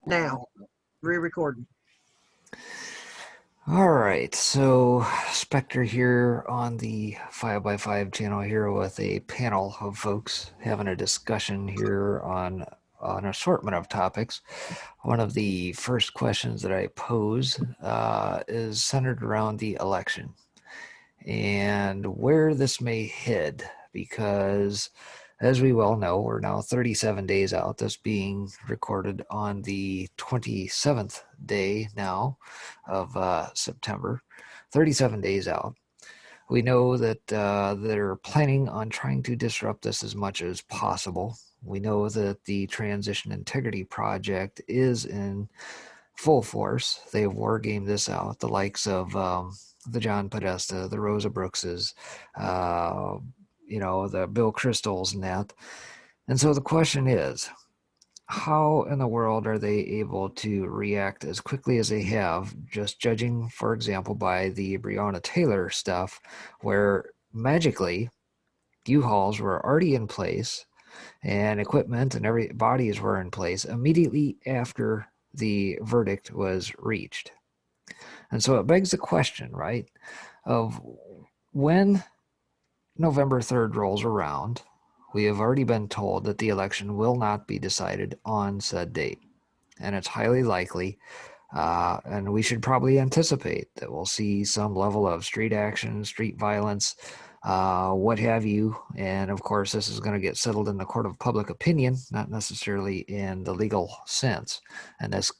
Now, re-recording. All right, so Spectre here on the 5x5 channel here with a panel of folks having a discussion here on an assortment of topics. One of the first questions that I pose is centered around the election and where this may head, because as we well know, we're now 37 days out, this being recorded on the 27th day now of September, 37 days out. We know that they're planning on trying to disrupt this as much as possible. We know that the Transition Integrity Project is in full force. They've wargamed this out, the likes of the John Podesta, the Rosa Brookses, uh, the Bill Crystals and that. And so the question is, how in the world are they able to react as quickly as they have, just judging, for example, by the Breonna Taylor stuff, where magically U-Hauls were already in place and equipment and every bodies were in place immediately after the verdict was reached. And so it begs the question, right, of when November 3rd rolls around, we have already been told that the election will not be decided on said date. And it's highly likely, and we should probably anticipate that we'll see some level of street action, street violence, what have you. And of course, this is going to get settled in the court of public opinion, not necessarily in the legal sense. And this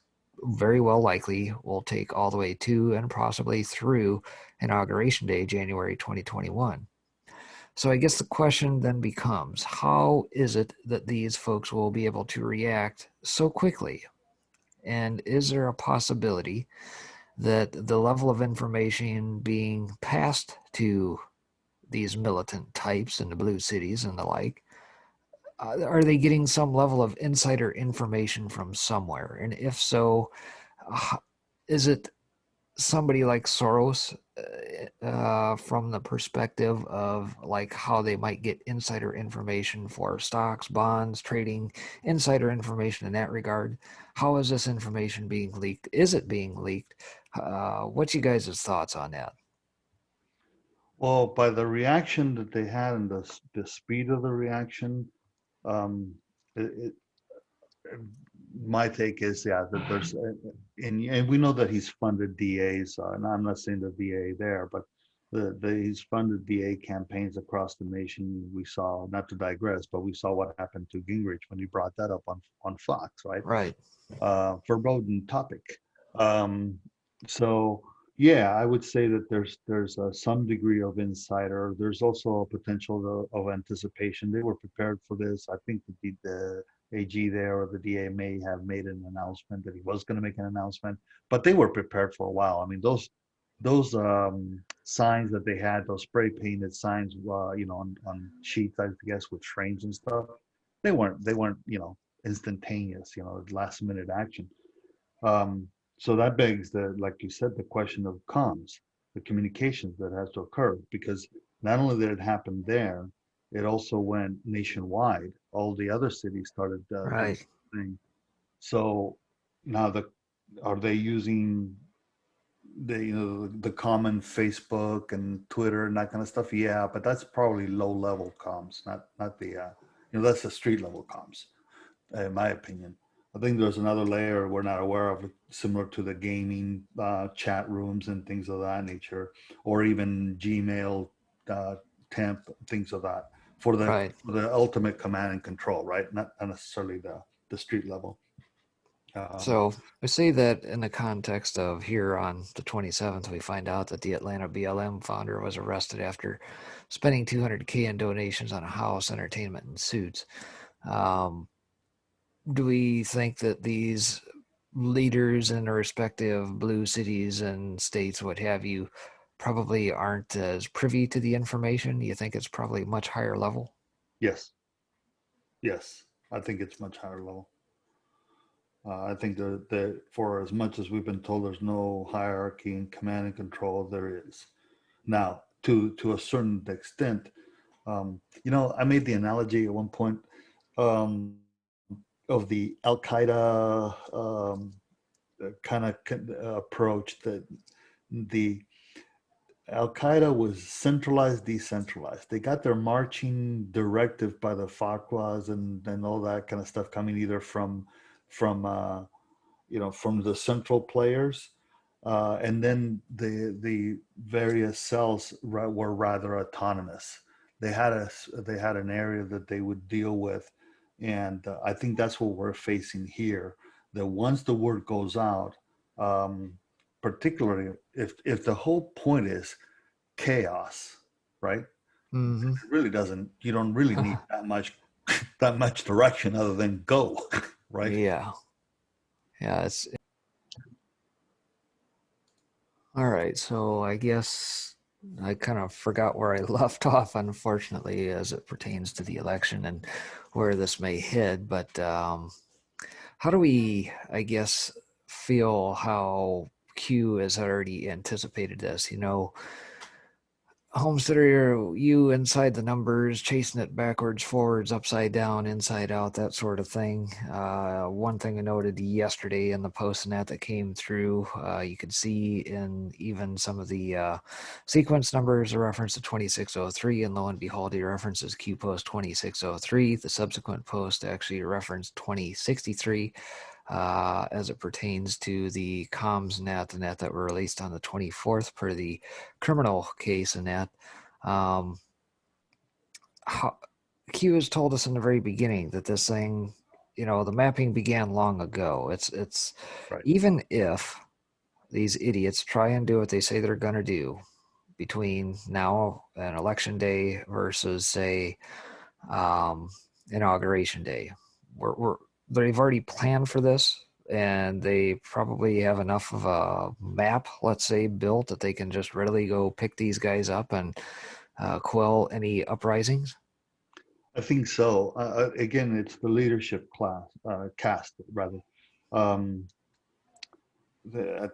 very well likely will take all the way to and possibly through Inauguration Day, January 2021. So I guess the question then becomes, how is it that these folks will be able to react so quickly? And is there a possibility that the level of information being passed to these militant types in the blue cities and the like, are they getting some level of insider information from somewhere? And if so, is it somebody like Soros from the perspective of like how they might get insider information for stocks, bonds, trading, insider information in that regard? How is this information being leaked? Is it being leaked? What's you guys' thoughts on that? Well, by the reaction that they had and the speed of the reaction, um, it, my take is, yeah, that there's, and we know that he's funded DAs, and I'm not saying the VA there, but he's funded DA campaigns across the nation. We saw, not to digress, but we saw what happened to Gingrich when he brought that up on Fox, right? Right. Verboten topic. Um, so yeah, I would say that there's some degree of insider. There's also a potential of anticipation. They were prepared for this. I think that the AG there or the DA may have made an announcement that he was going to make an announcement, but they were prepared for a while. I mean, those signs that they had, those spray painted signs, on sheets, I guess, with trains and stuff, they weren't instantaneous, last minute action. Um, so that begs like you said, the question of comms, the communications that has to occur, because not only did it happen there, it also went nationwide. All the other cities started doing Right. the thing. So now are they using the common Facebook and Twitter and that kind of stuff? Yeah, but that's probably low level comms, not the that's the street level comms, in my opinion. I think there's another layer we're not aware of, similar to the gaming chat rooms and things of that nature, or even Gmail, uh, temp, things of that, for the Right. for the ultimate command and control, right? Not necessarily the street level. Um, So we say that in the context of here on the 27th, we find out that the Atlanta BLM founder was arrested after spending $200K in donations on a house, entertainment, and suits. Um, do we think that these leaders in their respective blue cities and states, what have you, probably aren't as privy to the information? You think it's probably much higher level? yes, yes, I think it's much higher level. I think that for as much as we've been told there's no hierarchy in command and control, there is. Now, to a certain extent, I made the analogy at one point, um, of the Al Qaeda kind of approach that the Al Qaeda was centralized, decentralized. They got their marching directive by the fatwas and all that kind of stuff coming either from from the central players, and then the various cells were rather autonomous. They had an area that they would deal with, and I think that's what we're facing here. That once the word goes out, um, particularly if the whole point is chaos, right? Mm-hmm. It really doesn't. You don't really need that much direction other than go, right? Yeah. Yeah. It's all right. So I guess I kind of forgot where I left off, unfortunately, as it pertains to the election and where this may head. But how do we, I guess, feel how Q has already anticipated this? Homesteader, you inside the numbers, chasing it backwards, forwards, upside down, inside out, that sort of thing. One thing I noted yesterday in the post and that came through, you could see in even some of the sequence numbers a reference to 2603, and lo and behold, he references Q post 2603. The subsequent post actually referenced 2063. As it pertains to the comms net, the net that were released on the 24th per the criminal case in that. Q has told us in the very beginning that this thing, the mapping began long ago. It's Right. Even if these idiots try and do what they say they're going to do between now and election day versus, say, inauguration day, they've already planned for this, and they probably have enough of a map, let's say, built that they can just readily go pick these guys up and quell any uprisings. I think so. Again, it's the leadership cast rather. Um, the,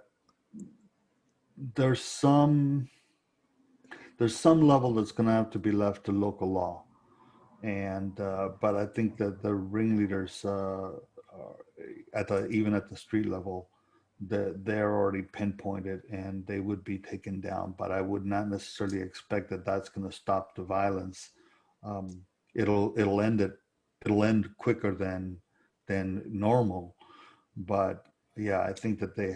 there's some level that's going to have to be left to local law, and but I think that the ringleaders even at the street level, they're already pinpointed and they would be taken down. But I would not necessarily expect that that's going to stop the violence. Um, it'll end quicker than normal. But yeah, I think that they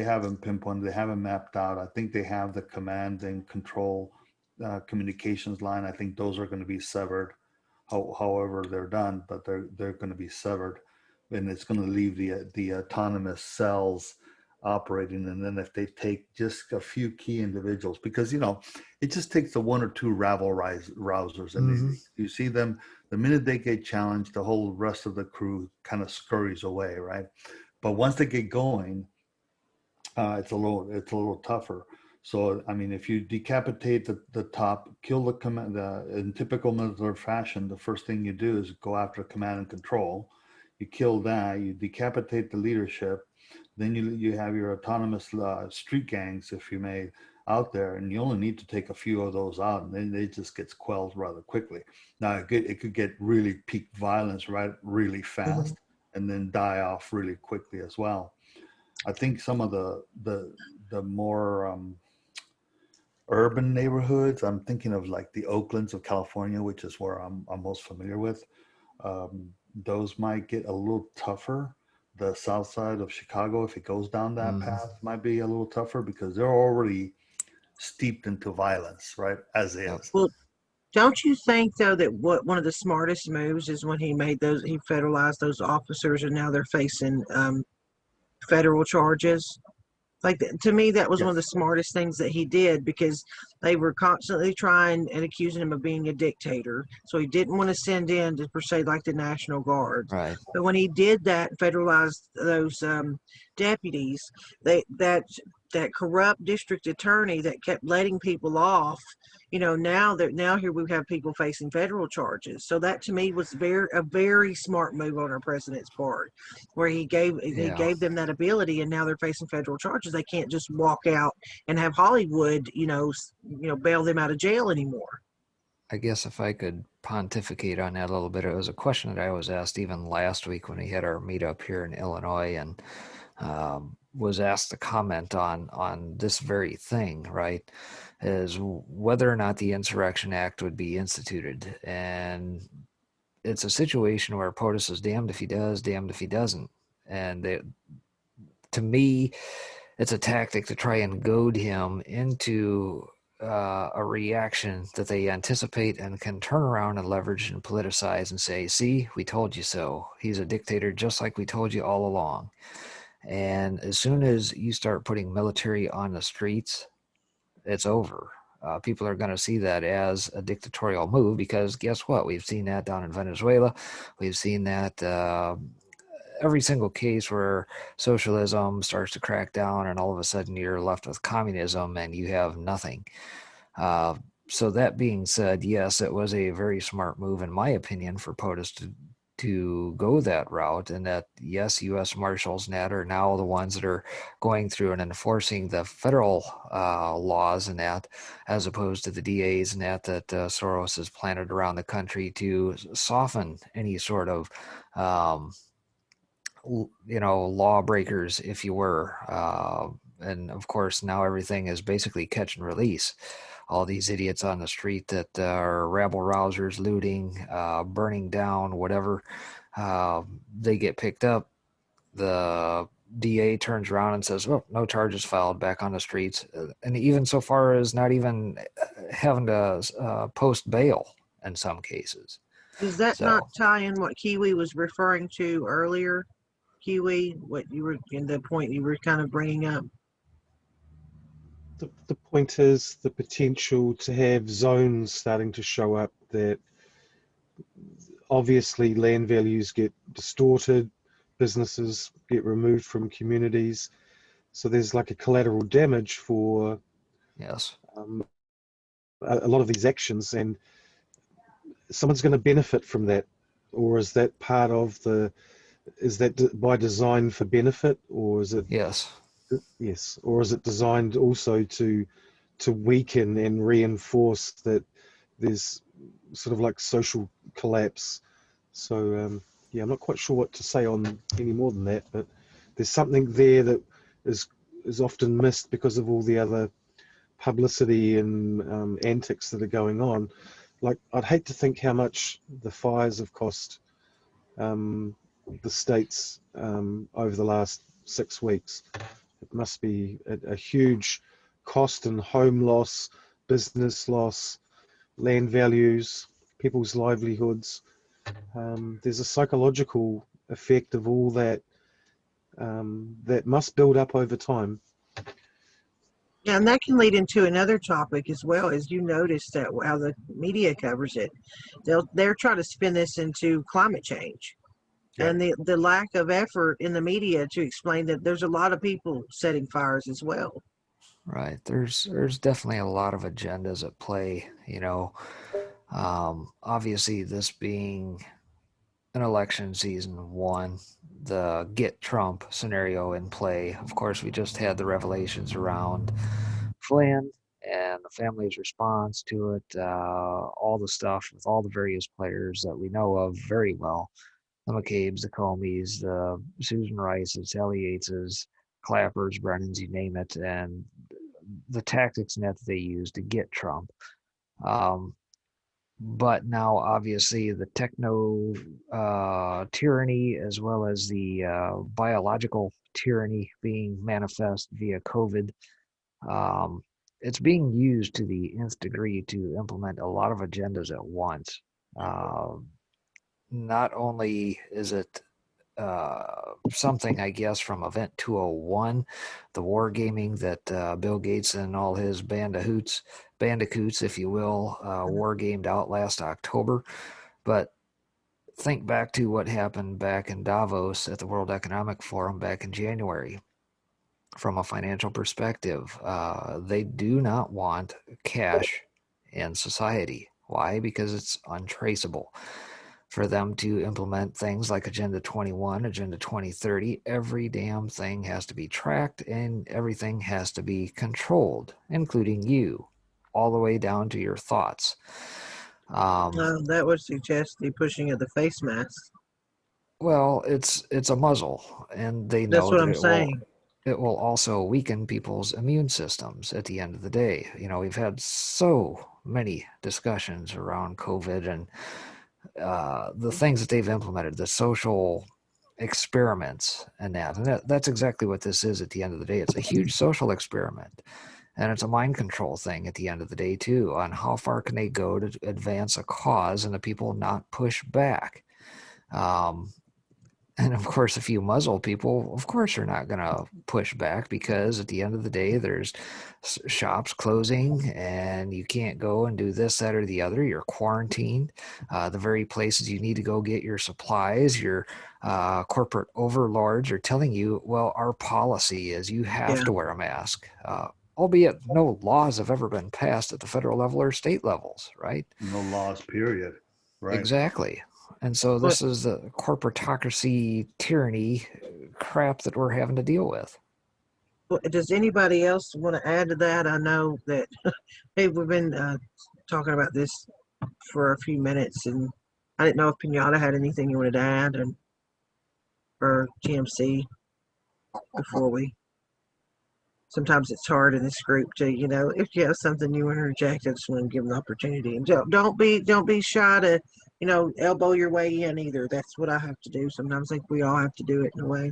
haven't pinpointed, they haven't mapped out. I think they have the command and control communications line. I think those are going to be severed, however they're done, but they're going to be severed, and it's going to leave the autonomous cells operating. And then if they take just a few key individuals, because it just takes the one or two rabble rousers, and you see them the minute they get challenged, the whole rest of the crew kind of scurries away, right? But once they get going, it's a little tougher. So I mean, if you decapitate the top, kill the command, in typical military fashion, the first thing you do is go after command and control. You kill that, you decapitate the leadership, then you have your autonomous street gangs, if you may, out there, and you only need to take a few of those out, and then it just gets quelled rather quickly. Now it could get really peak violence really fast, and then die off really quickly as well. I think some of the more urban neighborhoods, I'm thinking of like the Oaklands of California, which is where I'm most familiar with. Those might get a little tougher. The south side of Chicago, if it goes down that path, might be a little tougher because they're already steeped into violence, right? As is. Well, don't you think though that one of the smartest moves is when he federalized those officers, and now they're facing federal charges? Like, to me, that was one of the smartest things that he did, because they were constantly trying and accusing him of being a dictator. So he didn't want to send in, per se, like the National Guard. Right. But when he did that, federalized those deputies, that corrupt district attorney that kept letting people off, now here we have people facing federal charges. So that, to me, was a very smart move on our president's part, where he gave them that ability, and now they're facing federal charges. They can't just walk out and have Hollywood, bail them out of jail anymore. I guess if I could pontificate on that a little bit, it was a question that I was asked even last week when we had our meetup here in Illinois, and was asked to comment on this very thing, right? Is whether or not the Insurrection Act would be instituted. And it's a situation where POTUS is damned if he does, damned if he doesn't. And to me, it's a tactic to try and goad him into a reaction that they anticipate and can turn around and leverage and politicize and say, see, we told you so. He's a dictator just like we told you all along. And as soon as you start putting military on the streets, it's over. People are going to see that as a dictatorial move because guess what? We've seen that down in Venezuela. We've seen that every single case where socialism starts to crack down and all of a sudden you're left with communism and you have nothing. So that being said, yes, it was a very smart move, in my opinion, for POTUS to go that route, and that, yes, U.S. Marshals and that are now the ones that are going through and enforcing the federal laws and that, as opposed to the DAs and that Soros has planted around the country to soften any sort of lawbreakers, if you were. And of course, now everything is basically catch and release. All these idiots on the street that are rabble rousers, looting, burning down, whatever, they get picked up. The DA turns around and says, well, no charges filed, back on the streets. And even so far as not even having to post bail in some cases. Does that not tie in what Kiwi was referring to earlier? Kiwi, what you were in the point you were kind of bringing up? The point is the potential to have zones starting to show up that obviously land values get distorted, businesses get removed from communities. So there's like a collateral damage for a lot of these actions, and someone's going to benefit from that. Or is that part of is that by design for benefit, or is it? Yes. Yes. Or is it designed also to weaken and reinforce that there's sort of like social collapse? So I'm not quite sure what to say on any more than that, but there's something there that is often missed because of all the other publicity and antics that are going on. Like, I'd hate to think how much the fires have cost the states over the last 6 weeks. It must be a huge cost and home loss, business loss, land values, people's livelihoods. There's a psychological effect of all that that must build up over time. Yeah, and that can lead into another topic as well. As you notice that how the media covers it, they're trying to spin this into climate change. Yep. And the lack of effort in the media to explain that there's a lot of people setting fires as well. Right. There's definitely a lot of agendas at play, obviously this being an election season one, the get Trump scenario in play. Of course, we just had the revelations around Flynn and the family's response to it, all the stuff with all the various players that we know of very well. The McCabe's, the Comeys, the Susan Rice's, Sally Yates's, Clappers, Brennan's, you name it, and the tactics that they use to get Trump. But now, obviously, the techno tyranny as well as the biological tyranny being manifest via COVID, it's being used to the nth degree to implement a lot of agendas at once. Not only is it something, I guess, from Event 201, the wargaming that Bill Gates and all his bandicoots, if you will, wargamed out last October. But think back to what happened back in Davos at the World Economic Forum back in January. From a financial perspective, they do not want cash in society. Why? Because it's untraceable. For them to implement things like Agenda 21, Agenda 2030, every damn thing has to be tracked and everything has to be controlled, including you, all the way down to your thoughts. That would suggest the pushing of the face mask. Well, it's a muzzle, and they That's know what that I'm saying. it will also weaken people's immune systems at the end of the day. You know, we've had so many discussions around COVID and the things that they've implemented, the social experiments and that's exactly what this is at the end of the day. It's a huge social experiment. And it's a mind control thing at the end of the day, too, on how far can they go to advance a cause and the people not push back. Um, and of course, if you muzzle people, of course, you're not going to push back because at the end of the day, there's shops closing and you can't go and do this, that, or the other. You're quarantined. The very places you need to go get your supplies, your corporate overlords are telling you, well, our policy is you have Yeah. to wear a mask. Albeit no laws have ever been passed at the federal level or state levels, right? No laws, period. Right. Exactly. And so But this is the corporatocracy tyranny crap that we're having to deal with. does anybody else want to add to that? I know that hey, we've been talking about this for a few minutes, and I didn't know if Pinata had anything you wanted to add, and or TMC before we. Sometimes it's hard in this group to, if you have something you want to interject, I just want to give them the opportunity, and don't be shy to, elbow your way in either. That's what I have to do. Sometimes I think we all have to do it in a way.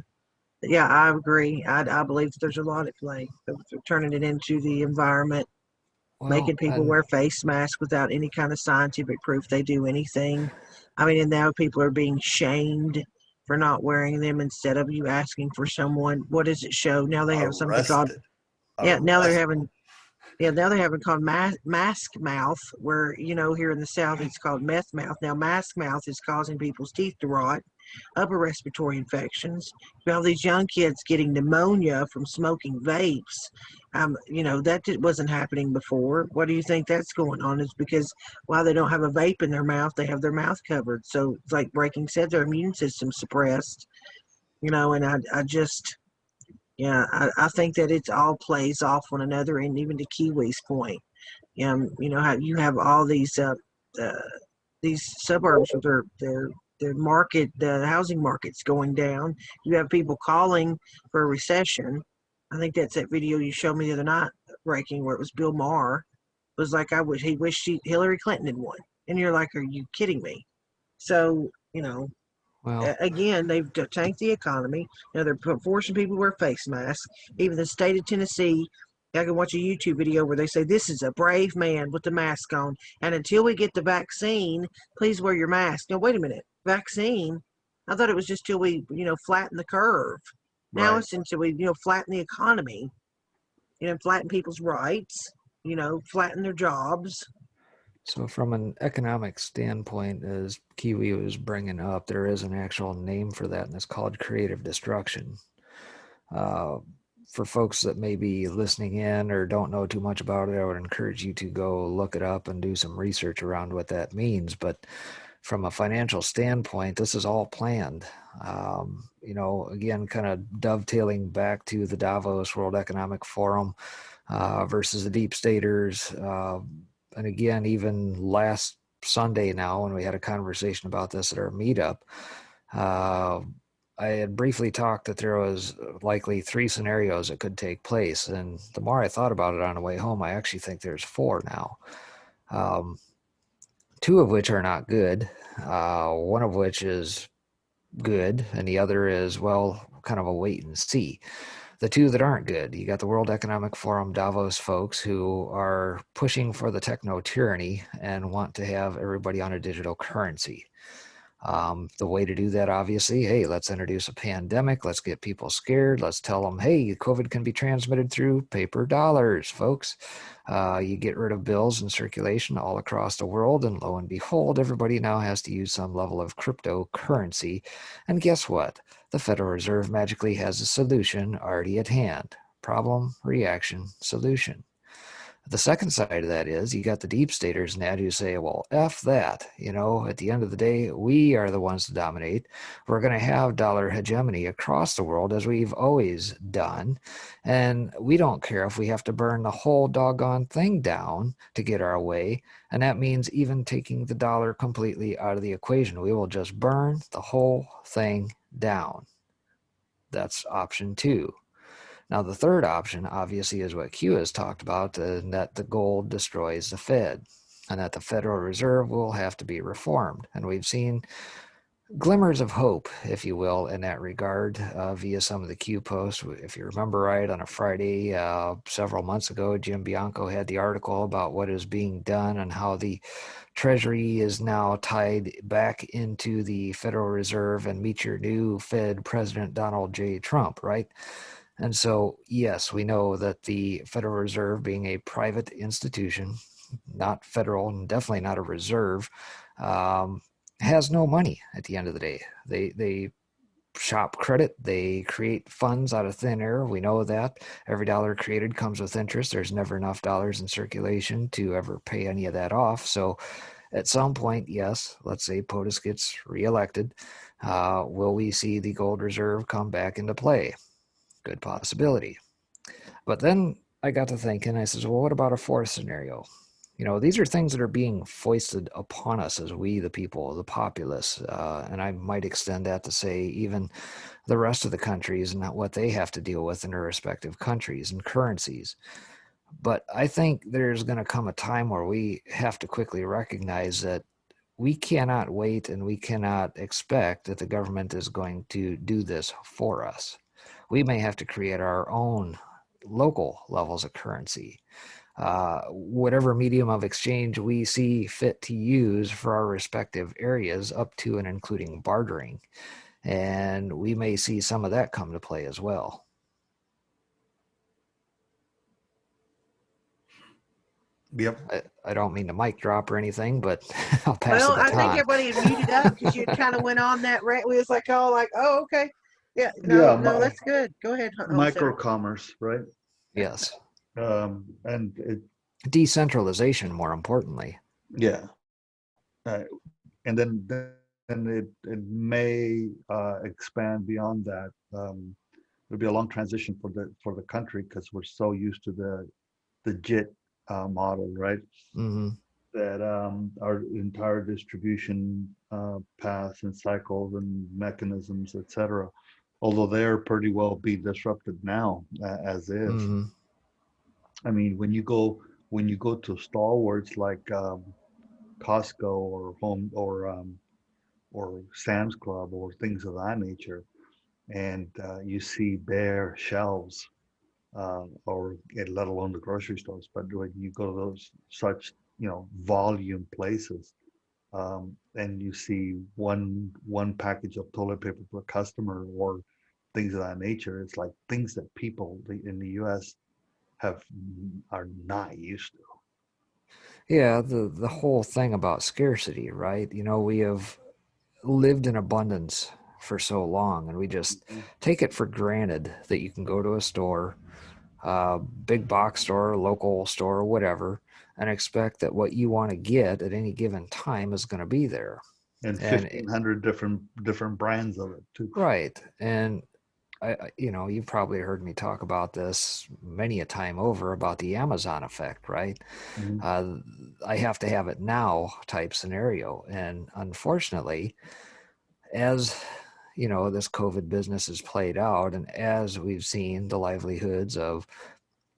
But yeah, I agree. I believe that there's a lot at play. They're turning it into the environment, Well, making people and wear face masks without any kind of scientific proof they do anything. I mean, and now people are being shamed for not wearing them instead of you asking for someone. What does it show? Now they have something called Arrested. now they're Arrested. having now they have it called mask mouth, where, here in the South it's called meth mouth. Now, mask mouth is causing people's teeth to rot, upper respiratory infections. You have these young kids getting pneumonia from smoking vapes. That wasn't happening before. What do you think that's going on? Is because while they don't have a vape in their mouth, they have their mouth covered. So, like Breaking said, their immune system's suppressed. And I just yeah, I think that it's all plays off one another, and even to Kiwi's point, how you have all uh, these suburbs with their market, the housing market's going down. You have people calling for a recession. I think that's that video you showed me the other night, Breaking, where it was Bill Maher was like, he wished Hillary Clinton had won, and you're like, are you kidding me? So well, again, they've tanked the economy. Now they're forcing people to wear face masks. Even the state of Tennessee, I can watch a YouTube video where they say, this is a brave man with the mask on. And until we get the vaccine, please wear your mask. Now, wait a minute. Vaccine? I thought it was just till we, flatten the curve. Now Right. it's until we, flatten the economy, flatten people's rights, flatten their jobs. so from an economic standpoint, as Kiwi was bringing up, there is an actual name for that, and it's called creative destruction. Uh, for folks that may be listening in or don't know too much about it, I would encourage you to go look it up and do some research around what that means. But from a financial standpoint, this is all planned. Again, kind of dovetailing back to the Davos World Economic Forum versus the deep staters. And again, even last Sunday now, when we had a conversation about this at our meetup, I had briefly talked that there was likely 3 scenarios that could take place. And the more I thought about it on the way home, I actually think there's 4 now. 2 of which are not good. One of which is good, and the other is, well, kind of a wait and see. The 2 that aren't good, you got the World Economic Forum Davos folks who are pushing for the techno tyranny and want to have everybody on a digital currency. The way to do that, obviously, hey, let's introduce a pandemic. Let's get people scared. Let's tell them, hey, COVID can be transmitted through paper dollars, folks. You get rid of bills in circulation all across the world, and lo and behold, everybody now has to use some level of cryptocurrency. And guess what? The Federal Reserve magically has a solution already at hand. Problem, reaction, solution. The second side of that is you got the deep staters and that who say, well, F that, at the end of the day, we are the ones to dominate. We're going to have dollar hegemony across the world as we've always done. And we don't care if we have to burn the whole doggone thing down to get our way. And that means even taking the dollar completely out of the equation. We will just burn the whole thing down. That's option 2. Now, the third option, obviously, is what Q has talked about, that the gold destroys the Fed and that the Federal Reserve will have to be reformed. And we've seen glimmers of hope, if you will, in that regard via some of the Q posts. If you remember right, on a Friday several months ago, Jim Bianco had the article about what is being done and how the Treasury is now tied back into the Federal Reserve and meet your new Fed President Donald J. Trump, right? And so, yes, we know that the Federal Reserve, being a private institution, not federal and definitely not a reserve, has no money at the end of the day. They shop credit. They create funds out of thin air. We know that. Every dollar created comes with interest. There's never enough dollars in circulation to ever pay any of that off. So at some point, yes, let's say POTUS gets reelected, will we see the gold reserve come back into play? Good possibility. But then I got to thinking, I says, well, what about a fourth scenario? These are things that are being foisted upon us as we, the people, the populace, and I might extend that to say even the rest of the countries and what they have to deal with in their respective countries and currencies. But I think there's going to come a time where we have to quickly recognize that we cannot wait and we cannot expect that the government is going to do this for us. We may have to create our own local levels of currency. Whatever medium of exchange we see fit to use for our respective areas, up to and including bartering. And we may see some of that come to play as well. Yep. I don't mean to mic drop or anything, but I'll pass the Well, I baton. think everybody had muted up because you kind of went on that rant. We was like, oh, okay. Yeah, Yeah, no, that's good. Go ahead. Homesteader. Microcommerce, right? Yes. And Decentralization, more importantly. yeah, and then it may expand beyond that. It'll be a long transition for the country because we're so used to the JIT model, right? Mm-hmm. That our entire distribution paths and cycles and mechanisms, etc., although they're pretty well being disrupted now as is. Mm-hmm. I mean, when you go to stalwarts like Costco or or Sam's Club or things of that nature, and you see bare shelves, or let alone the grocery stores. But when you go to those such volume places, and you see one package of toilet paper per customer or things of that nature, it's like things that people in the U.S. are not used to. Yeah, the whole thing about scarcity, right? We have lived in abundance for so long, and we just take it for granted that you can go to a store, big box store, local store, whatever, and expect that what you want to get at any given time is going to be there. And 1,500 different brands of it too. Right. And you've probably heard me talk about this many a time over about the Amazon effect, right? Mm-hmm. I have to have it now type scenario. And unfortunately, as this COVID business is played out, and as we've seen the livelihoods of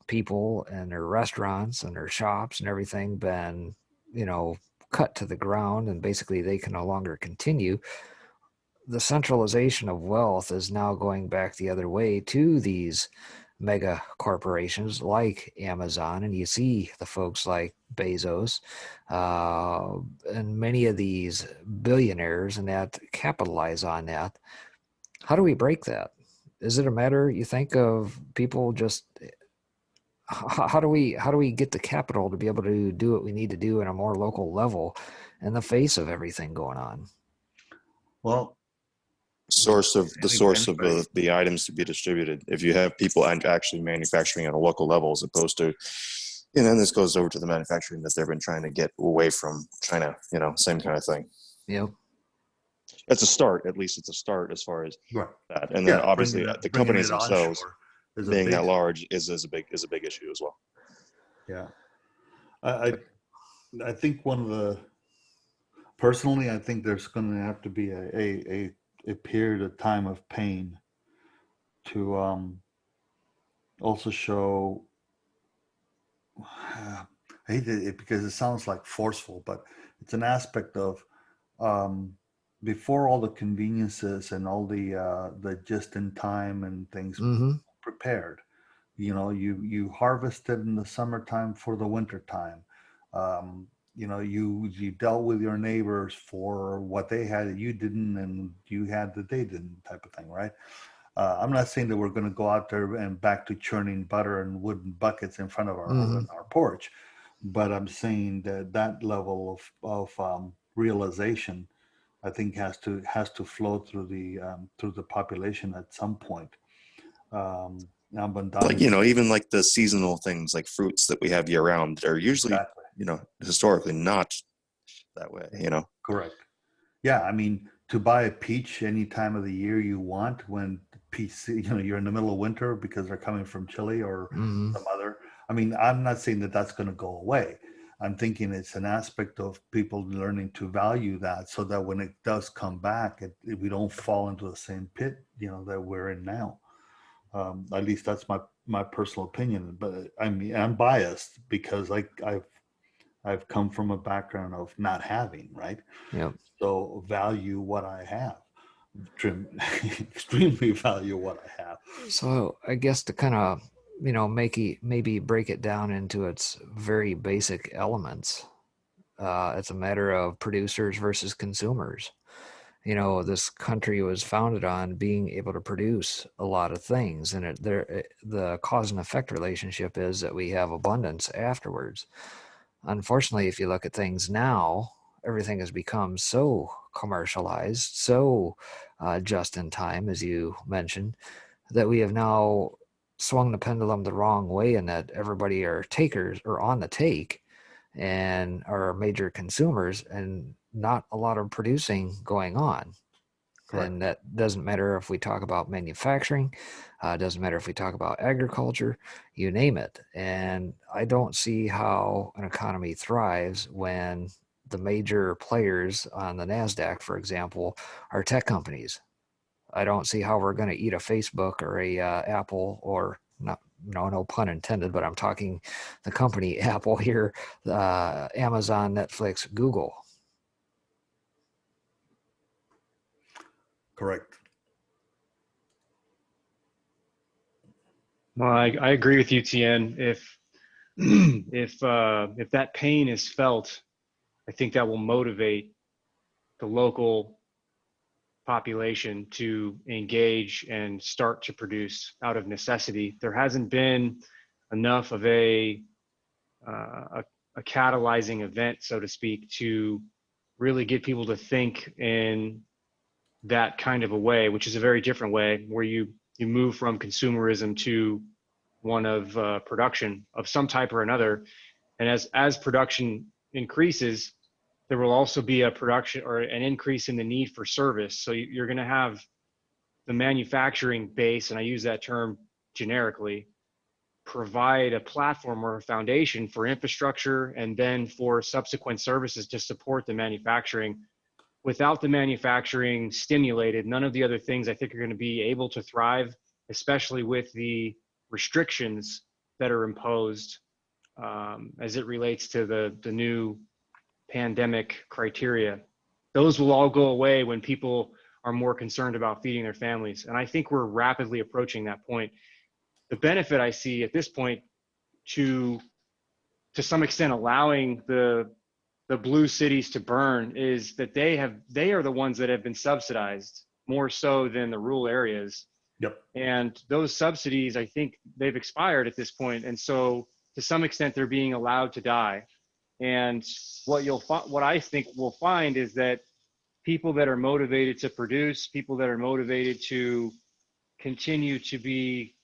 people and their restaurants and their shops and everything been, cut to the ground, and basically they can no longer continue, the centralization of wealth is now going back the other way to these mega corporations like Amazon. And you see the folks like Bezos and many of these billionaires and that capitalize on that. How do we break that? Is it a matter, you think, of people just, how do we get the capital to be able to do what we need to do in a more local level in the face of everything going on? Well, the source of the items to be distributed. If you have people actually manufacturing at a local level, as opposed to And then this goes over to the manufacturing that they've been trying to get away from China, same kind of thing. Yep. It's a start, at least it's a start as far as Right. that. And then obviously the bringing companies it themselves onshore is a being big, that large is a big issue as well. yeah. I think personally, I think there's going to have to be a period of time of pain to also show. I hate it because it sounds like forceful, but it's an aspect of um, before all the conveniences and all the just in time and things Mm-hmm. prepared. You harvested in the summertime for the winter time. You dealt with your neighbors for what they had that you didn't, and you had that they didn't, type of thing, right? I'm not saying that we're going to go out there and back to churning butter in wooden buckets in front of our Mm-hmm. our porch, but I'm saying that level of realization, I think, has to flow through the population at some point. Like, even like the seasonal things like fruits that we have year round, they're usually, Exactly. Historically not that way, Correct. Yeah, I mean, to buy a peach any time of the year you want, when peach, you're in the middle of winter because they're coming from Chile or Mm-hmm. some other. I mean, I'm not saying that that's going to go away. I'm thinking it's an aspect of people learning to value that, so that when it does come back, we don't fall into the same pit, that we're in now. At least that's my personal opinion. But I mean, I'm biased because I've come from a background of not having, right? Yep. So value what I have. Extremely value what I have. So I guess to kind of, maybe break it down into its very basic elements. It's a matter of producers versus consumers. This country was founded on being able to produce a lot of things, and the cause and effect relationship is that we have abundance afterwards. Unfortunately, if you look at things now, everything has become so commercialized, so just in time, as you mentioned, that we have now swung the pendulum the wrong way, in that everybody are takers or on the take and are major consumers, and not a lot of producing going on. Correct. And that doesn't matter if we talk about manufacturing, doesn't matter if we talk about agriculture, you name it. And I don't see how an economy thrives when the major players on the NASDAQ, for example, are tech companies. I don't see how we're going to eat a Facebook or a Apple, or not, no pun intended, but I'm talking the company Apple here, Amazon, Netflix, Google. Correct. Well, I agree with you, Tien. If if that pain is felt, I think that will motivate the local population to engage and start to produce out of necessity. There hasn't been enough of a catalyzing event, so to speak, to really get people to think in that kind of a way, which is a very different way, where you move from consumerism to one of production of some type or another. And as production increases, there will also be a production or an increase in the need for service. So you're going to have the manufacturing base, and I use that term generically, provide a platform or a foundation for infrastructure and then for subsequent services to support the manufacturing. Without the manufacturing stimulated, none of the other things I think are going to be able to thrive, especially with the restrictions that are imposed as it relates to the new pandemic criteria. Those will all go away when people are more concerned about feeding their families. And I think we're rapidly approaching that point. The benefit I see at this point to some extent allowing the blue cities to burn is that they are the ones that have been subsidized more so than the rural areas. Yep. And those subsidies, I think they've expired at this point. And so to some extent they're being allowed to die. And what I think we'll find is that people that are motivated to produce, people that are motivated to continue to be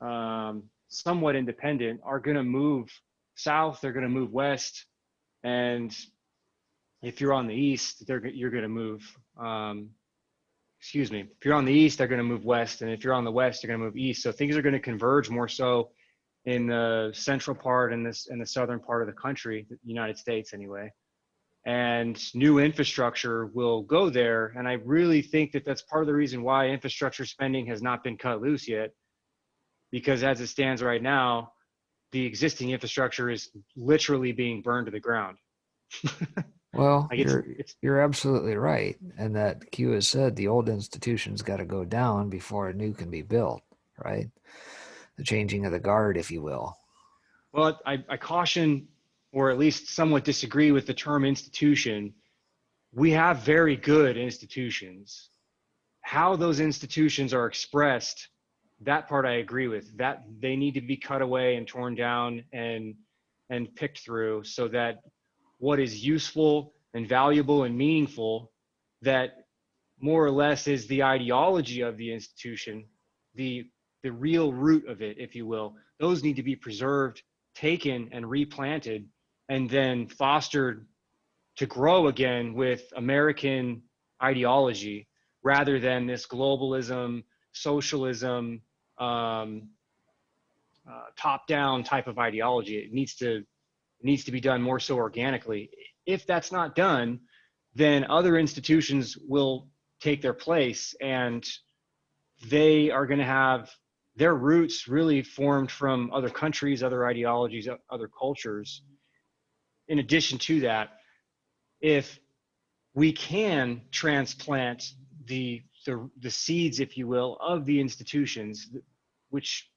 somewhat independent, are going to move south, they're going to move west. And if you're on the east, you're going to move, excuse me, if you're on the east, they're going to move west. And if you're on the west, you're going to move east. So things are going to converge more so in the central part and the southern part of the country, the United States anyway. And new infrastructure will go there. And I really think that that's part of the reason why infrastructure spending has not been cut loose yet, because as it stands right now, the existing infrastructure is literally being burned to the ground. Well, Like you're absolutely right. And that Q has said the old institutions got to go down before a new can be built, right? The changing of the guard, if you will. Well, I caution, or at least somewhat disagree with the term institution. We have very good institutions. How those institutions are expressed, that part I agree with. That they need to be cut away and torn down and picked through, so that what is useful and valuable and meaningful, that more or less is the ideology of the institution, the real root of it, if you will, those need to be preserved, taken and replanted, and then fostered to grow again with American ideology, rather than this globalism, socialism, top-down type of ideology. It needs to be done more so organically. If that's not done, then other institutions will take their place, and they are going to have their roots really formed from other countries, other ideologies, other cultures. In addition to that, if we can transplant the seeds, if you will, of the institutions, which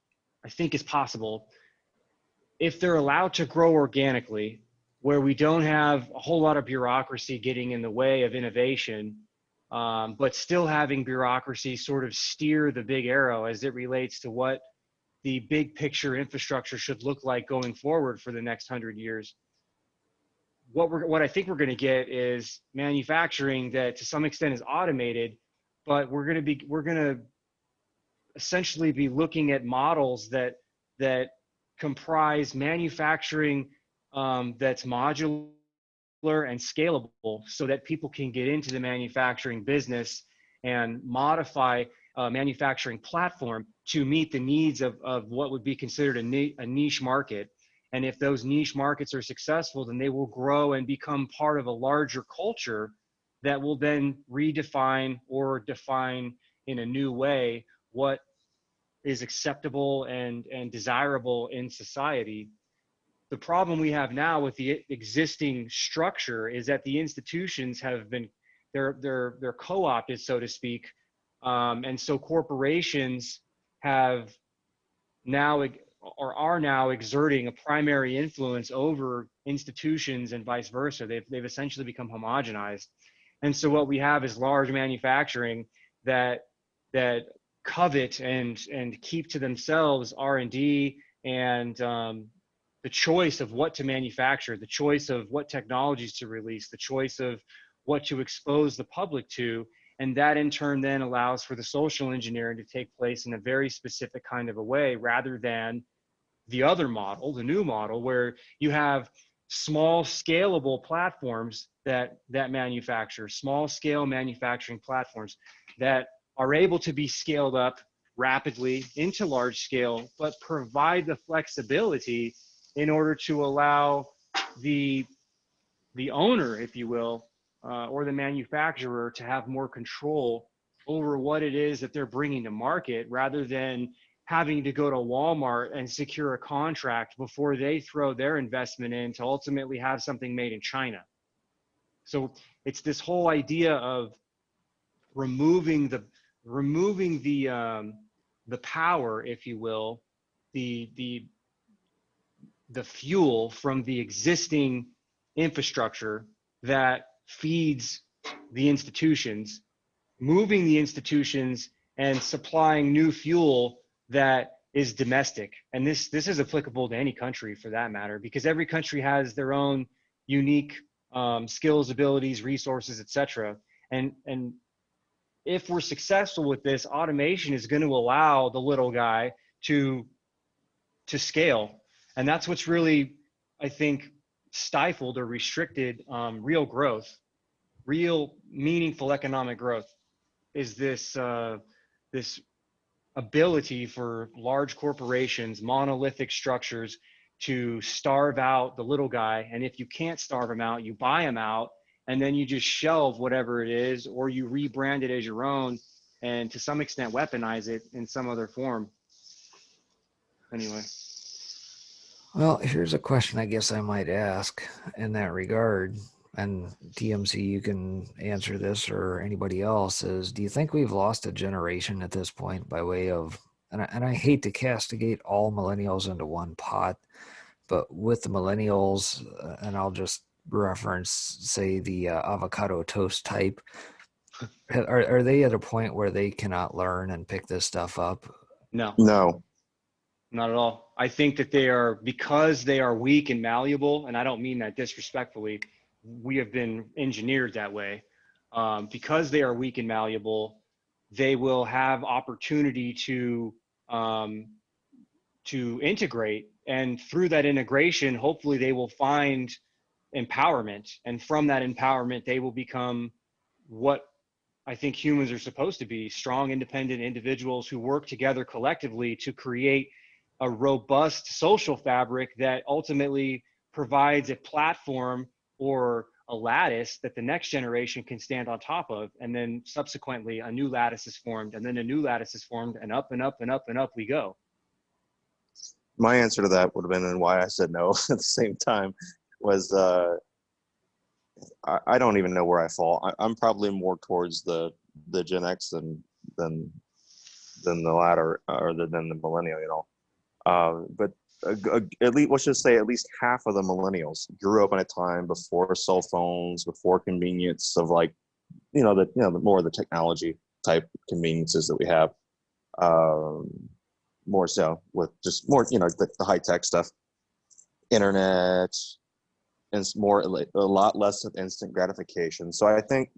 I think is possible, if they're allowed to grow organically, where we don't have a whole lot of bureaucracy getting in the way of innovation, but still having bureaucracy sort of steer the big arrow as it relates to what the big picture infrastructure should look like going forward for the next 100 years. What I think we're going to get is manufacturing that to some extent is automated, but we're going to essentially be looking at models that comprise manufacturing that's modular and scalable, so that people can get into the manufacturing business and modify a manufacturing platform to meet the needs of what would be considered a niche market. And if those niche markets are successful, then they will grow and become part of a larger culture that will then redefine or define in a new way what is acceptable and desirable in society. The problem we have now with the existing structure is that the institutions have been, they're co-opted, so to speak. And so corporations have now, or are now, exerting a primary influence over institutions and vice versa. They've essentially become homogenized. And so what we have is large manufacturing that covet and keep to themselves R&D and the choice of what to manufacture, the choice of what technologies to release, the choice of what to expose the public to. And that in turn then allows for the social engineering to take place in a very specific kind of a way, rather than the other model, the new model, where you have small scalable platforms that manufacture, small scale manufacturing platforms that are able to be scaled up rapidly into large scale, but provide the flexibility in order to allow the owner, if you will, or the manufacturer to have more control over what it is that they're bringing to market, rather than having to go to Walmart and secure a contract before they throw their investment in to ultimately have something made in China. So it's this whole idea of removing the power, if you will, the fuel from the existing infrastructure that feeds the institutions, moving the institutions and supplying new fuel that is domestic. And this is applicable to any country for that matter, because every country has their own unique skills, abilities, resources, etc. And if we're successful with this, automation is going to allow the little guy to scale. And that's what's really I think, stifled or restricted real growth, real meaningful economic growth, is this ability for large corporations, monolithic structures, to starve out the little guy. And if you can't starve him out, you buy him out, and then you just shelve whatever it is, or you rebrand it as your own, and to some extent weaponize it in some other form. Anyway. Well, here's a question I guess I might ask in that regard, and TMC, you can answer this, or anybody else, is do you think we've lost a generation at this point by way of, and I hate to castigate all millennials into one pot, but with the millennials, and I'll just reference, say, the avocado toast type, are they at a point where they cannot learn and pick this stuff up? No. No. Not at all. I think that they are, because they are weak and malleable, and I don't mean that disrespectfully, we have been engineered that way. Because they are weak and malleable, they will have opportunity to integrate, and through that integration, hopefully they will find empowerment, and from that empowerment, they will become what I think humans are supposed to be: strong, independent individuals who work together collectively to create a robust social fabric that ultimately provides a platform or a lattice that the next generation can stand on top of. And then subsequently a new lattice is formed, and then a new lattice is formed, and up and up and up and up we go. My answer to that would have been, and why I said no at the same time, was I don't even know where I fall. I'm probably more towards the Gen X than the latter, or than the millennial, you know. But at least, let's just say at least half of the millennials grew up in a time before cell phones, before convenience of, like, the more of the technology type conveniences that we have. More so with just more, the high tech stuff, internet, and it's more, a lot less of instant gratification. So I think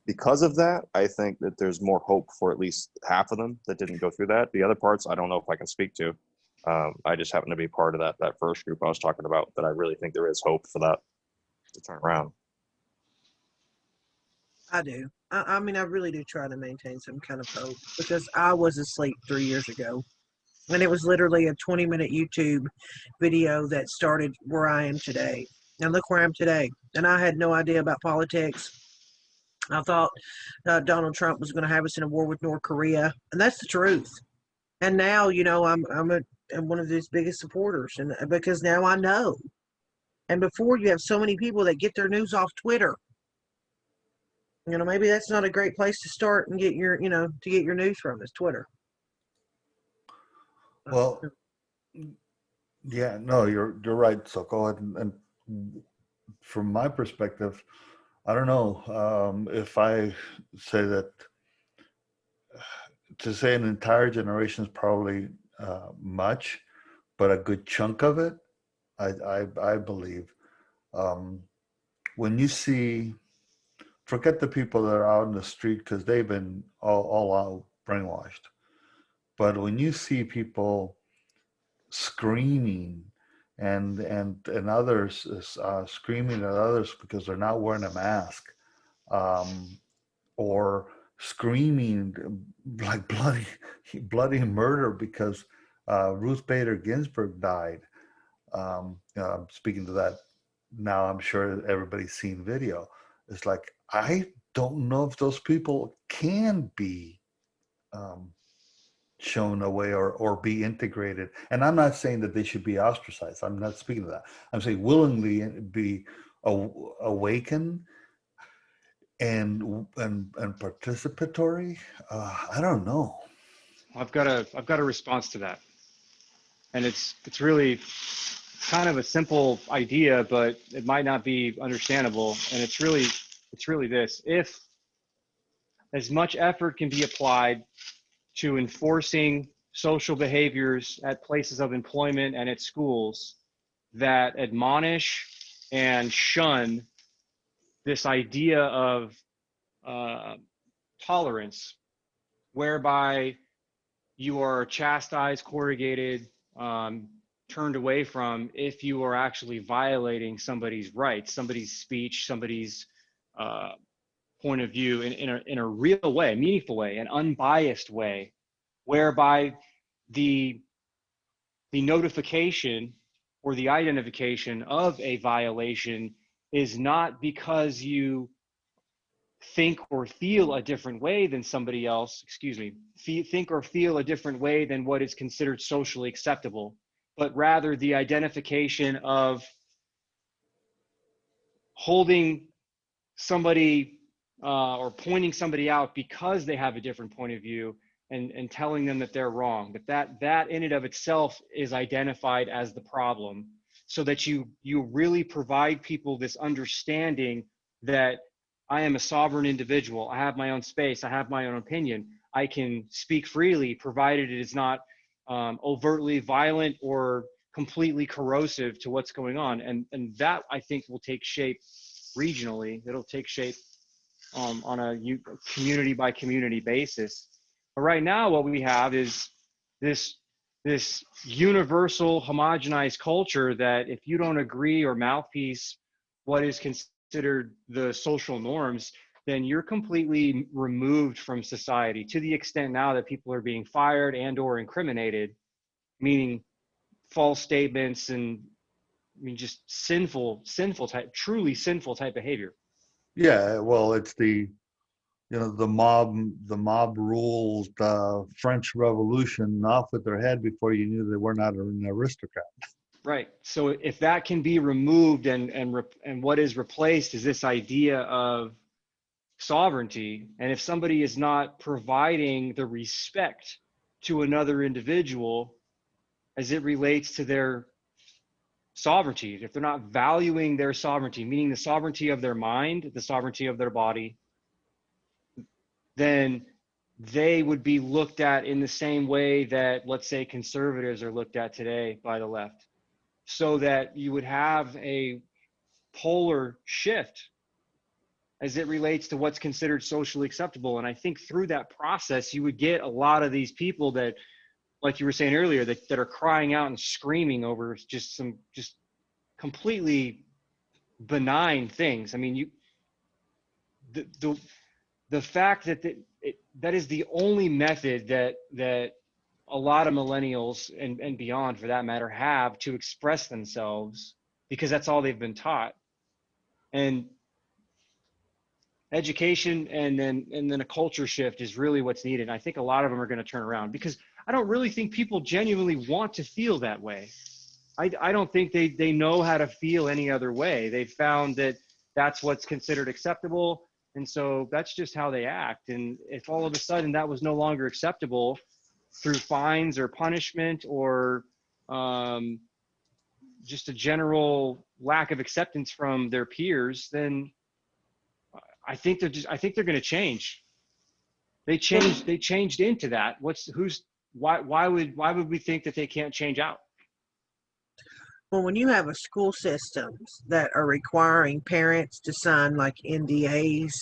because of that, I think that there's more hope for at least half of them that didn't go through that. The other parts, I don't know if I can speak to. I just happen to be part of that first group I was talking about, that I really think there is hope for that to turn around. I do. I mean, I really do try to maintain some kind of hope, because I was asleep 3 years ago, and it was literally a 20-minute YouTube video that started where I am today. And look where I am today. And I had no idea about politics. I thought Donald Trump was going to have us in a war with North Korea, and that's the truth. And now, I'm one of his biggest supporters, and because now I know. And before, you have so many people that get their news off Twitter. Maybe that's not a great place to start and get your, to get your news from, is Twitter. Well, yeah, no, you're right, SoCo. And from my perspective, I don't know if I say that, to say an entire generation is probably much, but a good chunk of it, I believe. When you see, forget the people that are out in the street, because they've been all out brainwashed. But when you see people screaming and others screaming at others because they're not wearing a mask, or screaming like bloody murder because Ruth Bader Ginsburg died. I'm speaking to that now. I'm sure everybody's seen video. It's like, I don't know if those people can be shown away or be integrated. And I'm not saying that they should be ostracized. I'm not speaking to that. I'm saying willingly be awakened and participatory. I don't know. I've got a response to that, and it's really kind of a simple idea, but it might not be understandable. And it's really this: if as much effort can be applied to enforcing social behaviors at places of employment and at schools that admonish and shun this idea of tolerance, whereby you are chastised, corrugated, turned away from if you are actually violating somebody's rights, somebody's speech, somebody's point of view in a real way, meaningful way, an unbiased way, whereby the notification or the identification of a violation is not because you think or feel a different way than somebody else, think or feel a different way than what is considered socially acceptable, but rather the identification of holding somebody or pointing somebody out because they have a different point of view and telling them that they're wrong, that in and of itself is identified as the problem, so that you really provide people this understanding that I am a sovereign individual. I have my own space. I have my own opinion. I can speak freely, provided it is not overtly violent or completely corrosive to what's going on. And that, I think, will take shape regionally. It'll take shape on a community by community basis. But right now, what we have is this universal homogenized culture that if you don't agree or mouthpiece what is considered the social norms, then you're completely removed from society, to the extent now that people are being fired and or incriminated, meaning false statements and just sinful type, truly sinful type behavior. Yeah, well, it's the mob ruled French Revolution off with their head before you knew they were not an aristocrat. Right. So if that can be removed and what is replaced is this idea of sovereignty, and if somebody is not providing the respect to another individual as it relates to their sovereignty, if they're not valuing their sovereignty, meaning the sovereignty of their mind, the sovereignty of their body, then they would be looked at in the same way that, let's say, conservatives are looked at today by the left. So that you would have a polar shift as it relates to what's considered socially acceptable. And I think through that process, you would get a lot of these people that, like you were saying earlier, that are crying out and screaming over just completely benign things. I mean, the fact that that is the only method that a lot of millennials and beyond, for that matter, have to express themselves, because that's all they've been taught. And education and then a culture shift is really what's needed. And I think a lot of them are going to turn around, because I don't really think people genuinely want to feel that way. I don't think they know how to feel any other way. They've found that that's what's considered acceptable, and so that's just how they act. And if all of a sudden that was no longer acceptable through fines or punishment or just a general lack of acceptance from their peers, then I think they're going to change. They changed into that. Why would we think that they can't change out? Well, when you have a school systems that are requiring parents to sign like NDAs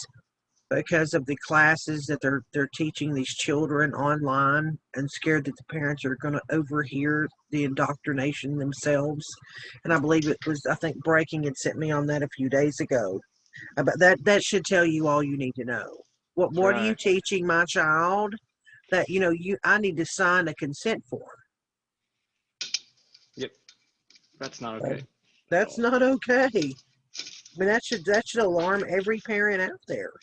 because of the classes that they're teaching these children online, and scared that the parents are going to overhear the indoctrination themselves. And I believe I think Breaking had sent me on that a few days ago. But that should tell you all you need to know. What are you teaching my child that I need to sign a consent form? Yep. That's not okay. That's not okay. I mean, that should alarm every parent out there.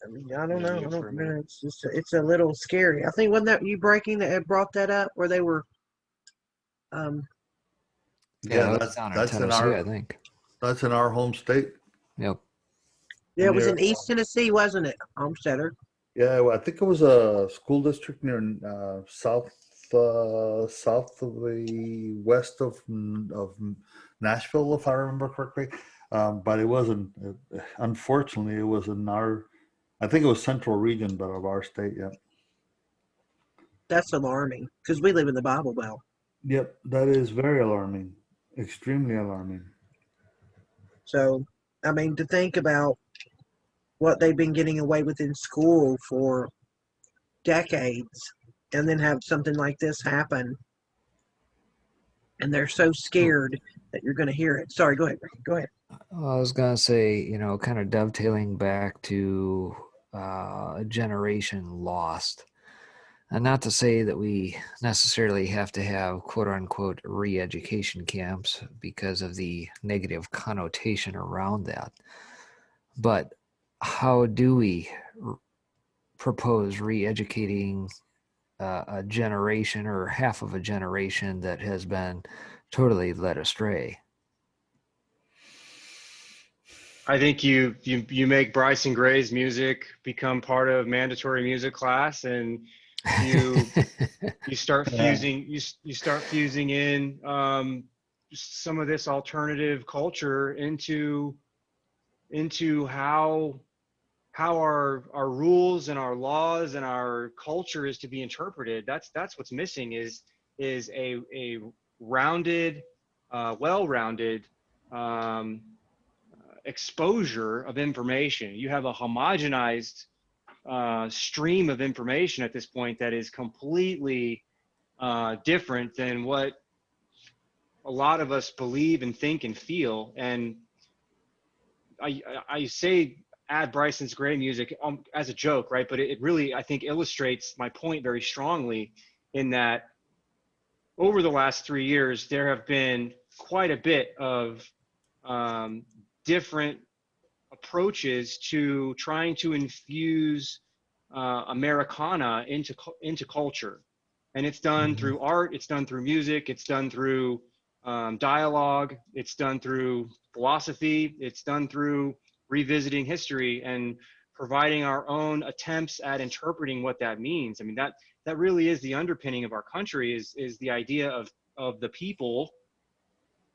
I mean, I don't know. It's a little scary. I think, wasn't that you Breaking that had brought that up, where they were Yeah, that's down in Tennessee, I think. That's in our home state. Yep. Yeah, it was in East Tennessee, wasn't it, Homesteader? Yeah, well, I think it was a school district near south of the west of Nashville, if I remember correctly. But it wasn't. Unfortunately, it was in our. I think it was central region, but of our state. Yeah. That's alarming, because we live in the Bible Belt. Yep, that is very alarming. Extremely alarming. So, I mean, to think about what they've been getting away with in school for decades, and then have something like this happen, and they're so scared that you're going to hear it. Sorry, go ahead. Go ahead. I was going to say, kind of dovetailing back to a generation lost. And not to say that we necessarily have to have quote unquote re-education camps because of the negative connotation around that. But how do we propose re-educating a generation or half of a generation that has been totally led astray? I think you make Bryson Gray's music become part of mandatory music class, and you start fusing you start fusing in some of this alternative culture into how our rules and our laws and our culture is to be interpreted. That's what's missing is a rounded, well-rounded exposure of information. You have a homogenized stream of information at this point that is completely different than what a lot of us believe and think and feel. And I say add Bryson's Gray music as a joke, right? But it really, I think, illustrates my point very strongly in that over the last 3 years, there have been quite a bit of different approaches to trying to infuse Americana into culture. And it's done through art, it's done through music, it's done through dialogue, it's done through philosophy, it's done through revisiting history and providing our own attempts at interpreting what that means. I mean, that really is the underpinning of our country, is the idea of the people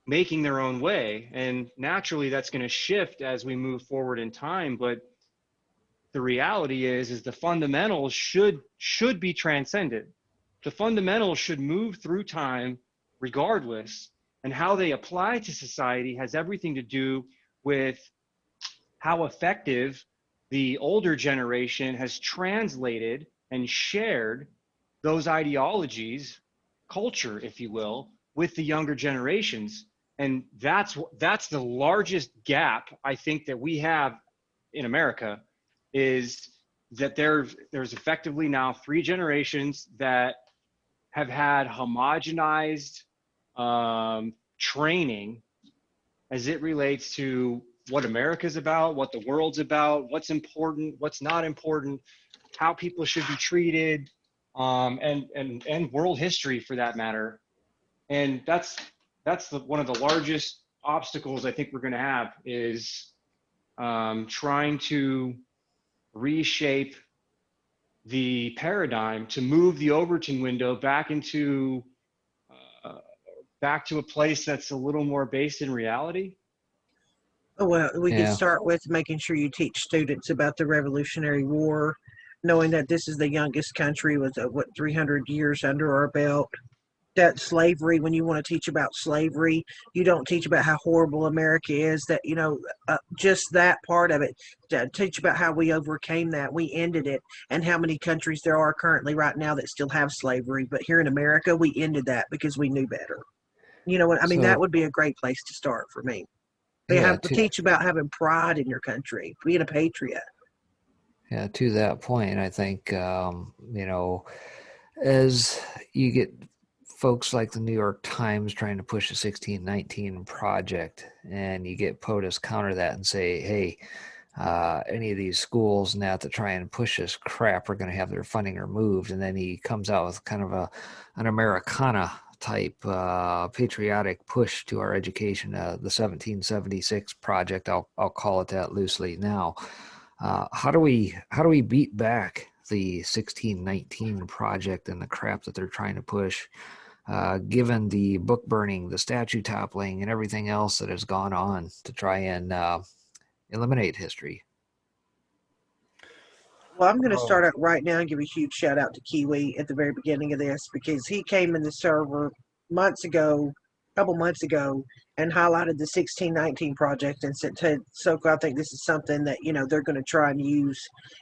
making their own way. And naturally that's going to shift as we move forward in time. But the reality is the fundamentals should be transcended. The fundamentals should move through time regardless, and how they apply to society has everything to do with how effective the older generation has translated and shared those ideologies, culture, if you will, with the younger generations. And that's the largest gap I think that we have in America, is that there's effectively now 3 generations that have had homogenized training as it relates to what America's about, what the world's about, what's important, what's not important, how people should be treated, and world history for that matter. And that's one of the largest obstacles I think we're going to have, is trying to reshape the paradigm to move the Overton window back into back to a place that's a little more based in reality. Oh, well, we could Yeah. start with making sure you teach students about the Revolutionary War, knowing that this is the youngest country with, 300 years under our belt. That slavery, when you want to teach about slavery, you don't teach about how horrible America is, that, just that part of it. Teach about how we overcame that. We ended it, and how many countries there are currently right now that still have slavery. But here in America, we ended that because we knew better. You know what? I mean, that So- would be a great place to start for me. They Yeah, have to teach about having pride in your country, being a patriot. Yeah, to that point, I think, as you get folks like the New York Times trying to push a 1619 project, and you get POTUS counter that and say, hey, any of these schools now that try and push this crap are going to have their funding removed. And then he comes out with kind of an Americana type patriotic push to our education, the 1776 project. I'll call it that loosely now. How do we beat back the 1619 project and the crap that they're trying to push, given the book burning, the statue toppling, and everything else that has gone on to try and eliminate history? Well, I'm going to start out right now and give a huge shout out to Kiwi at the very beginning of this, because he came in the server months ago couple months ago and highlighted the 1619 project and said to SoCo, I think this is something that, you know, they're going to try and use.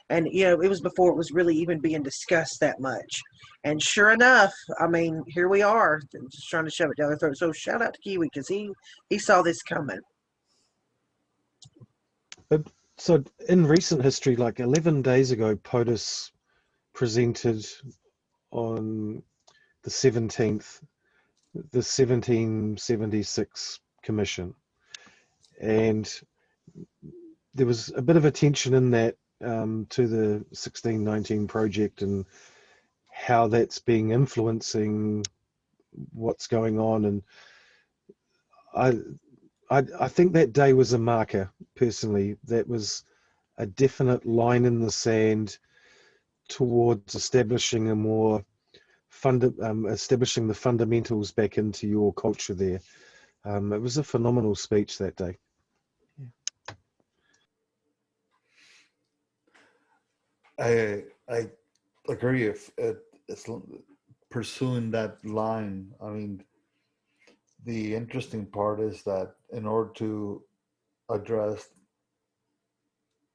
And, you know, it was before it was really even being discussed that much. And sure enough, I mean, here we are just trying to shove it down their throat. So shout out to Kiwi because he saw this coming. So in recent history, like 11 days ago, POTUS presented on the 17th, the 1776 Commission. And there was a bit of attention in that to the 1619 project and how that's being influencing what's going on. And I think that day was a marker, personally. That was a definite line in the sand towards establishing a more establishing the fundamentals back into your culture there. It was a phenomenal speech that day. I agree. If it's pursuing that line, I mean, the interesting part is that in order to address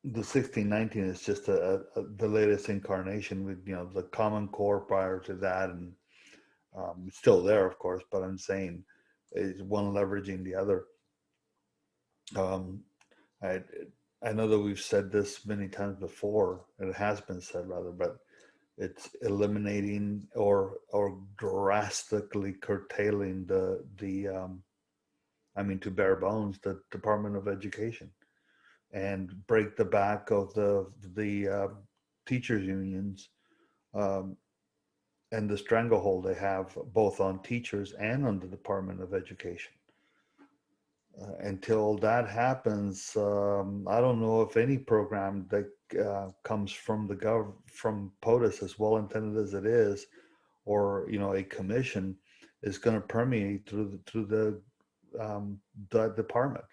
the 1619 is just the latest incarnation with, you know, the Common Core prior to that, and it's still there, of course, but I'm saying is one leveraging the other. I know that we've said this many times before, and it has been said rather, but it's eliminating or drastically curtailing I mean, to bare bones, the Department of Education, and break the back of the teachers unions and the stranglehold they have both on teachers and on the Department of Education. Until that happens, I don't know if any program that comes from from POTUS, as well intended as it is, or, you know, a commission, is going to permeate through the department.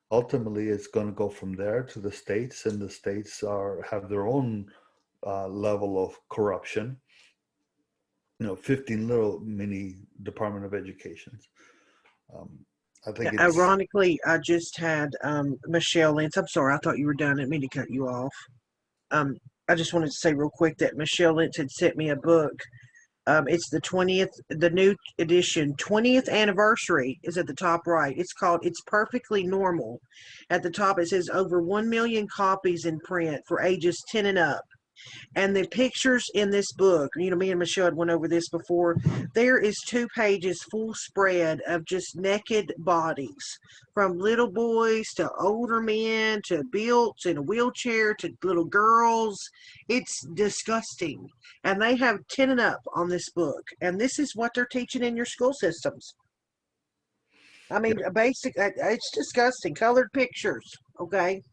Ultimately, it's going to go from there to the states, and the states have their own level of corruption. You know, 15 little mini Department of Educations. I think it's Ironically, I just had Michelle Lentz. I'm sorry, I thought you were done. I didn't mean to cut you off. I just wanted to say real quick that Michelle Lentz had sent me a book. It's the 20th, the new edition, 20th anniversary is at the top right. It's called It's Perfectly Normal. At the top, it says over 1 million copies in print for ages 10 and up. And the pictures in this book, you know, me and Michelle had went over this before. There is 2 pages full spread of just naked bodies, from little boys to older men to built in a wheelchair to little girls. It's disgusting. And they have 10 and up on this book. And this is what they're teaching in your school systems. I mean, it's disgusting. Colored pictures, okay?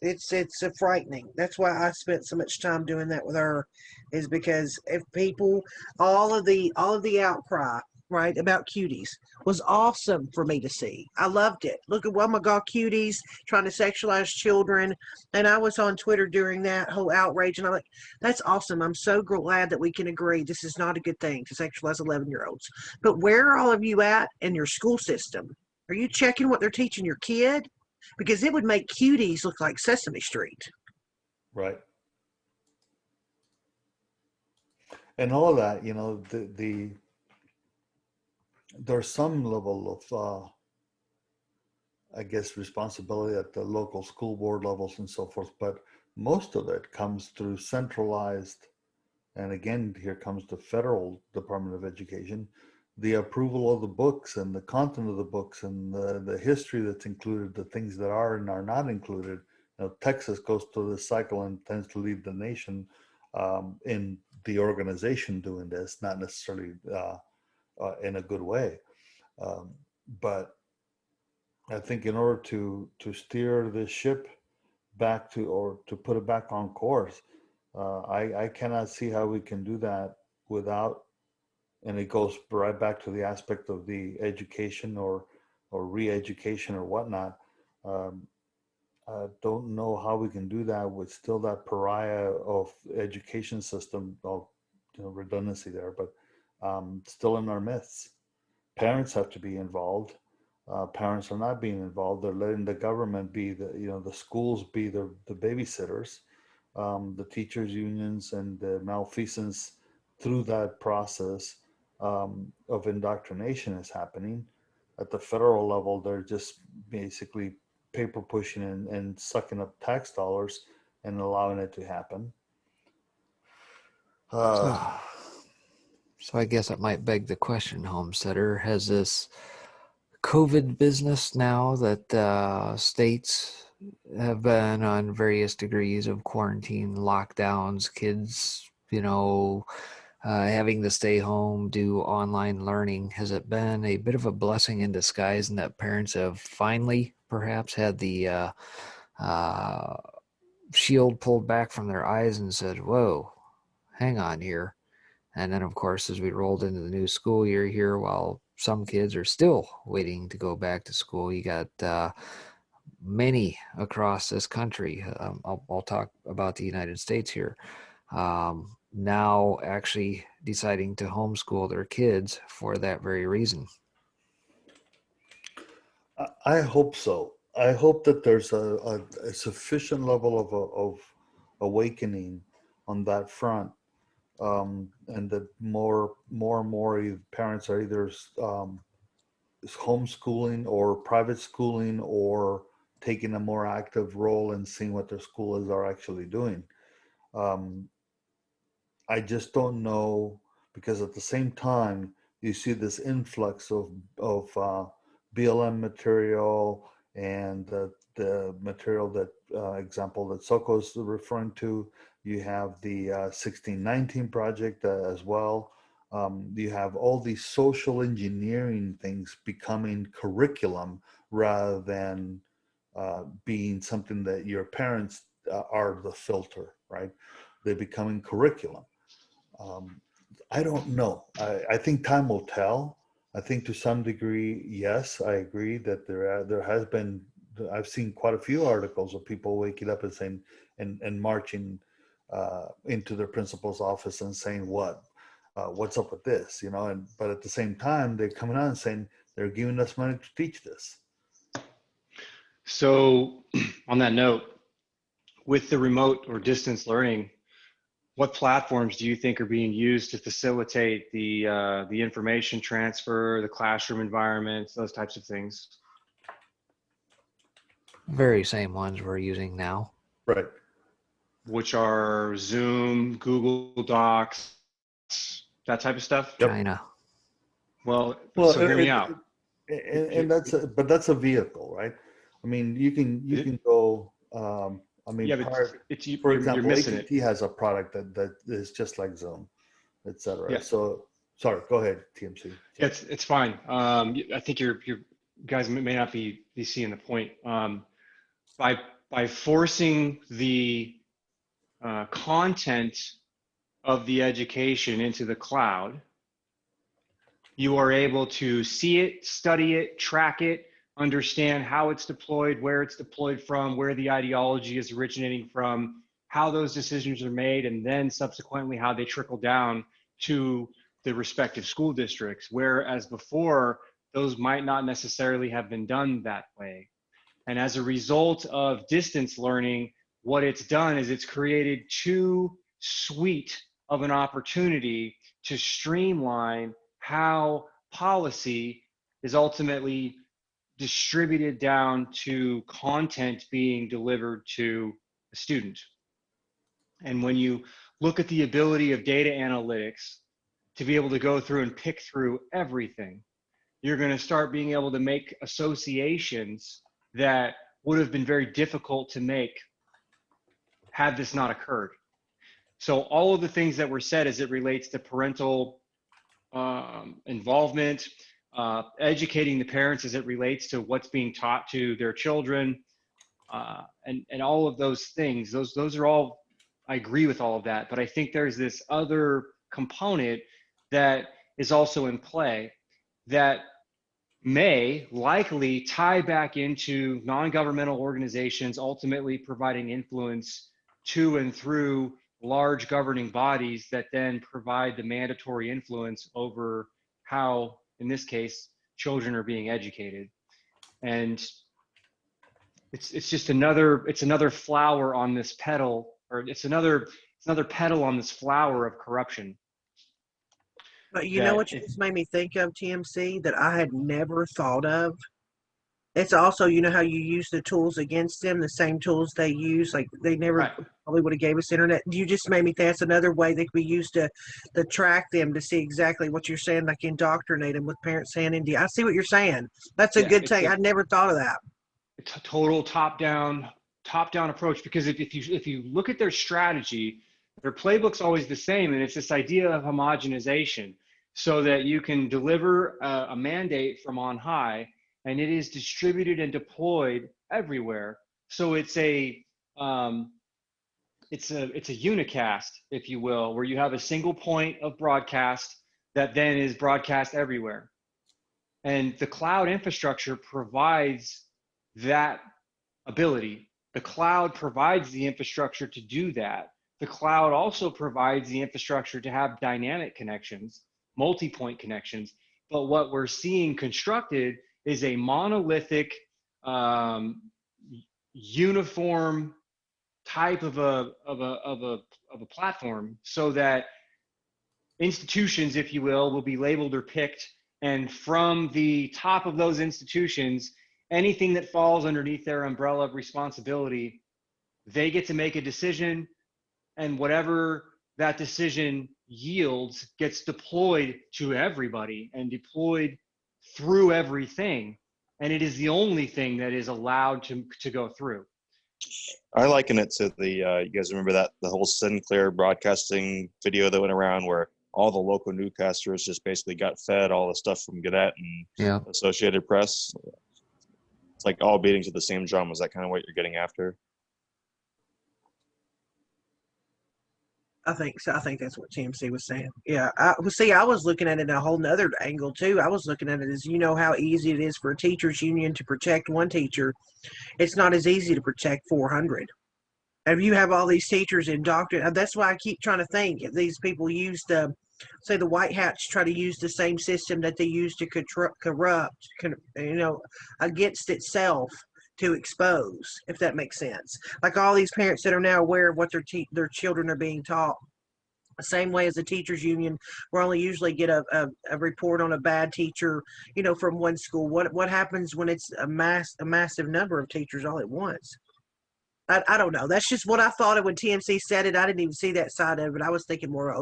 It's frightening. That's why I spent so much time doing that with her, is because if people, all of the outcry, right, about cuties was awesome for me to see. I loved it. Look at, oh my God, cuties trying to sexualize children. And I was on Twitter during that whole outrage, and I'm like, that's awesome. I'm so glad that we can agree this is not a good thing to sexualize 11-year-olds. But where are all of you at in your school system? Are you checking what they're teaching your kid? Because it would make cuties look like Sesame Street. right. And all of that, you know, there's some level of I guess responsibility at the local school board levels and so forth, but most of it comes through centralized, and again, here comes the federal Department of Education, the approval of the books and the content of the books and the history that's included, the things that are and are not included. You know, Texas goes through this cycle and tends to lead the nation in the organization doing this, not necessarily in a good way. But I think in order to steer the ship back to, or to put it back on course, I cannot see how we can do that without, and it goes right back to the aspect of the education or re-education or whatnot. I don't know how we can do that with still that pariah of education system, of, you know, redundancy there, but still in our midst. Parents have to be involved. Parents are not being involved. They're letting the government be the schools be the babysitters. The teachers unions and the malfeasance through that process of indoctrination is happening. At the federal level, they're just basically paper pushing and sucking up tax dollars and allowing it to happen. So, so I guess it might beg the question, Homesteader, has this COVID business now that states have been on various degrees of quarantine, lockdowns, kids, having to stay home, do online learning, has it been a bit of a blessing in disguise in that parents have finally perhaps had the shield pulled back from their eyes and said, whoa, hang on here. And then, of course, as we rolled into the new school year here, while some kids are still waiting to go back to school, you got many across this country. I'll talk about the United States here. Now actually deciding to homeschool their kids for that very reason. I hope so. I hope that there's a sufficient level of awakening on that front, and that more and more parents are either homeschooling or private schooling or taking a more active role in seeing what their schools are actually doing. I just don't know, because at the same time you see this influx of BLM material and the material that example that SoCo is referring to. You have the 1619 project as well. You have all these social engineering things becoming curriculum rather than being something that your parents are the filter, right? They're becoming curriculum. I don't know. I think time will tell. I think to some degree, yes, I agree that there has been. I've seen quite a few articles of people waking up and saying and marching into their principal's office and saying what's up with this, and but at the same time they're coming out and saying they're giving us money to teach this. So on that note, with the remote or distance learning, what platforms do you think are being used to facilitate the information transfer, the classroom environment, those types of things? Very same ones we're using now. Right. Which are Zoom, Google Docs, that type of stuff? Yep. China. Well, so hear me out. And that's a vehicle, right? I mean, you can go. I mean, yeah, but for example, you're missing AT&T has a product that is just like Zoom, etc. Yeah. So, sorry, go ahead, TMC. Yeah, it's fine. I think you guys may not be seeing the point. By forcing the content of the education into the cloud, you are able to see it, study it, track it, understand how it's deployed, where it's deployed from, where the ideology is originating from, how those decisions are made, and then subsequently how they trickle down to the respective school districts, whereas before, those might not necessarily have been done that way. And as a result of distance learning, what it's done is it's created too sweet of an opportunity to streamline how policy is ultimately distributed down to content being delivered to a student. And when you look at the ability of data analytics to be able to go through and pick through everything, you're going to start being able to make associations that would have been very difficult to make had this not occurred. So all of the things that were said as it relates to parental involvement, educating the parents as it relates to what's being taught to their children, and all of those things, those are all, I agree with all of that, but I think there's this other component that is also in play that may likely tie back into non-governmental organizations ultimately providing influence to and through large governing bodies that then provide the mandatory influence over how in this case, children are being educated. And it's just another flower on this petal, or it's another petal on this flower of corruption. But you know what you just made me think of, TMC, that I had never thought of? It's also, you know how you use the tools against them, the same tools they use, like they never Right. probably would have gave us internet. You just made me think that's another way they could be used to track them, to see exactly what you're saying, like indoctrinate them with parents saying, I see what you're saying. That's a good take. I never thought of that. It's a total top-down approach, because if you look at their strategy, their playbook's always the same, and it's this idea of homogenization, so that you can deliver a mandate from on high, and it is distributed and deployed everywhere. So it's a unicast, if you will, where you have a single point of broadcast that then is broadcast everywhere. And the cloud infrastructure provides that ability. The cloud provides the infrastructure to do that. The cloud also provides the infrastructure to have dynamic connections, multi-point connections. But what we're seeing constructed is a monolithic, uniform type of a platform, so that institutions, if you will be labeled or picked, and from the top of those institutions, anything that falls underneath their umbrella of responsibility, they get to make a decision, and whatever that decision yields gets deployed to everybody and deployed through everything. And it is the only thing that is allowed to go through. I liken it to the, you guys remember the whole Sinclair broadcasting video that went around, where all the local newscasters just basically got fed all the stuff from Gazette and Associated Press. It's like all beating to the same drum. Is that kind of what you're getting after? I think so. I think that's what TMC was saying. Yeah. I was looking at it in a whole nother angle too. I was looking at it as, you know, how easy it is for a teachers union to protect one teacher. It's not as easy to protect 400. If you have all these teachers indoctrinated, that's why I keep trying to think, if these people use say the white hats try to use the same system that they use to corrupt, against itself, to expose, if that makes sense. Like all these parents that are now aware of what their children are being taught. The same way as the teachers union, we only usually get a report on a bad teacher, from one school. What happens when it's a massive number of teachers all at once? I don't know. That's just what I thought of when TMC said it. I didn't even see that side of it. I was thinking more,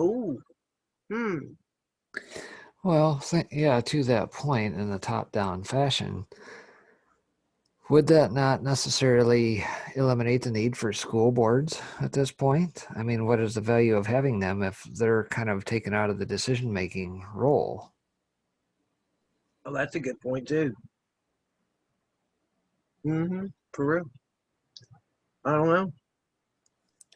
Well, to that point, in the top-down fashion, would that not necessarily eliminate the need for school boards at this point? I mean, what is the value of having them if they're kind of taken out of the decision-making role? Oh, that's a good point, too. For real. I don't know.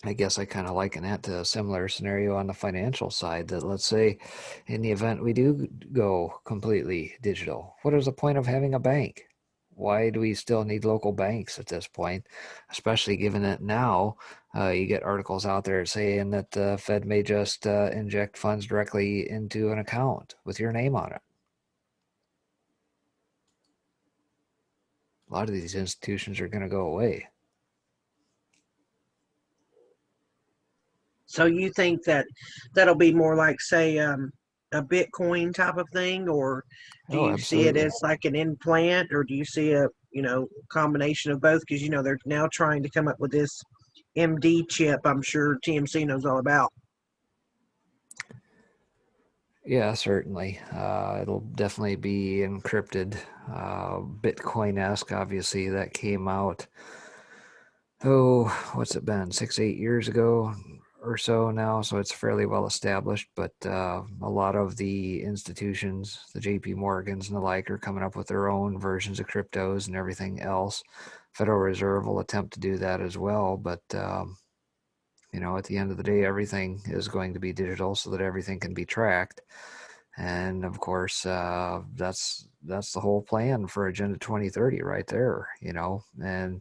I guess I kind of liken that to a similar scenario on the financial side, that let's say in the event we do go completely digital, what is the point of having a bank? Why do we still need local banks at this point, especially given that now you get articles out there saying that the Fed may just inject funds directly into an account with your name on it? A lot of these institutions are going to go away. So you think that'll be more like, say, a Bitcoin type of thing, or do you see it as like an implant, or do you see a combination of both? Because they're now trying to come up with this MD chip. I'm sure TMC knows all about. Yeah, certainly. It'll definitely be encrypted, Bitcoin-esque. Obviously, that came out. What's it been? 6-8 years ago or so now, so it's fairly well established, but a lot of the institutions, the JP Morgans and the like, are coming up with their own versions of cryptos and everything else. Federal Reserve will attempt to do that as well, but at the end of the day, everything is going to be digital so that everything can be tracked. And of course, that's the whole plan for Agenda 2030 right there, and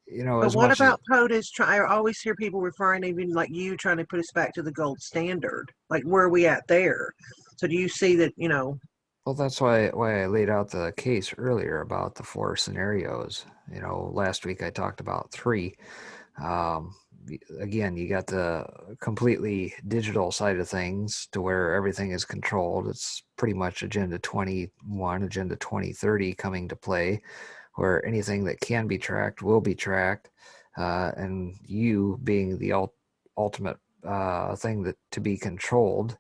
But what about POTUS? I always hear people referring, even like you, trying to put us back to the gold standard. Like, where are we at there? So do you see that, Well, that's why I laid out the case earlier about the 4 scenarios. Last week I talked about 3. Again, you got the completely digital side of things to where everything is controlled. It's pretty much Agenda 21, Agenda 2030 coming to play, where anything that can be tracked will be tracked, and you being the ultimate thing that to be controlled.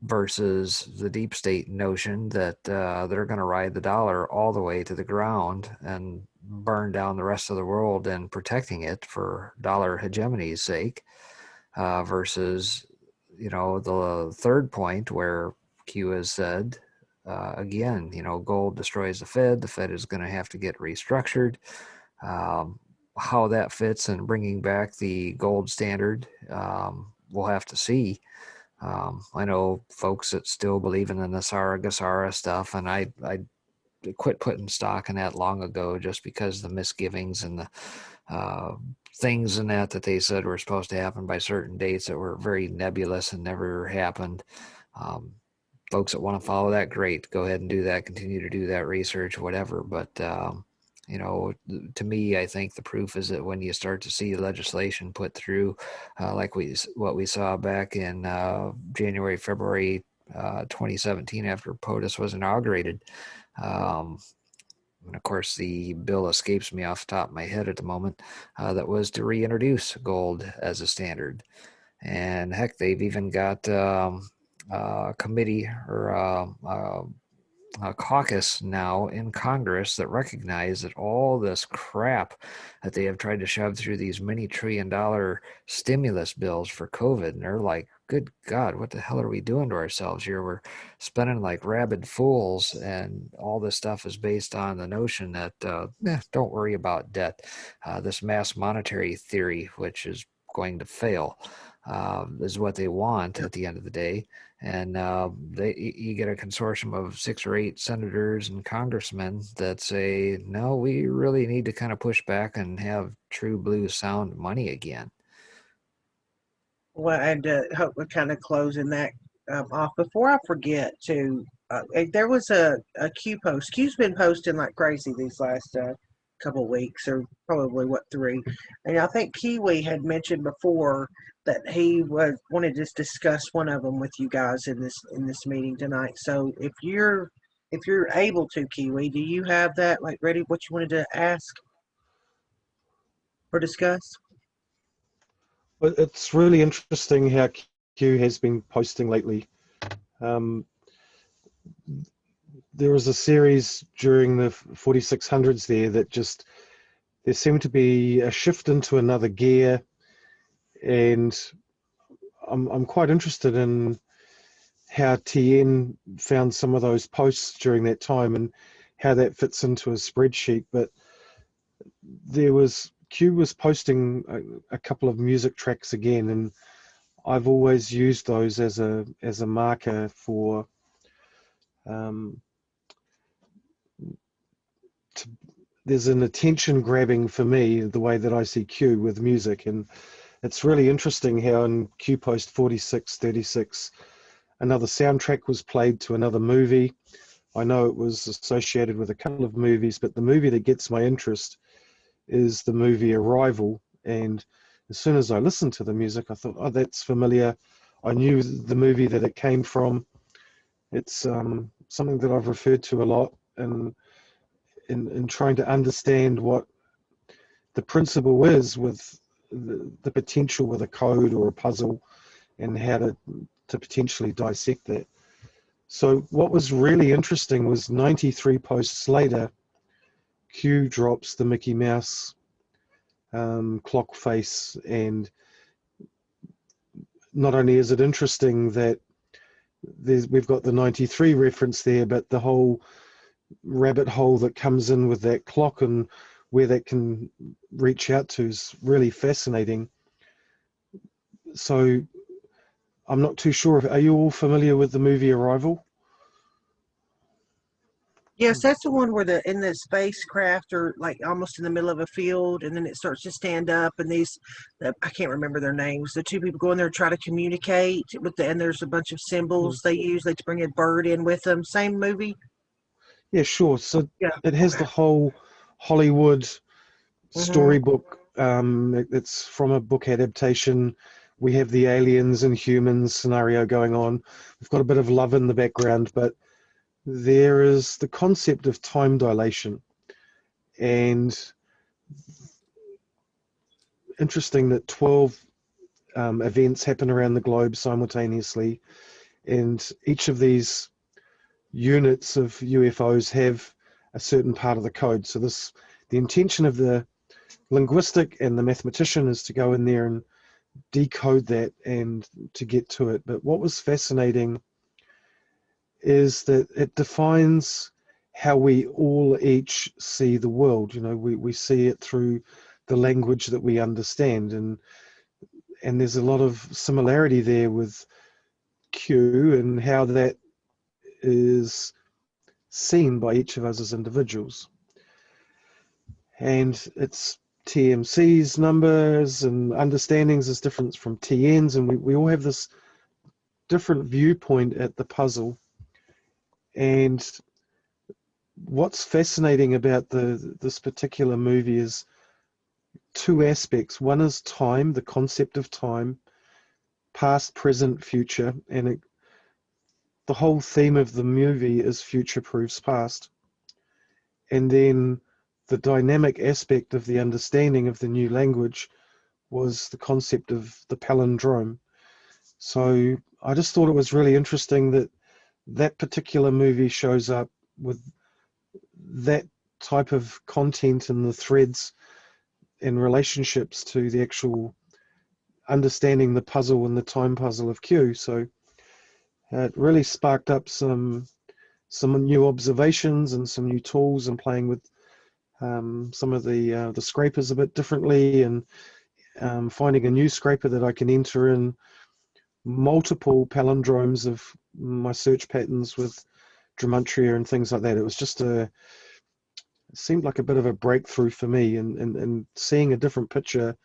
Versus the deep state notion that they're going to ride the dollar all the way to the ground and burn down the rest of the world and protecting it for dollar hegemony's sake, versus, the third point where Q has said, again, gold destroys the Fed is going to have to get restructured. How that fits in bringing back the gold standard, we'll have to see. I know folks that still believe in the Nasara-Gasara stuff, and I quit putting stock in that long ago just because the misgivings and the things in that they said were supposed to happen by certain dates that were very nebulous and never happened. Folks that want to follow that, great. Go ahead and do that. Continue to do that research, whatever. But to me, I think the proof is that when you start to see legislation put through, like what we saw back in January, February 2017 after POTUS was inaugurated. And of course, the bill escapes me off the top of my head at the moment, that was to reintroduce gold as a standard. And heck, they've even got a committee or a caucus now in Congress that recognize that all this crap that they have tried to shove through these many $1 trillion stimulus bills for COVID, and they're like, good God, what the hell are we doing to ourselves here? We're spending like rabid fools, and all this stuff is based on the notion that don't worry about debt. This mass monetary theory, which is going to fail, is what they want at the end of the day. And you get a consortium of 6 or 8 senators and congressmen that say, no, we really need to kind of push back and have true blue sound money again. Well, and hope we're kind of closing that off. Before I forget to, there was a Q post. Q's been posting like crazy these last couple of weeks, or probably 3. And I think Kiwi had mentioned before that he wanted to discuss one of them with you guys in this meeting tonight. So if you're able to, Kiwi, do you have that like ready? What you wanted to ask or discuss? But it's really interesting how Q has been posting lately. There was a series during the 4600s there seemed to be a shift into another gear, and I'm quite interested in how TN found some of those posts during that time and how that fits into a spreadsheet. But Q was posting a couple of music tracks again, and I've always used those as a marker for there's an attention grabbing for me the way that I see Q with music. And it's really interesting how in Q post 4636 another soundtrack was played to another movie. I know it was associated with a couple of movies, but the movie that gets my interest is the movie Arrival. And as soon as I listened to the music, I thought, oh, that's familiar. I knew the movie that it came from. It's something that I've referred to a lot, and in trying to understand what the principle is with the potential with a code or a puzzle, and how to potentially dissect that. So what was really interesting was 93 posts later, Q drops the Mickey Mouse clock face, and not only is it interesting that we've got the 93 reference there, but the whole rabbit hole that comes in with that clock and where that can reach out to is really fascinating. So I'm not too sure. Are you all familiar with the movie Arrival? Yes, that's the one where in the spacecraft are like almost in the middle of a field, and then it starts to stand up, and I can't remember their names. The two people go in there and try to communicate and there's a bunch of symbols they use. They bring a bird in with them. Same movie. Yeah, sure. So Yeah. it has the whole Hollywood storybook. It's from a book adaptation. We have the aliens and humans scenario going on. We've got a bit of love in the background, but there is the concept of time dilation. And interesting that 12 events happen around the globe simultaneously, and each of these units of UFOs have a certain part of the code. So the intention of the linguistic and the mathematician is to go in there and decode that and to get to it. But what was fascinating is that it defines how we all each see the world. You know, we see it through the language that we understand, and there's a lot of similarity there with Q and how that is seen by each of us as individuals. And it's TMC's numbers and understandings is different from TN's, and we all have this different viewpoint at the puzzle. And what's fascinating about this particular movie is two aspects. One is time, the concept of time, past, present, future, and the whole theme of the movie is future proofs past. And then the dynamic aspect of the understanding of the new language was the concept of the palindrome. So I just thought it was really interesting that that particular movie shows up with that type of content and the threads and relationships to the actual understanding the puzzle and the time puzzle of Q. So it really sparked up some new observations and some new tools, and playing with some of the scrapers a bit differently, and finding a new scraper that I can enter in multiple palindromes of my search patterns with gematria and things like that. It was just it seemed like a bit of a breakthrough for me, and seeing a different picture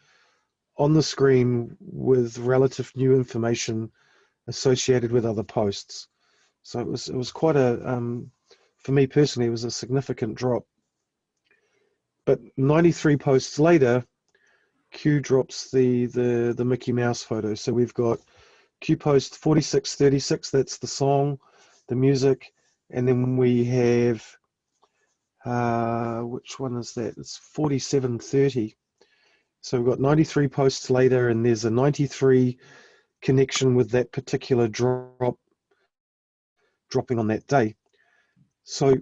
on the screen with relative new information associated with other posts. So it was quite for me personally, it was a significant drop. But 93 posts later, Q drops the Mickey Mouse photo. So we've got Q post 4636, that's the song, the music, and then we have which one is that? It's 4730. So we've got 93 posts later, and there's a 93 connection with that particular dropping on that day. So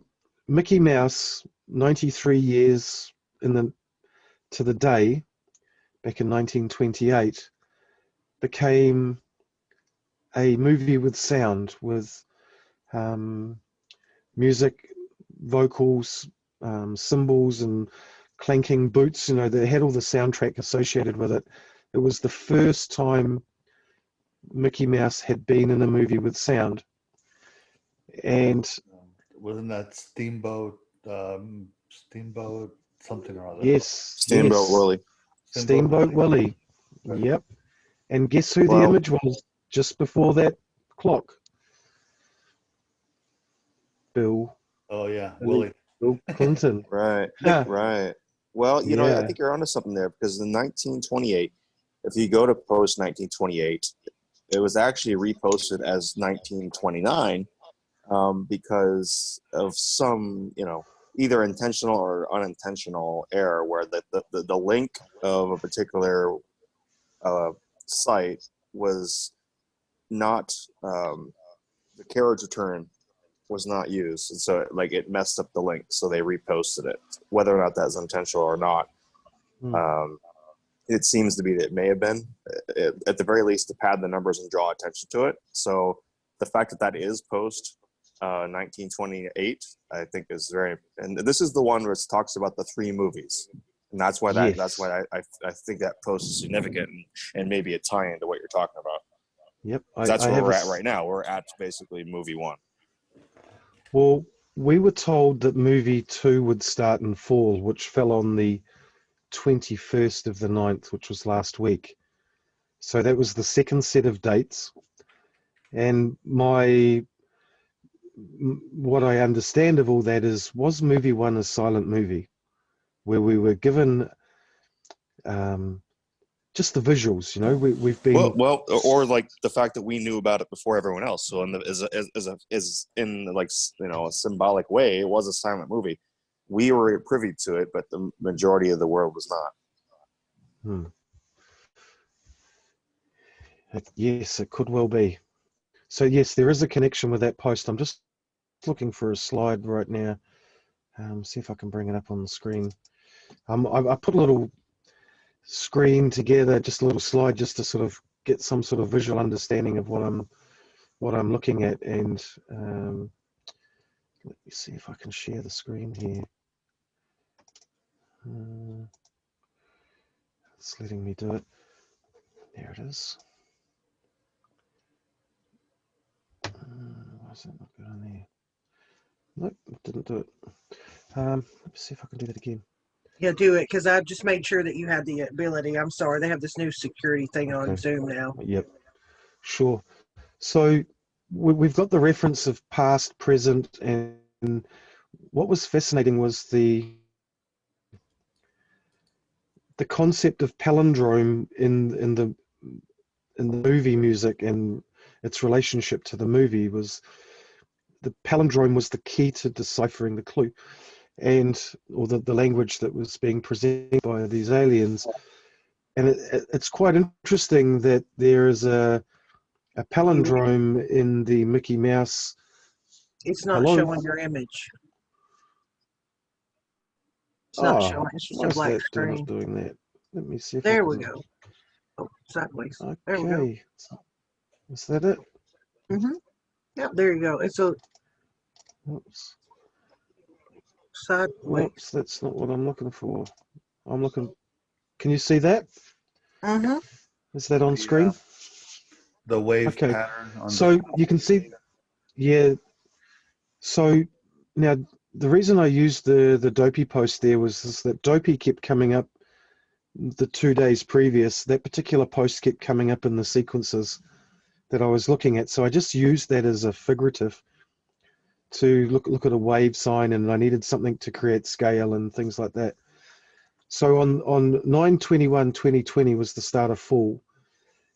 Mickey Mouse, 93 years to the day, back in 1928, became a movie with sound, with music, vocals, cymbals, and clanking boots. You know, they had all the soundtrack associated with it. It was the first time Mickey Mouse had been in a movie with sound. And wasn't that Steamboat something or other? yes, Steamboat Willie. Steamboat Willie. Right. Yep. And guess who the image was just before that clock? Bill. Oh yeah, Willie. Bill Clinton. Right. Yeah. Right. Well, you know, I think you're onto something there, because in 1928, if you go to post 1928, it was actually reposted as 1929 because of some, you know, either intentional or unintentional error, where the link of a particular site was not the carriage return was not used, and so it messed up the link, so they reposted it. Whether or not that's intentional or not, it seems to be that it may have been, at the very least, to pad the numbers and draw attention to it. So the fact that that is post 1928, I think is very, and this is the one where it talks about the three movies, and that's why I think that post is significant, and maybe a tie into what you're talking about. Yep. That's where we're at right now. We're at basically movie one. Well, we were told that movie 2 would start in fall, which fell on the 21st of the 9th, which was last week. So that was the second set of dates. And what I understand of all that was movie 1 a silent movie, where we were given just the visuals, we've been or like the fact that we knew about it before everyone else. So is in like, a symbolic way, it was a silent movie. We were privy to it, but the majority of the world was not. Yes, it could well be. So yes, there is a connection with that post. I'm just looking for a slide right now. See if I can bring it up on the screen. I put a little screen together, just a little slide, just to sort of get some sort of visual understanding of what I'm looking at. And let me see if I can share the screen here. It's letting me do it. There it is. Why is that not good on there? Nope, it didn't do it. Let me see if I can do that again. Yeah, do it, because I just made sure that you had the ability. I'm sorry, they have this new security thing on Zoom now. Yep, sure. So we've got the reference of past, present, and what was fascinating was the concept of palindrome in the movie music, and its relationship to the movie was the palindrome was the key to deciphering the clue, or the language that was being presented by these aliens. And it's quite interesting that there is a palindrome in the Mickey Mouse. It's not showing your image. It's not showing. It's just a black screen. Not doing that. Let me see if there we go. Oh, sideways. Okay. There we go. Is that it? Yep, there you go. It's a Oops. sideways. Oops, that's not what I'm looking for. I'm looking. Can you see that? Is that on screen? The wave pattern. So you can see. Yeah. So now the reason I used the Dopey post there was that Dopey kept coming up the 2 days previous. That particular post kept coming up in the sequences that I was looking at. So I just used that as a figurative to look at a wave sign, and I needed something to create scale and things like that. So on 9/21/2020 was the start of fall,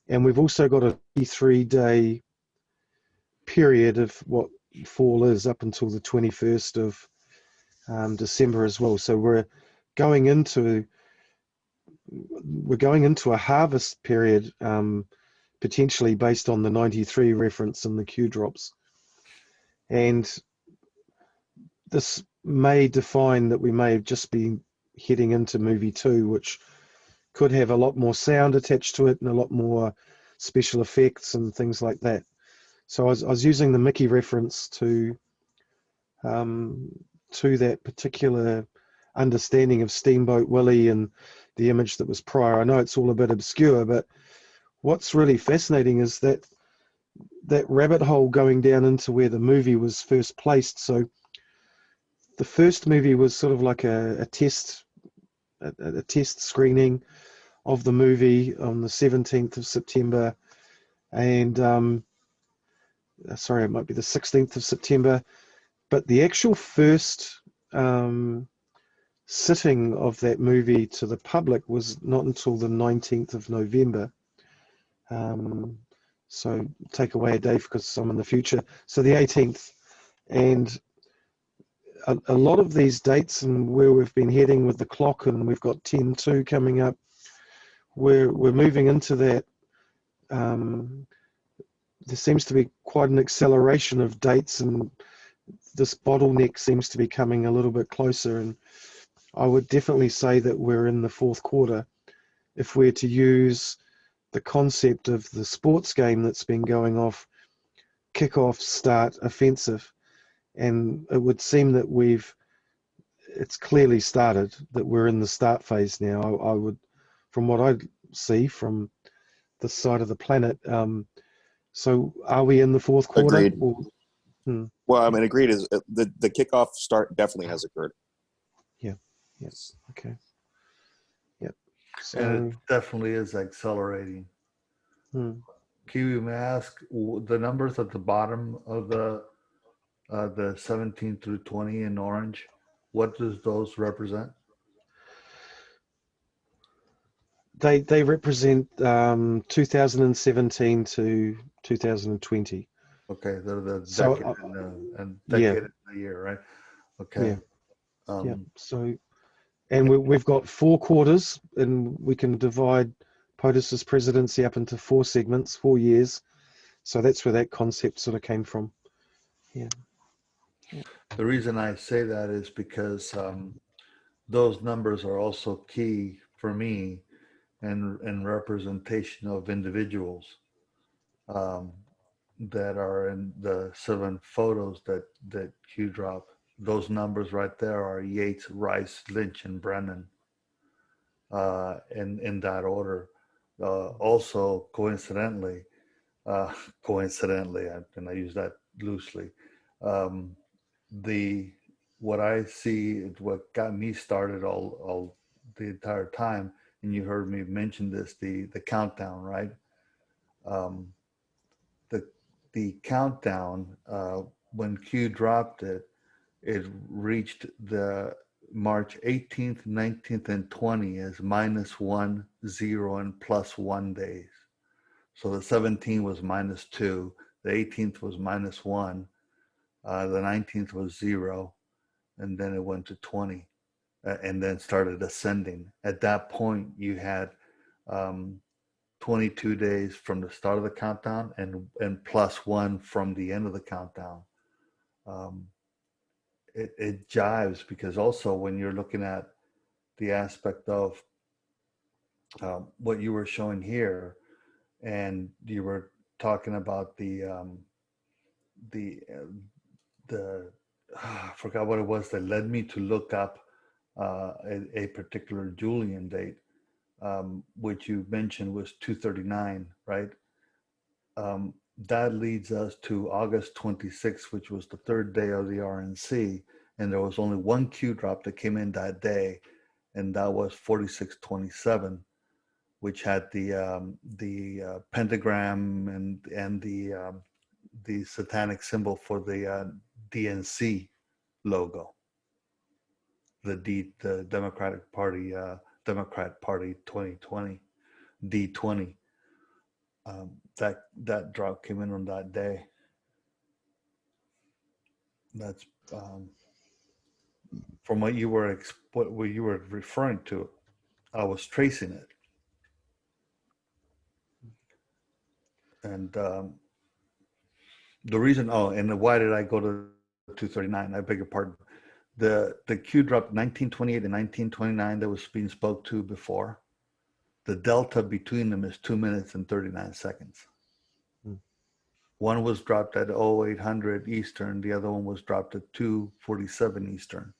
and we've also got a 3-day period of what fall is up until the 21st of December as well. So we're going into a harvest period, potentially based on the 93 reference and the Q drops. And this may define that we may have just been heading into movie 2, which could have a lot more sound attached to it and a lot more special effects and things like that. So I was using the Mickey reference to that particular understanding of Steamboat Willie and the image that was prior. I know it's all a bit obscure, but what's really fascinating is that rabbit hole going down into where the movie was first placed. So the first movie was sort of like a test screening of the movie on the 17th of September, and sorry, it might be the 16th of September, but the actual first sitting of that movie to the public was not until the 19th of November. So take away a day because I'm in the future. So the 18th, and a lot of these dates and where we've been heading with the clock, and we've got 10/2 coming up, we're moving into that. There seems to be quite an acceleration of dates, and this bottleneck seems to be coming a little bit closer. And I would definitely say that we're in the fourth quarter if we're to use the concept of the sports game that's been going off, kickoff, start, offensive. And it would seem that it's clearly started, that we're in the start phase now. I would, from what I see from this side of the planet. So are we in the fourth quarter? Agreed. Well, Well, I mean, agreed. Is the kickoff start definitely has occurred. Yeah. Yes. Okay. Yep. And it So, definitely is accelerating. Kiwi, may I ask the numbers at the bottom of the 17 through 20 in orange? What does those represent? they represent 2017 to 2020. Okay, they're the So, decade and yeah, decade in the year, right? Okay. yeah, yeah. Um, So, and we've got 4 quarters, and we can divide POTUS's presidency up into 4 segments, 4 years. So that's where that concept sort of came from. Yeah. the reason I say that is because those numbers are also key for me and representation of individuals um, that are in the 7 photos that Q drop. Those numbers right there are Yates, Rice, Lynch, and Brennan, in that order. Also, coincidentally, and I use that loosely, um, the what I see, what got me started all the entire time, and you heard me mention this, the countdown, right? Um, the the countdown, when Q dropped it, it reached the March 18th, 19th, and 20th as -1, 0, and +1 days. So the 17th was -2, the 18th was -1, the 19th was 0, and then it went to 20, and then started ascending. At that point, you had 22 days from the start of the countdown and +1 from the end of the countdown. Um, it jives because also when you're looking at the aspect of what you were showing here, and you were talking about the the I forgot what it was that led me to look up a particular Julian date, which you mentioned was 239, right? That leads us to August 26th, which was the 3rd day of the RNC, and there was only one Q drop that came in that day, and that was 4627, which had the pentagram and the satanic symbol for the DNC logo, the Democratic Party, Democrat Party 2020, D20. That drop came in on that day. That's from what you were referring to. I was tracing it, and the reason. Oh, and why did I go to 239? I beg your pardon. The Q drop 1928 and 1929 that was being spoke to before. The delta between them is 2 minutes and 39 seconds. One was dropped at 0800 Eastern. The other one was dropped at 2:47 Eastern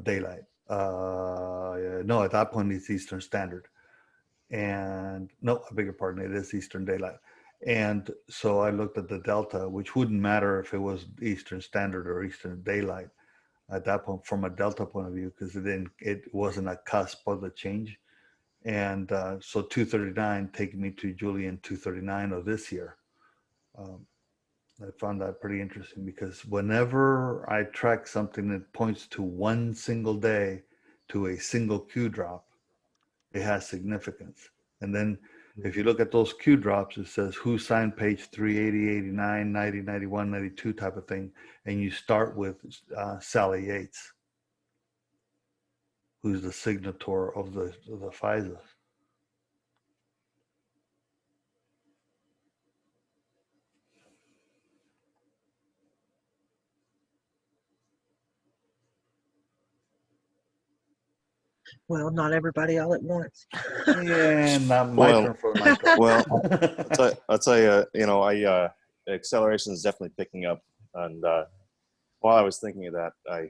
daylight. No, at that point it's Eastern Standard. And no, I beg your pardon, it is Eastern Daylight. And so I looked at the delta, which wouldn't matter if it was Eastern Standard or Eastern Daylight at that point from a delta point of view, because it wasn't a cusp of the change. And so 239 taking me to Julian 239 of this year. I found that pretty interesting because whenever I track something that points to one single day to a single Q drop, it has significance. And then if you look at those Q drops, it says who signed page 380, 89, 90, 91, 92 type of thing. And you start with Sally Yates, who's the signator of the FISA. Well, not everybody all at once. Yeah, not my turn for a night. Well, I'll tell you, acceleration is definitely picking up. And while I was thinking of that, I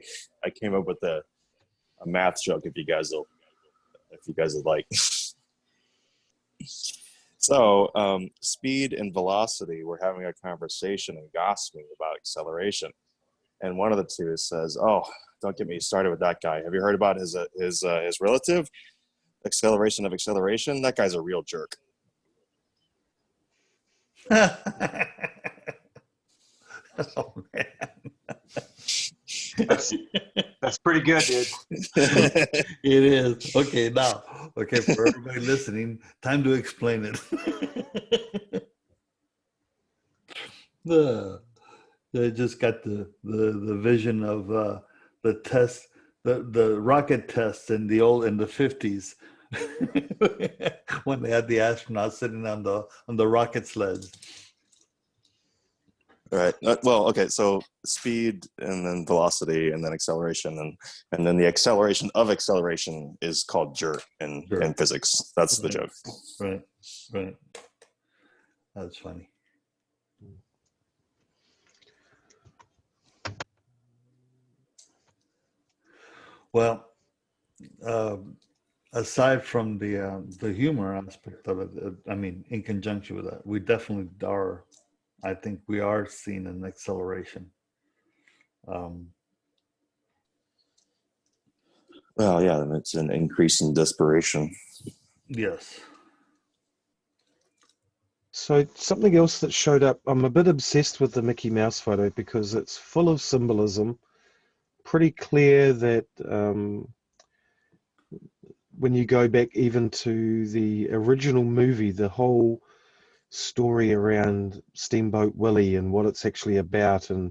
came up with a math joke. If you guys would like. So, speed and velocity, we're having a conversation and gossiping about acceleration. And one of the two says, "Oh, don't get me started with that guy. Have you heard about his relative? Acceleration of acceleration? That guy's a real jerk." Oh man. That's pretty good, dude. It is. Okay, now, okay, for everybody listening, time to explain it. I just got the vision of the test, the rocket tests in the 50s when they had the astronauts sitting on the rocket sleds. Right. Well, okay. So speed, and then velocity, and then acceleration, and then the acceleration of acceleration is called jerk in physics. That's the joke. Right. Right. That's funny. Well, aside from the humor aspect of it, I mean, in conjunction with that, we definitely are. I think we are seeing an acceleration. Well, yeah, and it's an increase in desperation. Yes. So something else that showed up, I'm a bit obsessed with the Mickey Mouse photo because it's full of symbolism. Pretty clear that when you go back even to the original movie, the whole story around Steamboat Willie and what it's actually about, and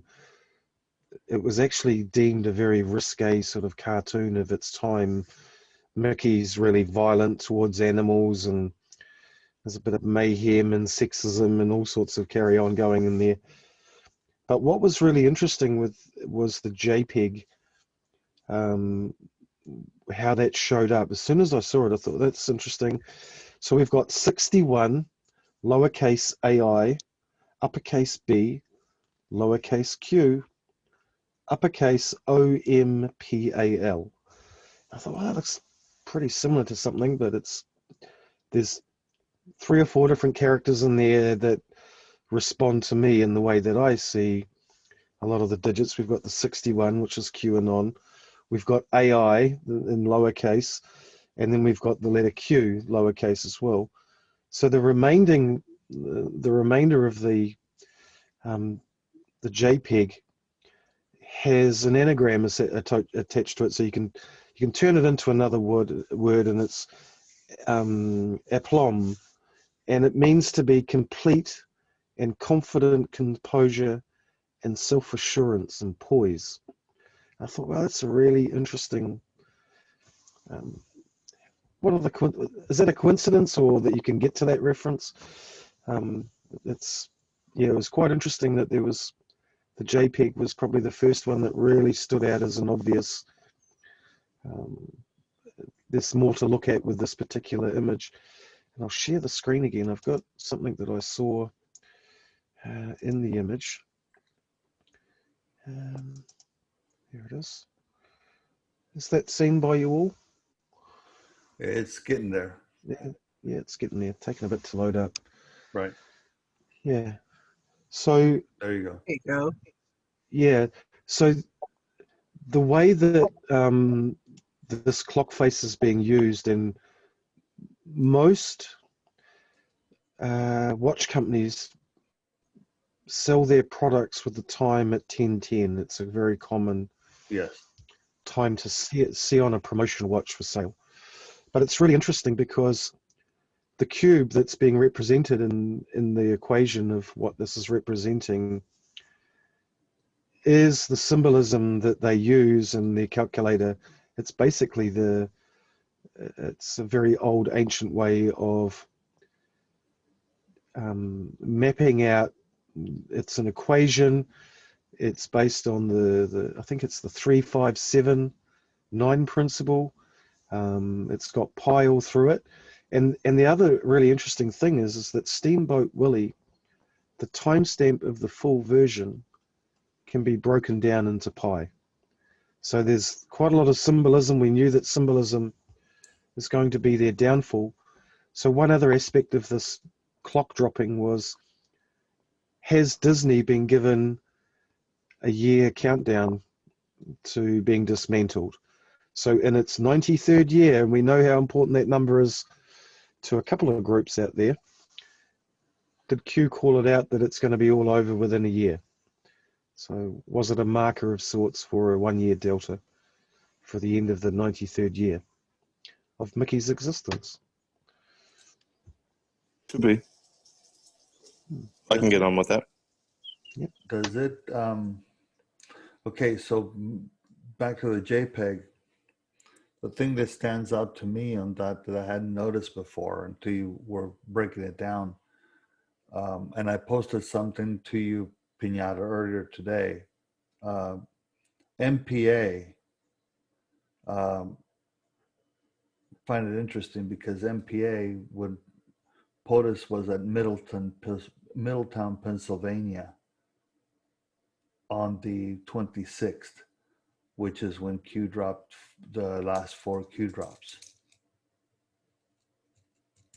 it was actually deemed a very risque sort of cartoon of its time. Mickey's really violent towards animals, and there's a bit of mayhem and sexism and all sorts of carry on going in there. But what was really interesting was the JPEG, how that showed up. As soon as I saw it, I thought, that's interesting. So we've got 61, lowercase AI, uppercase B, lowercase q, uppercase OMPAL. I thought, well, that looks pretty similar to something, but there's 3 or 4 different characters in there that respond to me in the way that I see a lot of the digits. We've got the 61, which is QAnon. We've got AI in lowercase, and then we've got the letter Q, lowercase as well. So the remainder of the JPEG has an anagram attached to it, so you can turn it into another word, and it's aplomb, and it means to be complete and confident composure and self-assurance and poise. I thought, well, that's a really interesting. Is that a coincidence, or that you can get to that reference? It was quite interesting that there was the JPEG was probably the first one that really stood out as an obvious. There's more to look at with this particular image, and I'll share the screen again. I've got something that I saw in the image. Here it is. Is that seen by you all? It's getting there. Yeah, it's getting there. Taking a bit to load up. Right. Yeah. So there you go. There you go. Yeah. So the way that this clock face is being used, and most watch companies sell their products with the time at 10:10. It's a very common time to see on a promotional watch for sale. But it's really interesting because the cube that's being represented in the equation of what this is representing is the symbolism that they use in their calculator. It's basically it's a very old ancient way of mapping out. It's an equation. It's based on I think it's the 3-5-7-9 principle. It's got pi all through it. And the other really interesting thing is that Steamboat Willie, the timestamp of the full version can be broken down into pi. So there's quite a lot of symbolism. We knew that symbolism is going to be their downfall. So one other aspect of this clock dropping was, has Disney been given a year countdown to being dismantled? So in its 93rd year, and we know how important that number is to a couple of groups out there, did Q call it out that it's going to be all over within a year? So was it a marker of sorts for a 1 year delta for the end of the 93rd year of Mickey's existence? Could be. I can get on with that. Yep. Does it, okay, so back to the JPEG, the thing that stands out to me on that I hadn't noticed before until you were breaking it down, and I posted something to you, Pinata, earlier today. MPA, find it interesting because MPA, when POTUS was at Middletown, Pennsylvania on the 26th, which is when Q dropped the last 4 Q drops.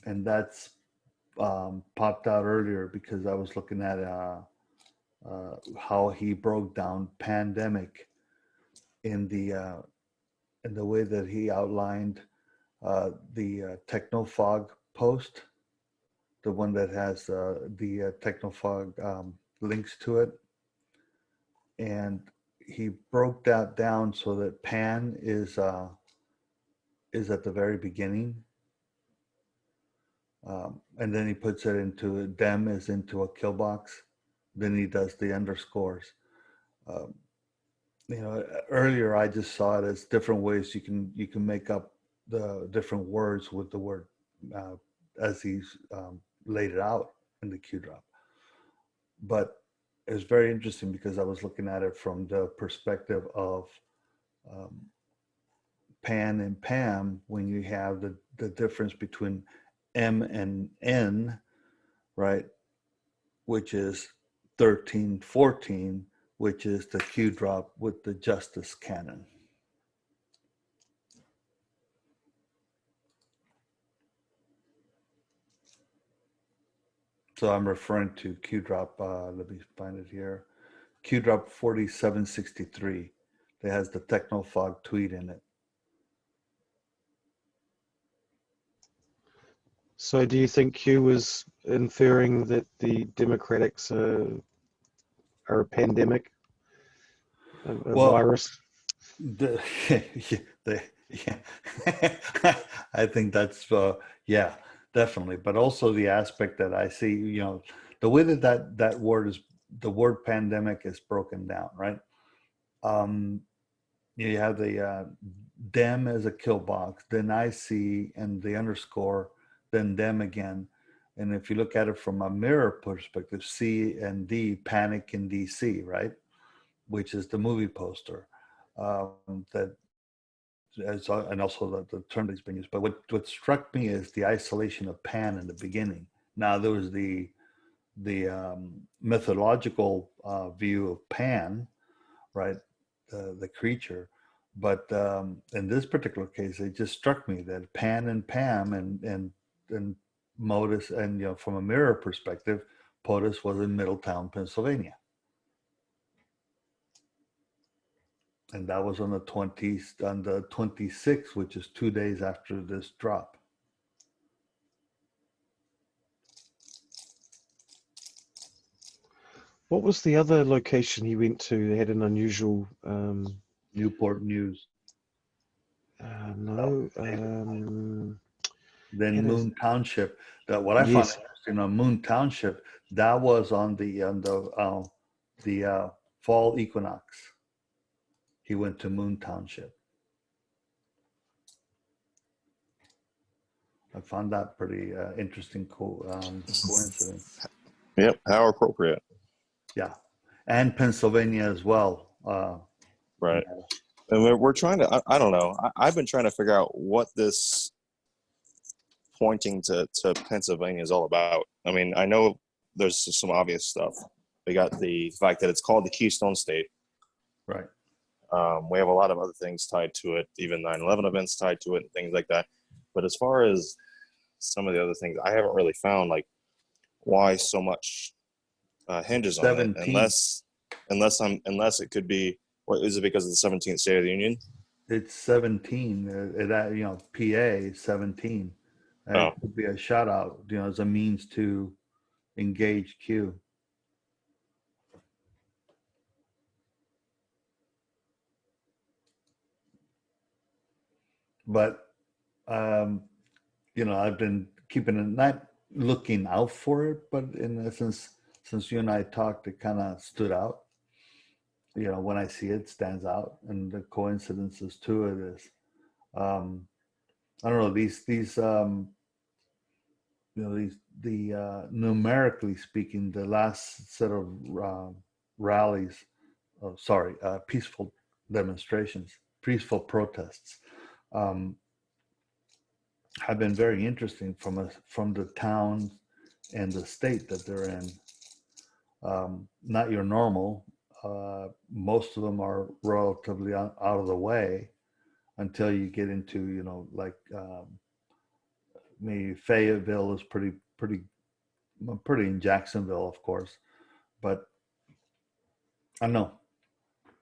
And that's popped out earlier because I was looking at how he broke down pandemic in the way that he outlined the Technofog post, the one that has the Technofog links to it. And he broke that down so that pan is at the very beginning. And then he puts it into dem is into a kill box. Then he does the underscores. Earlier I just saw it as different ways you can make up the different words with the word as he's laid it out in the Q drop. But it was very interesting because I was looking at it from the perspective of pan and pam, when you have the difference between M and N, right, which is 13, 14, which is the Q drop with the Justice Cannon. So I'm referring to Q drop, let me find it here. Q drop 4763 that has the Technofog tweet in it. So do you think Q was inferring that the Democrats are a pandemic, a virus? I think that's, yeah, definitely. But also the aspect that I see, the way that word is, the word pandemic is broken down, right? You have the dem as a kill box, then IC and the underscore, then dem again. And if you look at it from a mirror perspective, C and D, panic in DC, right? Which is the movie poster that, and also the term that's been used. But what struck me is the isolation of pan in the beginning. Now there was the mythological view of pan, right? The creature. But in this particular case, it just struck me that pan and pam and Modus, and from a mirror perspective, POTUS was in Middletown, Pennsylvania. And that was on the 26th, which is 2 days after this drop. What was the other location he went to? They had an unusual... Newport News. No. Then Moon Township. What I found interesting on Moon Township, that was on the fall equinox. He went to Moon Township. I found that pretty interesting coincidence. Yep, how appropriate. Yeah, and Pennsylvania as well. Right. And we're trying to, I don't know, I've been trying to figure out what this pointing to Pennsylvania is all about. I mean, I know there's some obvious stuff. We got the fact that it's called the Keystone State. Right. We have a lot of other things tied to it, even 9/11 events tied to it and things like that. But as far as some of the other things, I haven't really found, like, why so much hinges on it, 17. unless it could be, what is it, because of the 17th State of the Union? It's 17. PA 17. Oh. It could be a shout out, as a means to engage Q. But I've been keeping it, not looking out for it, but in essence, since you and I talked, it kind of stood out. When I see it, stands out, and the coincidences to it is, I don't know, numerically speaking, the last set of rallies, peaceful demonstrations, peaceful protests, have been very interesting from the town and the state that they're in. Not your normal. Most of them are relatively out of the way until you get into, maybe Fayetteville is pretty in Jacksonville, of course. But I don't know.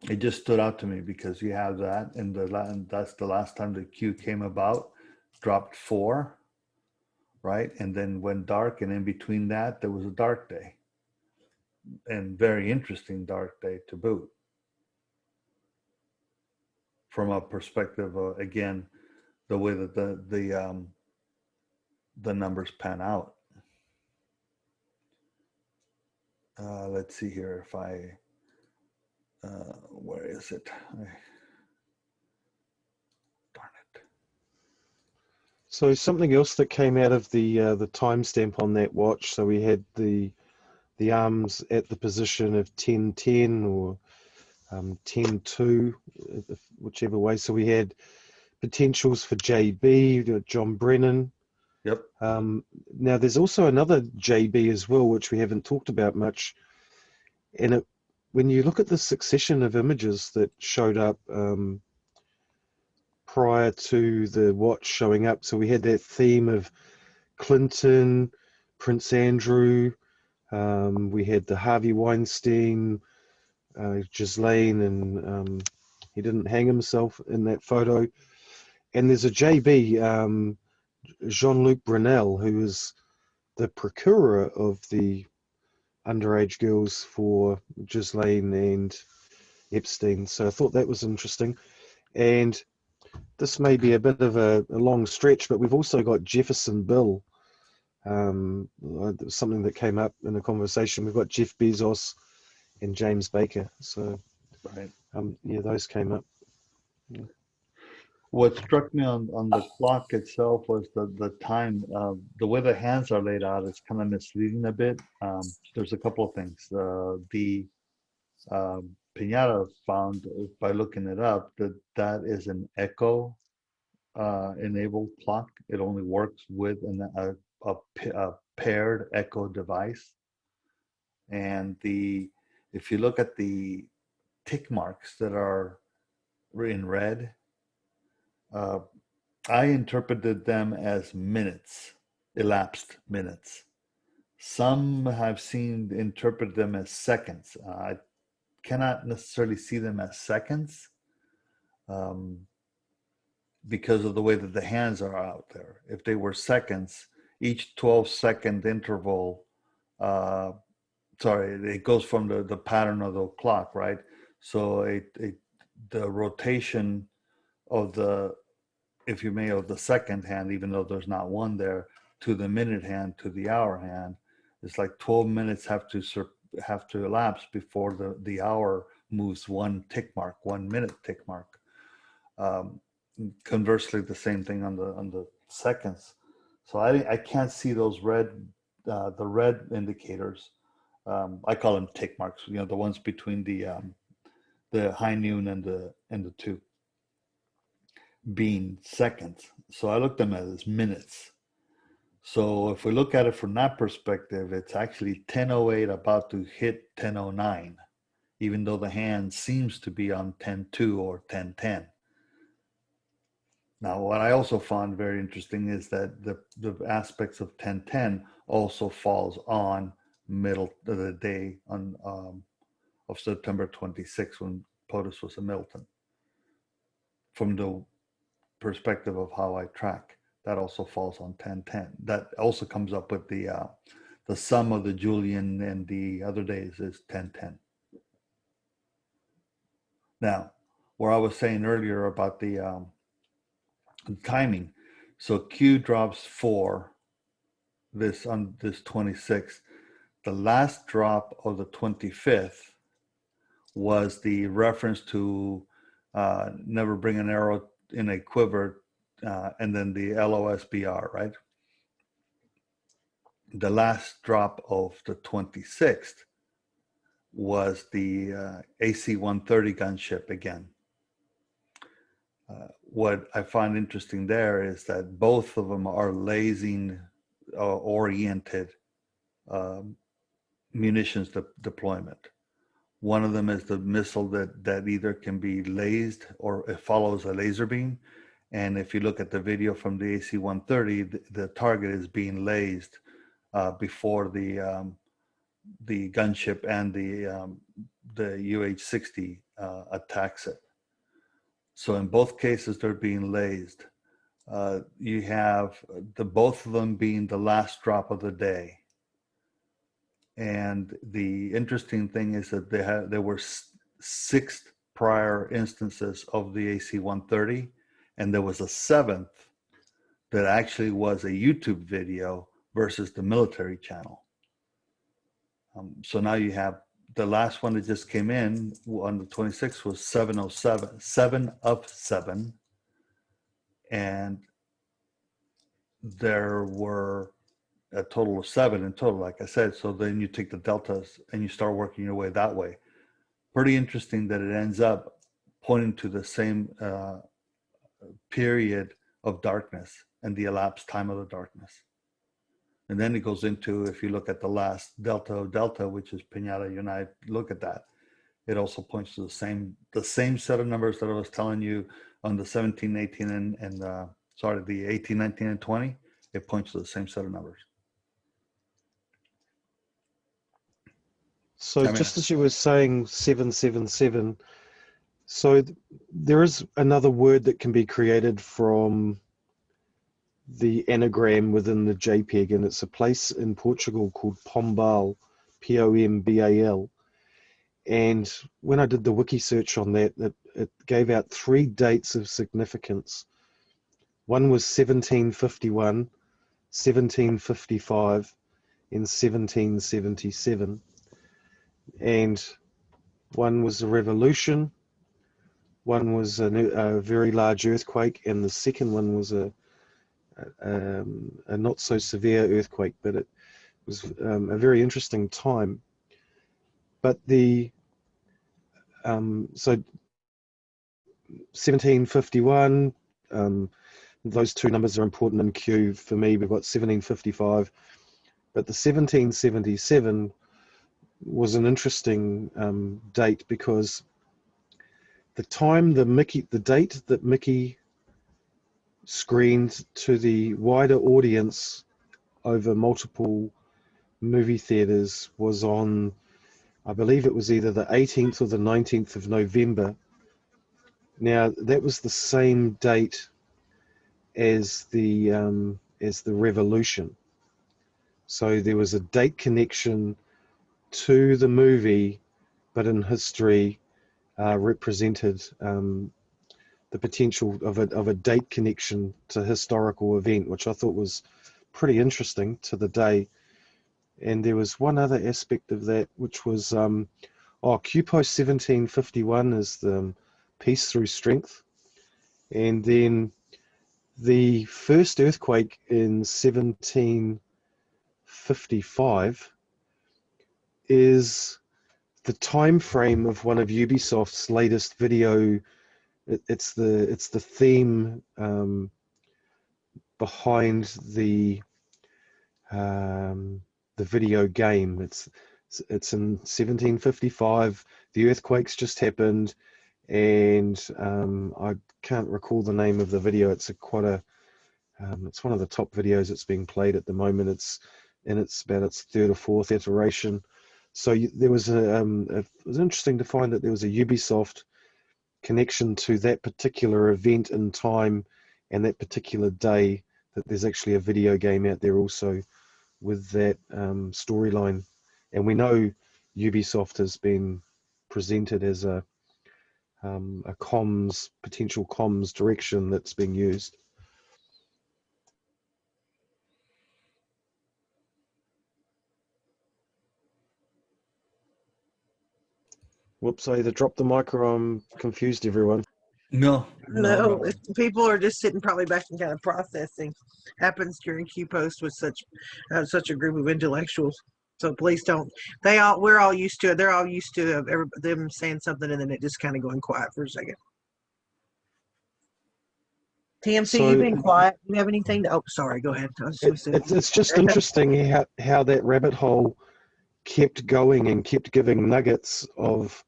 It just stood out to me because you have that, and that's the last time the Q came about, dropped 4, right? And then went dark, and in between that, there was a dark day. And very interesting dark day to boot. From a perspective of, again, the way that the numbers pan out. Let's see here if I, where is it? Darn it. So something else that came out of the timestamp on that watch. So we had the arms at the position of 10-10 or 10-2, whichever way. So we had potentials for JB, John Brennan. Yep. Now there's also another JB as well, which we haven't talked about much. And when you look at the succession of images that showed up prior to the watch showing up, so we had that theme of Clinton, Prince Andrew, we had the Harvey Weinstein, Ghislaine, and he didn't hang himself in that photo. And there's a JB, Jean-Luc Brunel, who is the procurer of the underage girls for Ghislaine and Epstein. So I thought that was interesting. And this may be a bit of a long stretch, but we've also got Jefferson Bill. Something that came up in a conversation. We've got Jeff Bezos and James Baker. So, right. Those came up. Yeah. What struck me on the clock itself was the time. The way the hands are laid out is kind of misleading a bit. There's a couple of things. The Pinata found, by looking it up, that is an echo enabled clock. It only works with a paired echo device. And if you look at the tick marks that are in red, I interpreted them as minutes, elapsed minutes. Some have interpret them as seconds. I cannot necessarily see them as seconds because of the way that the hands are out there. If they were seconds, each 12-second interval, it goes from the pattern of the clock, right? So the rotation of the, if you may, of the second hand, even though there's not one there, to the minute hand, to the hour hand, it's like 12 minutes have to elapse before the hour moves 1 tick mark, 1 minute tick mark. Conversely, the same thing on the seconds. So I can't see those the red indicators. I call them tick marks. The ones between the high noon and the 2 being seconds. So I looked at them as minutes. So if we look at it from that perspective, it's actually 10:08 about to hit 10:09, even though the hand seems to be on 10:02 or 10:10. Now, what I also found very interesting is that the aspects of 10:10 also falls on middle of the day on of September 26th when POTUS was in Milton. From the perspective of how I track, that also falls on 10/10. That also comes up with the sum of the Julian and the other days is 10/10. Now, where I was saying earlier about the timing, so Q drops 4 on this 26th. The last drop of the 25th was the reference to never bring an arrow in a quiver, and then the LOSBR, right? The last drop of the 26th was the AC-130 gunship again. What I find interesting there is that both of them are lasing oriented munitions deployment. One of them is the missile that either can be lased or it follows a laser beam. And if you look at the video from the AC-130, the target is being lased before the gunship and the UH-60 attacks it. So in both cases, they're being lased. You have both of them being the last drop of the day. And the interesting thing is that there were 6 prior instances of the AC-130, and there was a 7th that actually was a YouTube video versus the military channel. So now you have the last one that just came in on the 26th was 707, 7 of 7. And there were a total of 7 in total, like I said. So then you take the deltas and you start working your way that way. Pretty interesting that it ends up pointing to the same period of darkness and the elapsed time of the darkness. And then it goes into, if you look at the last delta of delta, which is Pinata, you and I look at that, it also points to the same set of numbers that I was telling you on the 17, 18, and the 18, 19, and 20. It points to the same set of numbers. So just as you were saying 777, so there is another word that can be created from the anagram within the JPEG, and it's a place in Portugal called Pombal, Pombal. And when I did the wiki search on that, it gave out 3 dates of significance. One was 1751, 1755, and 1777. And one was a revolution, one was a very large earthquake, and the second one was a not so severe earthquake, but it was a very interesting time. But so 1751, those 2 numbers are important in Q for me. We've got 1755, but the 1777 was an interesting date because the date that Mickey screened to the wider audience over multiple movie theaters was on, I believe it was either the 18th or the 19th of November. Now that was the same date as the revolution. So there was a date connection to the movie, but in history represented the potential of a date connection to historical event, which I thought was pretty interesting to the day. And there was one other aspect of that, which was QPost 1751 is the peace through strength. And then the first earthquake in 1755 is the time frame of one of Ubisoft's latest video. It's the theme behind the video game. It's in 1755. The earthquake's just happened, and I can't recall the name of the video. It's one of the top videos that's being played at the moment. and it's about its third or fourth iteration. So there was it was interesting to find that there was a Ubisoft connection to that particular event in time and that particular day, that there's actually a video game out there also with that storyline. And we know Ubisoft has been presented as a potential comms direction that's being used. Whoops, I either dropped the mic or I'm confused everyone. No, No, people are just sitting probably back and kind of processing. Happens during Q post with such a group of intellectuals. So please don't. We're all used to it. They're all used to them saying something and then it just kind of going quiet for a second. TMC, So- you've been quiet. You have anything to? Oh, sorry. Go ahead. It's just interesting how that rabbit hole kept going and kept giving nuggets of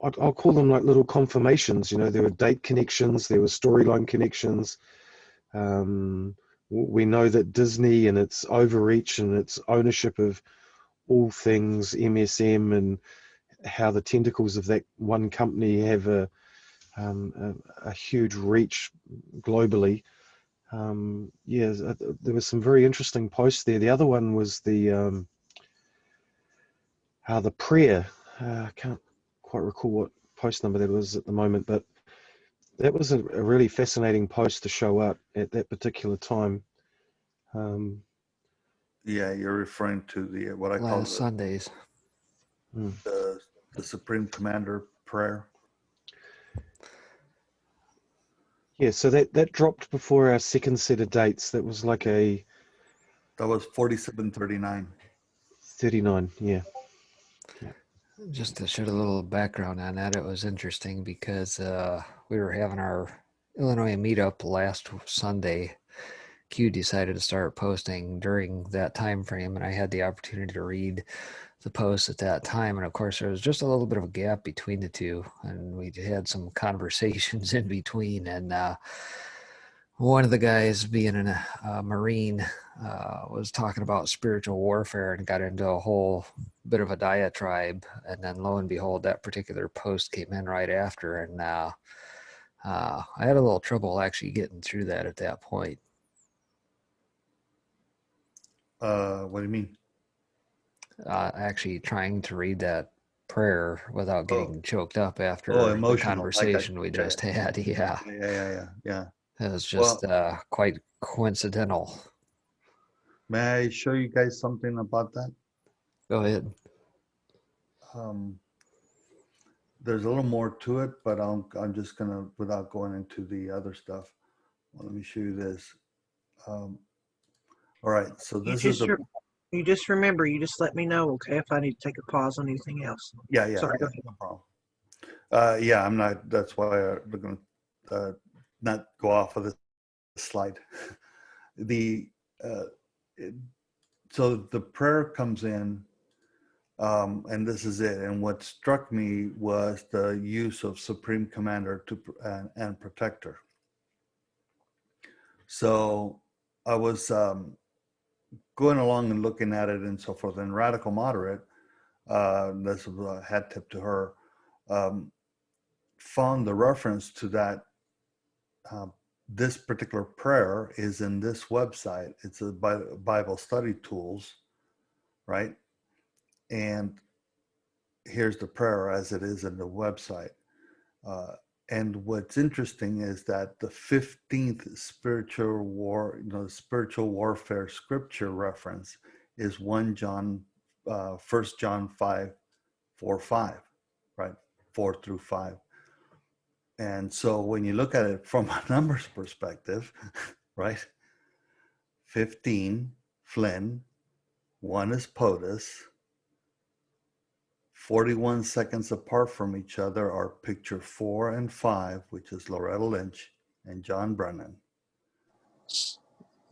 I'll call them like little confirmations. There were date connections, there were storyline connections. We know that Disney and its overreach and its ownership of all things MSM and how the tentacles of that one company have a huge reach globally. There was some very interesting posts there. The other one was the prayer. I can't quite recall what post number that was at the moment, but that was a really fascinating post to show up at that particular time. Yeah, you're referring to the what I call Sundays. the Supreme Commander prayer. Yeah, so that dropped before our second set of dates. That was like that was 4739. 39, yeah. Just to shed a little background on that, it was interesting because we were having our Illinois meetup last Sunday. Q decided to start posting during that time frame, and I had the opportunity to read the post at that time. And of course, there was just a little bit of a gap between the two, and we had some conversations in between. And one of the guys, being a Marine, was talking about spiritual warfare and got into a whole bit of a diatribe. And then lo and behold, that particular post came in right after. And I had a little trouble actually getting through that at that point. What do you mean? Actually trying to read that prayer without getting choked up after the conversation we just had. Yeah. It was just quite coincidental. May I show you guys something about that? Go ahead. There's a little more to it, but I'm just gonna, without going into the other stuff. Well, let me show you this. All right, so this is you just remember, you just let me know, okay, if I need to take a pause on anything else. Yeah, Sorry, no problem. I'm not. That's why we're going to not go off of the slide. So the prayer comes in, and this is it. And what struck me was the use of Supreme Commander and Protector. So I was going along and looking at it and so forth. And Radical Moderate, this was a hat tip to her, found the reference to that. This particular prayer is in this website. It's a Bible study tools, right? And here's the prayer as it is in the website. And what's interesting is that the 15th spiritual warfare scripture reference is 1 John 5, 4-5, right? 4 through 5. And so when you look at it from a numbers perspective, right? 15, Flynn, 1 is POTUS, 41 seconds apart from each other are picture 4 and 5, which is Loretta Lynch and John Brennan.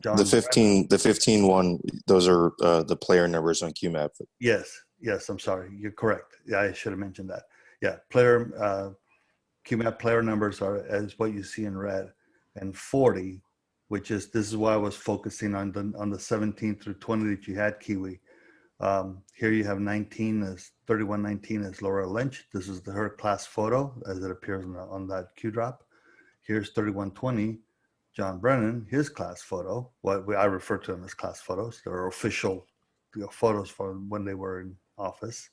The 15 one, those are the player numbers on QMAP. Yes, I'm sorry. You're correct. Yeah, I should have mentioned that. Yeah, QMAP player numbers is what you see in red, and 40 which is, this is why I was focusing on the 17 through 20 that you had, Kiwi. Here you have 19 as 3119 as Laura Lynch. This is her class photo as it appears on that Q drop. Here's 3120, John Brennan, his class photo. What I refer to them as class photos. They're official photos from when they were in office.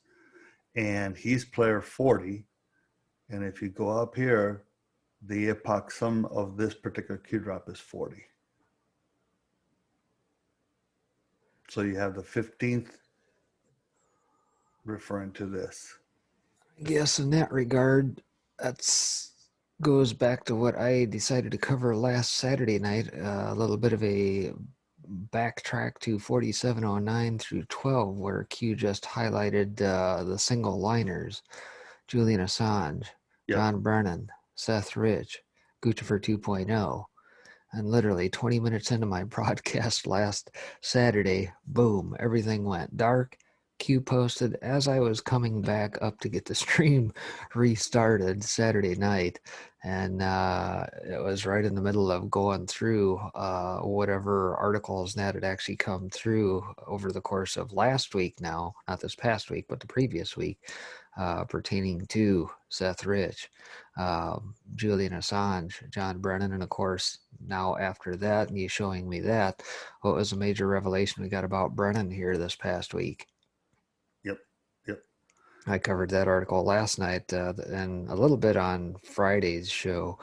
And he's player 40. And if you go up here, the epoch sum of this particular Q drop is 40. So you have the 15th referring to this. I guess in that regard, that's goes back to what I decided to cover last Saturday night, a little bit of a backtrack to 4709 through 12, where Q just highlighted the single liners: Julian Assange, Yep. John Brennan, Seth Rich, Guccifer 2.0. And literally 20 minutes into my broadcast last Saturday, boom, everything went dark. Q posted as I was coming back up to get the stream restarted Saturday night. And it was right in the middle of going through whatever articles that had actually come through over the course of last week now, not this past week, but the previous week, pertaining to Seth Rich, Julian Assange, John Brennan, and of course, now after that, and you showing me that, what was a major revelation we got about Brennan here this past week? Yep. I covered that article last night and a little bit on Friday's show.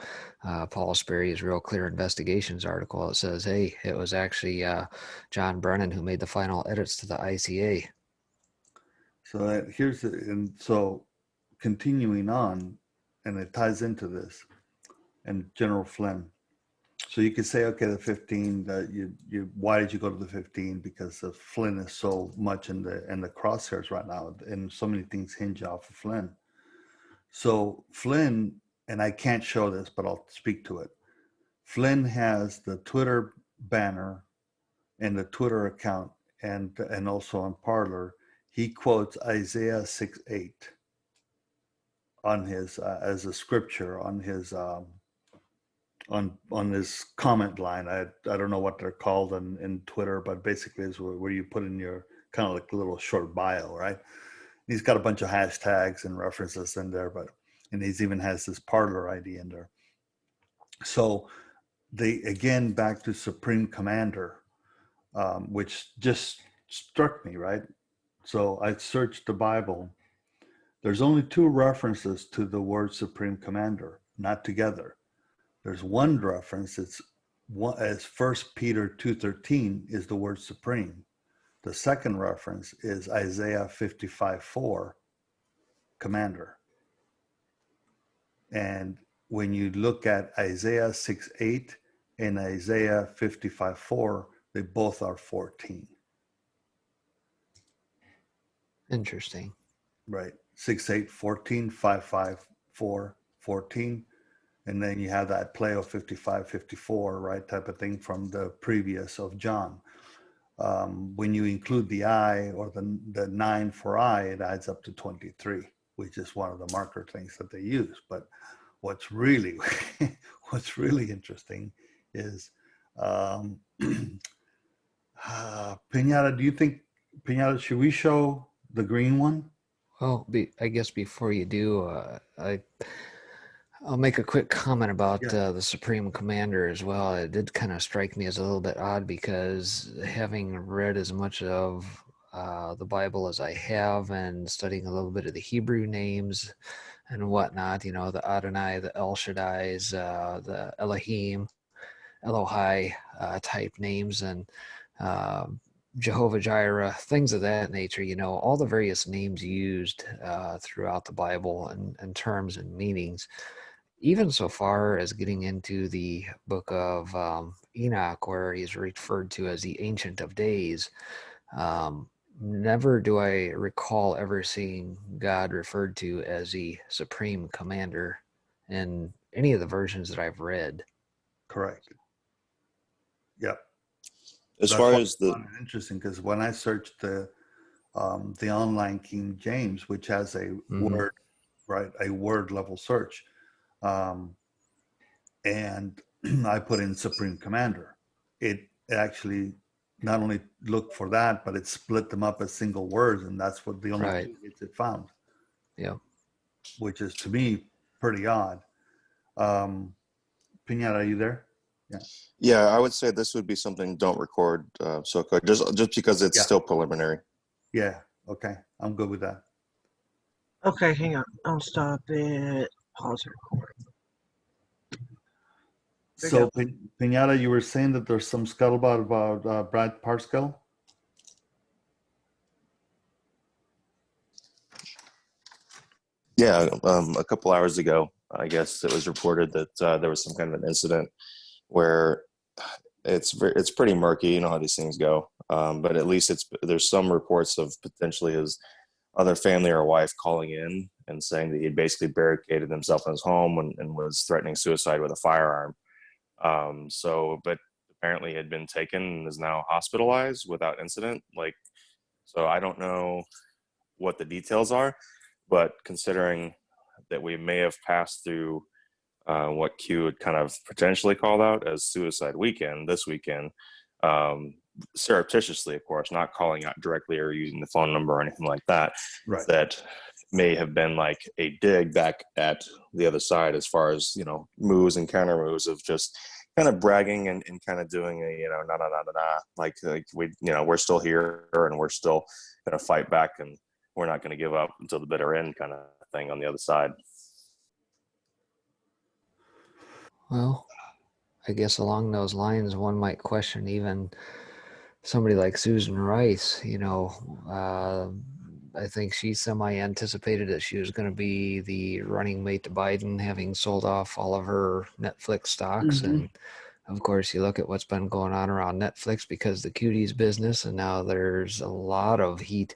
Paul Sperry's Real Clear Investigations article. It says, hey, it was actually John Brennan who made the final edits to the ICA. So and so continuing on, and it ties into this, and General Flynn. So you could say, okay, the 15. Why did you go to the 15? Because Flynn is so much in the crosshairs right now, and so many things hinge off of Flynn. So Flynn, and I can't show this, but I'll speak to it. Flynn has the Twitter banner and the Twitter account, and also on Parler. He quotes Isaiah 6:8 on his as a scripture on his on his comment line. I don't know what they're called in Twitter, but basically is where you put in your kind of like a little short bio, right? He's got a bunch of hashtags and references in there, and he's even has this Parler ID in there. So again, back to Supreme Commander, which just struck me, right? So I searched the Bible. There's only 2 references to the word Supreme Commander, not together. There's one reference, it's one, as 1 Peter 2:13 is the word supreme. The second reference is Isaiah 55:4, commander. And when you look at Isaiah 6:8 and Isaiah 55:4, they both are 14. Interesting. Right. 6:8, 14, 5:5:4, 14. And then you have that play of 55:54, right, type of thing from the previous of John. When you include the I or the 9 for I, it adds up to 23, which is one of the marker things that they use. But what's really interesting is Pinata. Do you think, Pinata, should we show the green one? Well, I guess before you do, I'll make a quick comment about the Supreme Commander as well. It did kind of strike me as a little bit odd because having read as much of the Bible as I have and studying a little bit of the Hebrew names and whatnot, the Adonai, the El Shaddais, the Elohim, Elohai type names, and Jehovah Jireh, things of that nature, all the various names used throughout the Bible and terms and meanings. Even so far as getting into the book of Enoch, where he's referred to as the Ancient of Days, never do I recall ever seeing God referred to as the Supreme Commander in any of the versions that I've read. Correct. Yep. As far as interesting, because when I searched the online King James, which has a word, right, a word level search, and I put in Supreme Commander, it actually not only looked for that, but it split them up as single words, and that's what the only Right. two hits it found, Yeah. which is to me pretty odd. Pinata, are you there? Yeah. Yeah, I would say this would be something don't record SoCo just because it's Yeah. still preliminary. Yeah. Okay. I'm good with that. Okay, hang on. I'll stop it. Pause recording. There you So, Pinata, you were saying that there's some scuttlebutt about Brad Parscale? Yeah, a couple hours ago, I guess it was reported that there was some kind of an incident where it's pretty murky. You know how these things go, but at least there's some reports of potentially his other family or wife calling in and saying that he had basically barricaded himself in his home and was threatening suicide with a firearm. But apparently he had been taken and is now hospitalized without incident. So I don't know what the details are, but considering that we may have passed through what Q had kind of potentially called out as suicide weekend this weekend, surreptitiously, of course, not calling out directly or using the phone number or anything like that, Right. that may have been like a dig back at the other side as far as, moves and counter moves of just kind of bragging and kind of doing a, nah, nah, nah, nah, nah. Like we, we're still here and we're still going to fight back and we're not going to give up until the bitter end kind of thing on the other side. Well, I guess along those lines, one might question even somebody like Susan Rice. I think she semi-anticipated that she was going to be the running mate to Biden, having sold off all of her Netflix stocks. Mhm. And of course, you look at what's been going on around Netflix because the cuties business, and now there's a lot of heat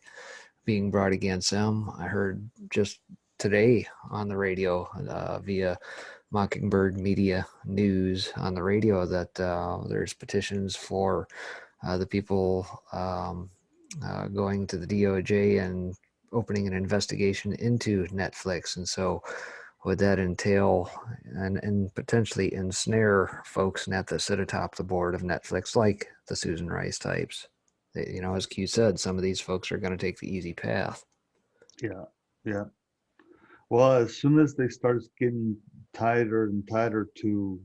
being brought against them. I heard just today on the radio via Mockingbird Media News on the radio that there's petitions for the people going to the DOJ and opening an investigation into Netflix. And so would that entail and potentially ensnare folks that sit atop the board of Netflix, like the Susan Rice types? As Q said, some of these folks are going to take the easy path. Yeah. Yeah. Well, as soon as they start getting tighter and tighter to,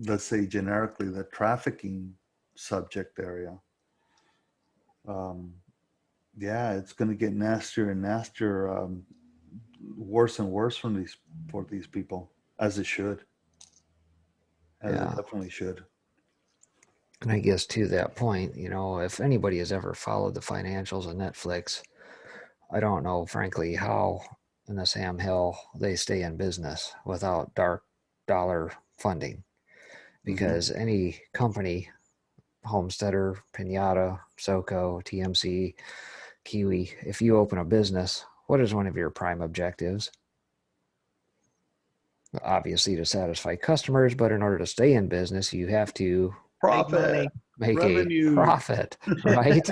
let's say generically, the trafficking subject area, yeah, it's going to get nastier and nastier, worse and worse for these people, as it should, as it definitely should. And I guess to that point, if anybody has ever followed the financials of Netflix, I don't know, frankly, how in the Sam Hill they stay in business without dark dollar funding. Because any company, Homesteader, Pinata, SoCo, TMC, Kiwi, if you open a business, what is one of your prime objectives? Obviously to satisfy customers, but in order to stay in business, you have to Profit, make revenue. a profit, right?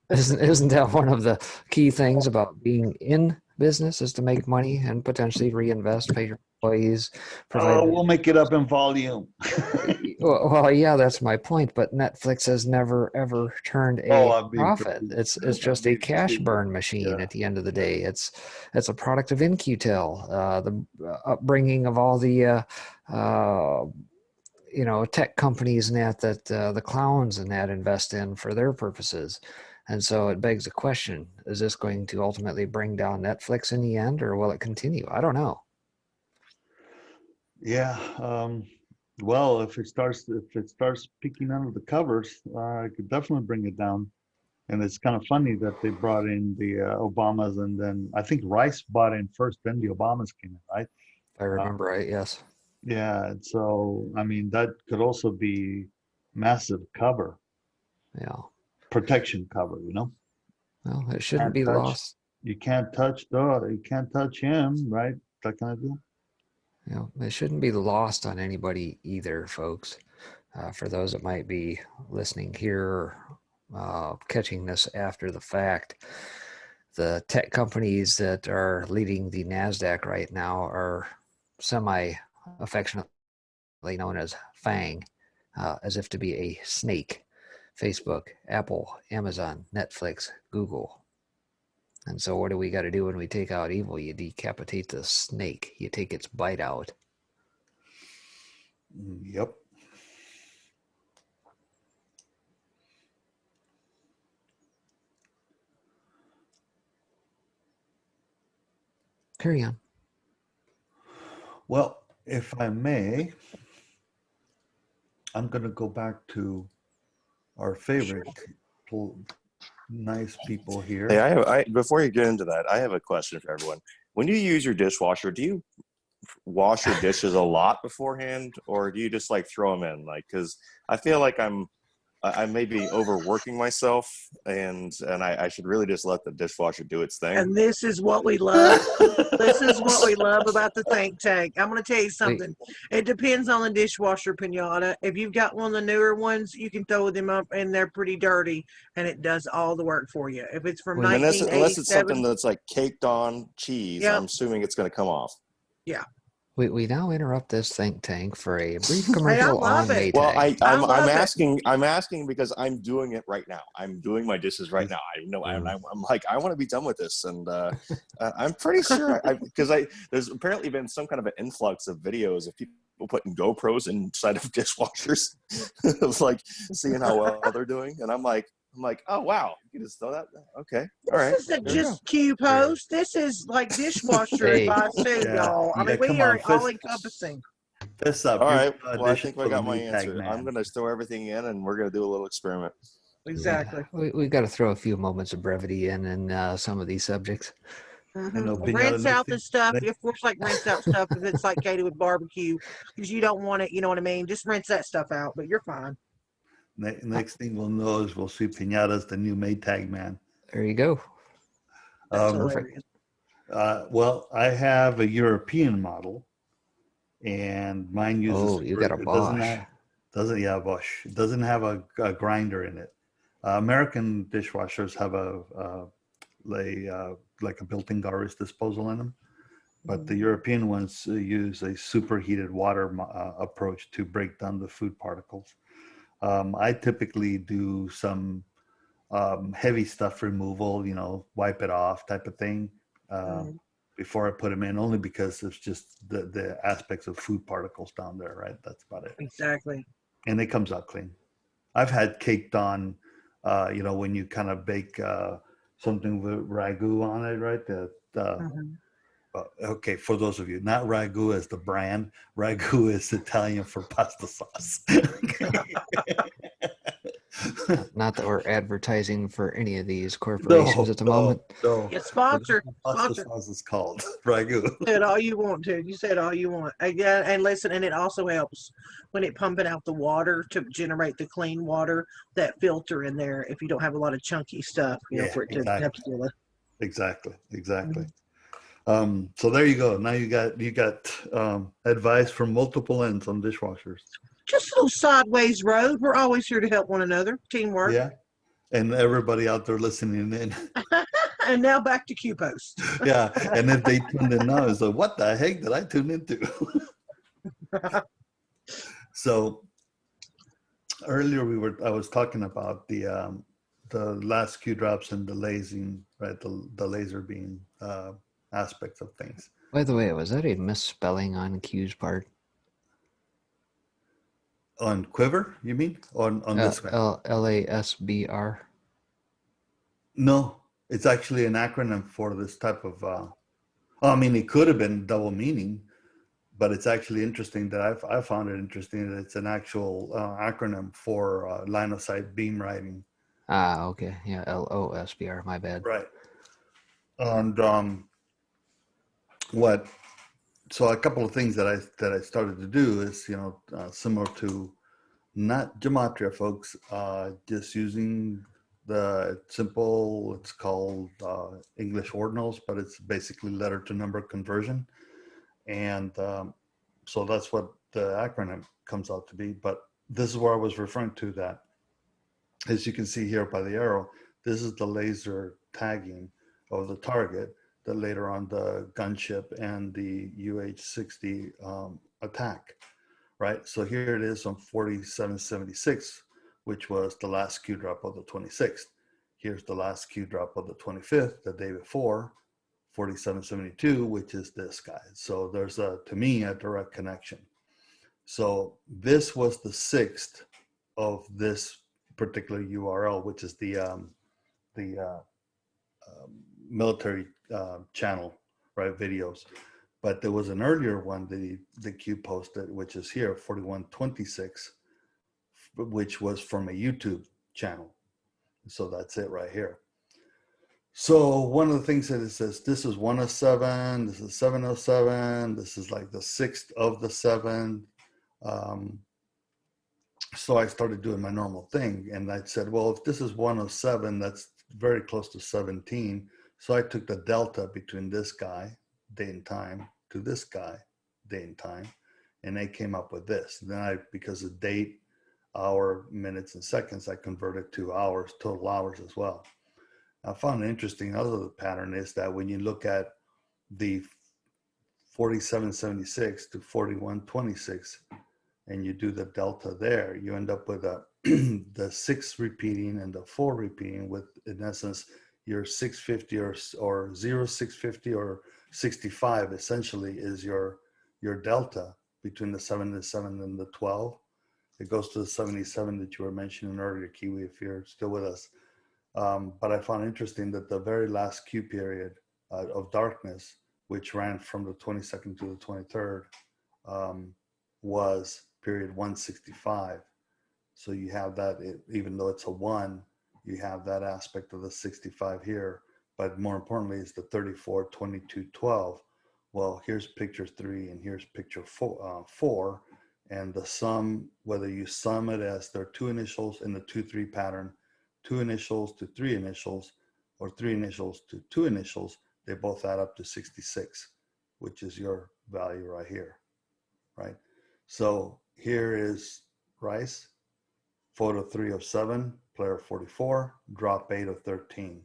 Isn't that one of the key things about being in business, is to make money and potentially reinvest, pay your employees, provide. We'll make it up in volume. Well, yeah, that's my point. But Netflix has never ever turned a profit. It's just a cash burn machine at the end of the day. It's a product of InQtel, the upbringing of all the tech companies and that the clowns and that invest in for their purposes. And so it begs the question, is this going to ultimately bring down Netflix in the end, or will it continue? I don't know. Yeah. Well, if it starts peeking under the covers, I could definitely bring it down. And it's kind of funny that they brought in the Obamas, and then I think Rice bought in first, then the Obamas came in, right? If I remember right, yes. Yeah. So, I mean, that could also be massive cover. Yeah. Protection cover, Well, it shouldn't be lost. You can't touch you can't touch him, right? That kind of deal. It shouldn't be lost on anybody either, folks. For those that might be listening here, catching this after the fact, the tech companies that are leading the NASDAQ right now are semi-affectionately known as FANG, as if to be a snake. Facebook, Apple, Amazon, Netflix, Google. And so what do we got to do when we take out evil? You decapitate the snake. You take its bite out. Yep. Carry on. Well, if I may, I'm going to go back to our favorite nice people here. Hey, I before you get into that, I have a question for everyone. When you use your dishwasher, do you wash your dishes a lot beforehand, or do you just like throw them in? Like, because I feel like I may be overworking myself, and I should really just let the dishwasher do its thing. And this is what we love. This is what we love about the think tank. I'm going to tell you something. It depends on the dishwasher, Pinata. If you've got one of the newer ones, you can throw them up and they're pretty dirty, and it does all the work for you. If it's from Unless 1987, it's something that's like caked on cheese, Yep. I'm assuming it's going to come off. Yeah. We now interrupt this think tank for a brief Hey, I commercial love on it. Maytag. Well, I'm love it. asking because I'm doing it right now. I'm doing my dishes right now. I know I'm like, I want to be done with this, and I'm pretty sure because there's apparently been some kind of an influx of videos of people putting GoPros inside of dishwashers of like seeing how well they're doing, and I'm like, oh wow, you can just throw that. Okay, all right. This isn't just Q post. This is like dishwasher Hey. advice too, y'all. I mean, we are all encompassing. Fist up. All right. You're Well, I think I got my Maytag answer. man. I'm going to throw everything in, and we're going to do a little experiment. Exactly. Yeah, we've got to throw a few moments of brevity in some of these subjects. I know, Rinse out the stuff. next- Of course, like rinse out stuff if it's like Katie with barbecue, because you don't want it. You know what I mean? Just rinse that stuff out, but you're fine. Next thing we'll know is we'll see Pinata's the new Maytag man. There you go. That's Um, hilarious. Well, I have a European model, and mine uses. You got a Bosch. Bosch. It doesn't have a grinder in it. American dishwashers have like a built-in garbage disposal in them, but the European ones use a superheated water approach to break down the food particles. I typically do some heavy stuff removal, wipe it off type of thing before I put them in, only because it's just the aspects of food particles down there, right? That's about it. Exactly. And it comes out clean. I've had caked on, when you kind of bake something with ragu on it, right? Okay, for those of you, not ragu as the brand. Ragu is Italian for pasta sauce. Not that we're advertising for any of these corporations at the moment. No. Yeah, sponsor. Pasta sauce is called ragu. You said all you want to. You said all you want. Yeah, and listen, and it also helps when it pumping out the water to generate the clean water, that filter in there if you don't have a lot of chunky stuff, for it to have to deal with. Exactly. So there you go. Now you got advice from multiple ends on dishwashers. Just a little sideways road. We're always here to help one another. Teamwork. Yeah. And everybody out there listening in. And now back to Q Post. Yeah. And if they tuned in now, it's like, what the heck did I tune into? So earlier I was talking about the last Q drops and the lasing, right? The laser beam aspects of things. By the way, was that a misspelling on Q's part? On Quiver, you mean? On this one? LASBR? No, it's actually an acronym for this type of. It could have been double meaning, but it's actually interesting that I found it interesting that it's an actual acronym for line of sight beam riding. Ah, okay. Yeah, LOSBR. My bad. Right. And so a couple of things that I started to do is, similar to not gematria, folks, just using the simple, it's called English ordinals, but it's basically letter to number conversion. And so that's what the acronym comes out to be. But this is where I was referring to that. As you can see here by the arrow, this is the laser tagging of the target that later on the gunship and the UH-60 attack, right? So here it is on 4776, which was the last Q drop of the 26th. Here's the last Q drop of the 25th, the day before, 4772, which is this guy. So there's to me, a direct connection. So this was the 6th of this particular URL, which is the military channel, right? Videos. But there was an earlier one that the Q posted, which is here, 4126, which was from a YouTube channel. So that's it right here. So one of the things that it says, this is 107, this is 707, this is like the 6th of the 7th. So I started doing my normal thing, and I said, well, if this is 107, that's very close to 17. So I took the delta between this guy, date and time, to this guy, date and time, and they came up with this. Then because of date, hour, minutes, and seconds, I converted to hours, total hours as well. I found an interesting other pattern is that when you look at the 4776 to 4126, and you do the delta there, you end up with the 6 repeating and the 4 repeating, with, in essence, your 650 or 0650 or 65 essentially is your delta between the 7 and the 7 and the 12. It goes to the 77 that you were mentioning earlier, Kiwi, if you're still with us. But I found interesting that the very last Q period of darkness, which ran from the 22nd to the 23rd, was period 165. So you have that, even though it's a 1, you have that aspect of the 65 here. But more importantly is the 34, 22, 12. Well, here's picture 3 and here's picture 4. And the sum, whether you sum it as their 2 initials in the 2-3 pattern, 2 initials to 3 initials, or 3 initials to 2 initials, they both add up to 66, which is your value right here, right? So here is Rice, photo 3 of 7, player 44, drop 8 of 13.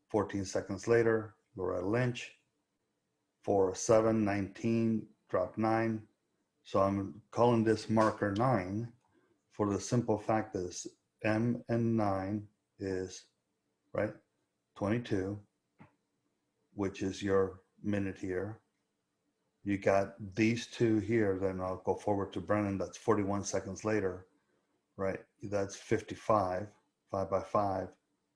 14 seconds later, Loretta Lynch, 4 of 7, 19, drop 9. So I'm calling this marker 9 for the simple fact that M and 9 is, right, 22, which is your minute here. You got these 2 here, then I'll go forward to Brennan, that's 41 seconds later, right? That's 55, 5 by 5,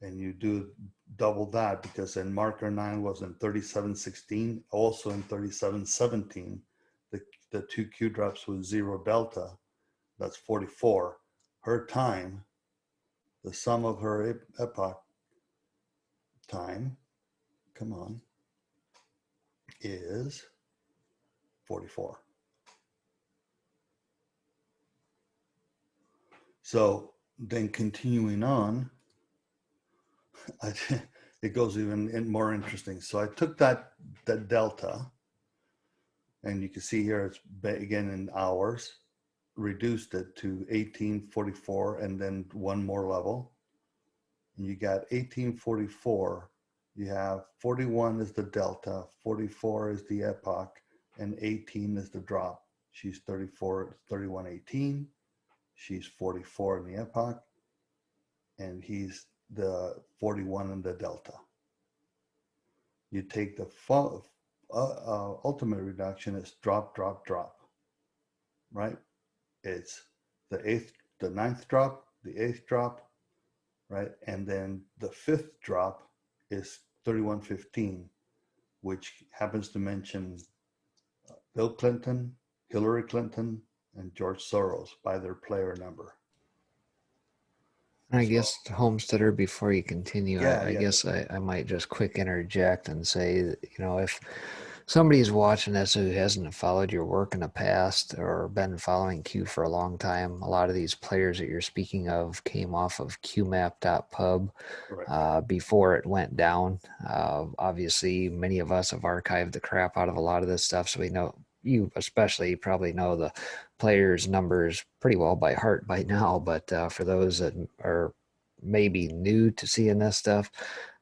and you do double that because then marker 9 was in 3716, also in 3717, the 2 Q drops with 0 delta, that's 44. Her time, the sum of her epoch time, come on, is 44. So then continuing on, it goes even more interesting. So I took that delta, and you can see here it's again in hours, reduced it to 1844, and then one more level. And you got 1844. You have 41 is the delta, 44 is the epoch, and 18 is the drop. She's 34, 3118. She's 44 in the epoch, and he's the 41 in the delta. You take the ultimate reduction is drop, drop, drop, right? It's the 9th drop, the 8th drop, right? And then the 5th drop is 3115, which happens to mention Bill Clinton, Hillary Clinton, and George Soros by their player number. I guess, Homesteader, before you continue, Yeah, I guess I might just quick interject and say that, if somebody's watching this who hasn't followed your work in the past or been following Q for a long time, a lot of these players that you're speaking of came off of qmap.pub before it went down. Obviously, many of us have archived the crap out of a lot of this stuff, so we know, you especially probably know the players' numbers pretty well by heart by now, but for those that are maybe new to seeing this stuff,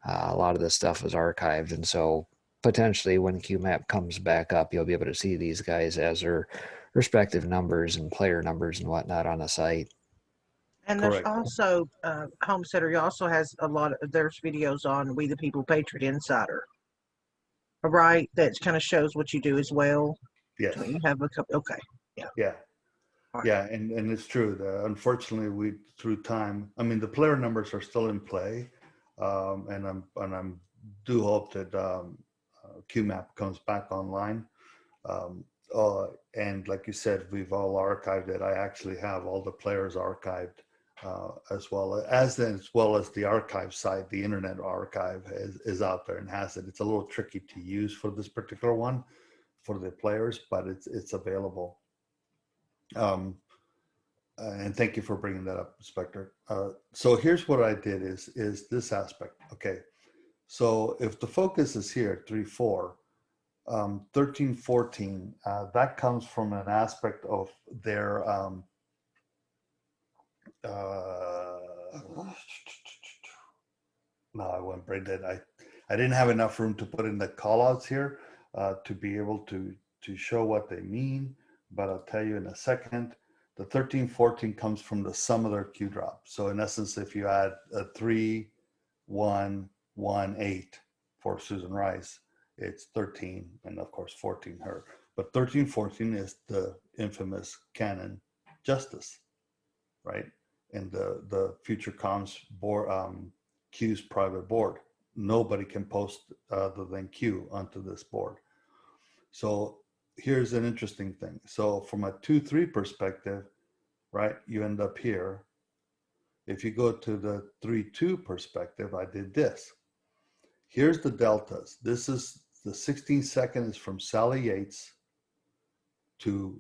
a lot of this stuff is archived, and so potentially when QMAP comes back up, you'll be able to see these guys as they're respective numbers and player numbers and whatnot on the site. And there's Correct. also Homesteader. He also has a lot of there's videos on We the People Patriot Insider, right? That kind of shows what you do as well. Yes. You have a couple. Okay. Yeah. All right. Yeah, and it's true. Unfortunately, we through time. I mean, the player numbers are still in play, and I'm do hope that QMAP comes back online. And like you said, we've all archived it. I actually have all the players archived, as well as the archive site. The Internet Archive is out there and has it. It's a little tricky to use for this particular one for the players, but it's available. And thank you for bringing that up, Spectre. So here's what I did is this aspect. Okay, so if the focus is here, 3-4, 13, 14, that comes from an aspect of their no, I won't bring that. I didn't have enough room to put in the callouts here to be able to show what they mean, but I'll tell you in a second. The 13, 14 comes from the sum of their Q drop. So in essence, if you add a 3, 1, 1, 8 for Susan Rice, it's 13, and of course 14 her. But 13, 14 is the infamous canon justice, right? And the future comms board, Q's private board. Nobody can post other than Q onto this board. So here's an interesting thing. So from a 2-3 perspective, right, you end up here. If you go to the 3-2 perspective, I did this. Here's the deltas. This is the 16 seconds from Sally Yates to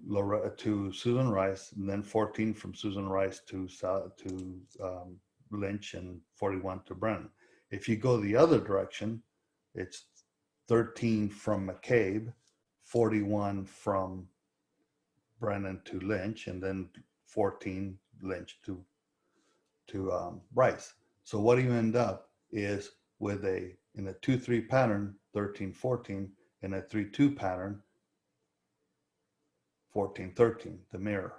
Susan Rice, and then 14 from Susan Rice to Lynch, and 41 to Brennan. If you go the other direction, it's 13 from McCabe, 41 from Brennan to Lynch, and then 14 Lynch to Rice. So what do you end up is with in a 2-3 pattern, 13, 14, in a 3-2 pattern, 14, 13, the mirror.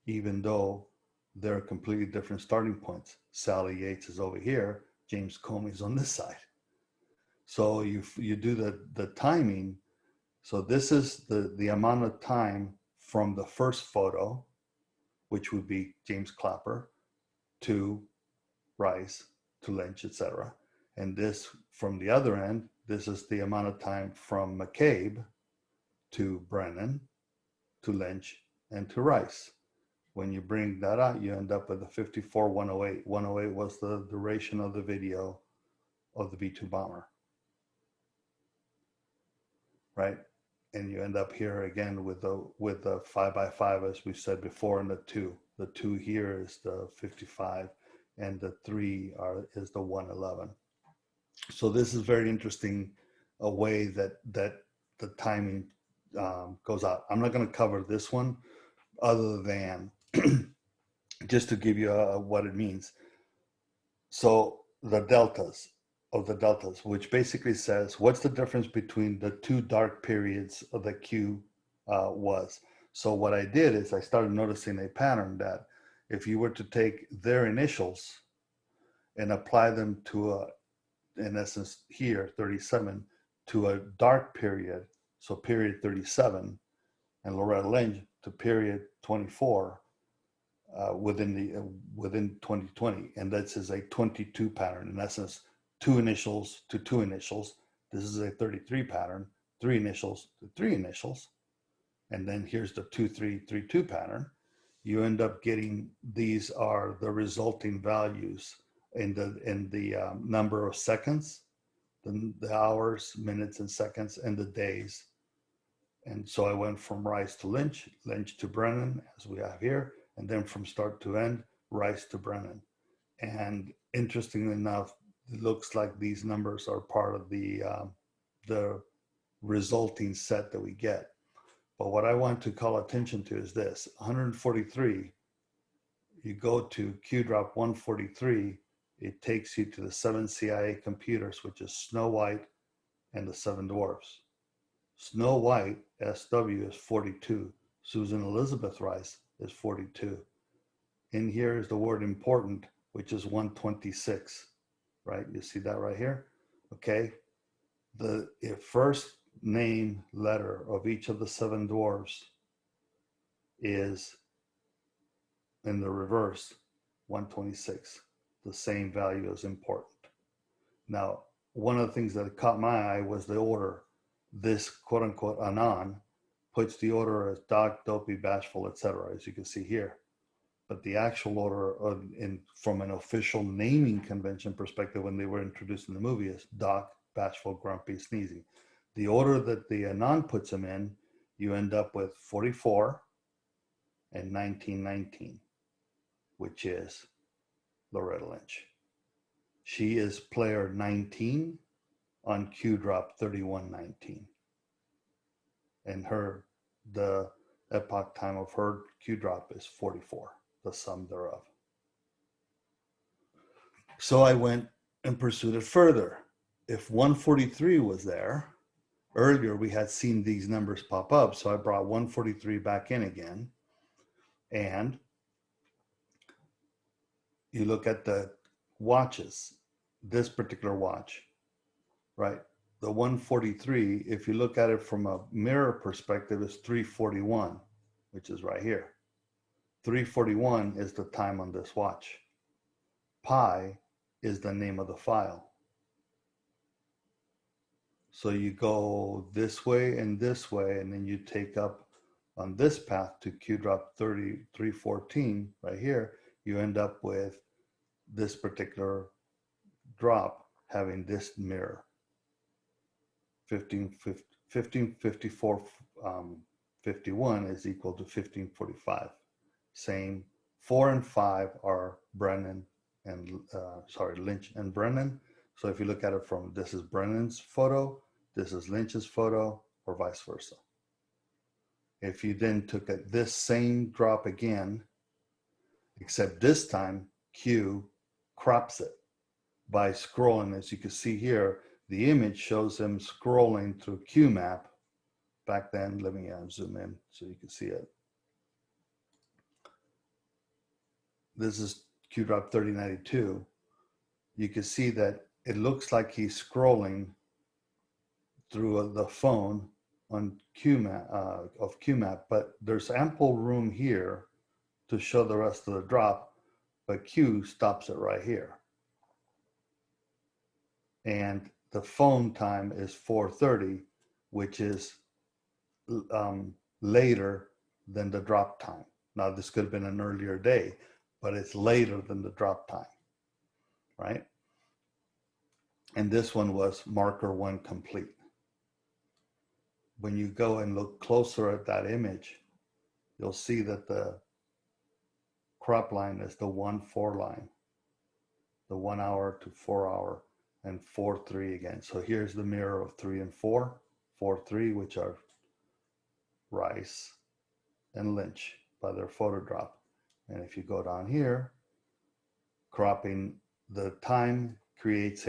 Even though they're completely different starting points. Sally Yates is over here, James Comey's on this side. So you do the timing. So this is the amount of time from the first photo, which would be James Clapper, to Rice, to Lynch, etc. And this from the other end, this is the amount of time from McCabe to Brennan, to Lynch, and to Rice. When you bring that out, you end up with a 54-108. 108 was the duration of the video of the B-2 bomber, right? And you end up here again with the 5x5, as we said before, and the 2. The 2 here is the 55, and the 3 is the 111. So this is very interesting, a way that the timing goes out. I'm not going to cover this one, other than just to give you what it means. So the deltas, which basically says what's the difference between the 2 dark periods of the Q was. So what I did is I started noticing a pattern that if you were to take their initials and apply them to in essence here, 37, to a dark period, so period 37, and Loretta Lynch to period 24, within 2020, and this is a 22 pattern. In essence, 2 initials to 2 initials. This is a 33 pattern, 3 initials to 3 initials, and then here's the 2-3-3-2 pattern. You end up getting, these are the resulting values in the number of seconds, the hours, minutes, and seconds, and the days. And so I went from Rice to Lynch, Lynch to Brennan, as we have here, and then from start to end, Rice to Brennan. And interestingly enough, it looks like these numbers are part of the resulting set that we get. But what I want to call attention to is this: 143, you go to Q drop 143, it takes you to the 7 CIA computers, which is Snow White and the 7 Dwarfs. Snow White, SW, is 42. Susan Elizabeth Rice is 42. In here is the word important, which is 126, right? You see that right here? Okay. The first name letter of each of the 7 dwarves is in the reverse, 126. The same value is important. Now, one of the things that caught my eye was the order. This quote unquote Anon puts the order as Doc, Dopey, Bashful, etc., as you can see here. But the actual order from an official naming convention perspective, when they were introduced in the movie, is Doc, Bashful, Grumpy, Sneezy. The order that the Anon puts them in, you end up with 44 and 1919, which is Loretta Lynch. She is player 19 on Q drop 3119. And the epoch time of her Q drop is 44, the sum thereof. So I went and pursued it further. If 143 was there, earlier we had seen these numbers pop up, so I brought 143 back in again. And you look at the watches, this particular watch, right? The 143, if you look at it from a mirror perspective, is 341, which is right here. 341 is the time on this watch. Pi is the name of the file. So you go this way, and then you take up on this path to Q drop 314 right here. You end up with this particular drop having this mirror. 1554 51 is equal to 1545. Same. 4 and 5 are Brennan and Lynch and Brennan. So if you look at it from, this is Brennan's photo, this is Lynch's photo, or vice versa. If you then took this same drop again, except this time Q crops it by scrolling. As you can see here, the image shows him scrolling through QMap. Back then, let me zoom in so you can see it. This is Q drop 3092. You can see that it looks like he's scrolling through the phone on QMap, but there's ample room here to show the rest of the drop, but Q stops it right here. And the phone time is 4:30, which is later than the drop time. Now, this could have been an earlier day, but it's later than the drop time, right? And this one was marker 1 complete. When you go and look closer at that image, you'll see that the crop line is the 1-4 line, the 1 hour to 4 hour, and 4-3 again. So here's the mirror of 3 and 4, 4-3, which are Rice and Lynch by their photo drop. And if you go down here, cropping the time creates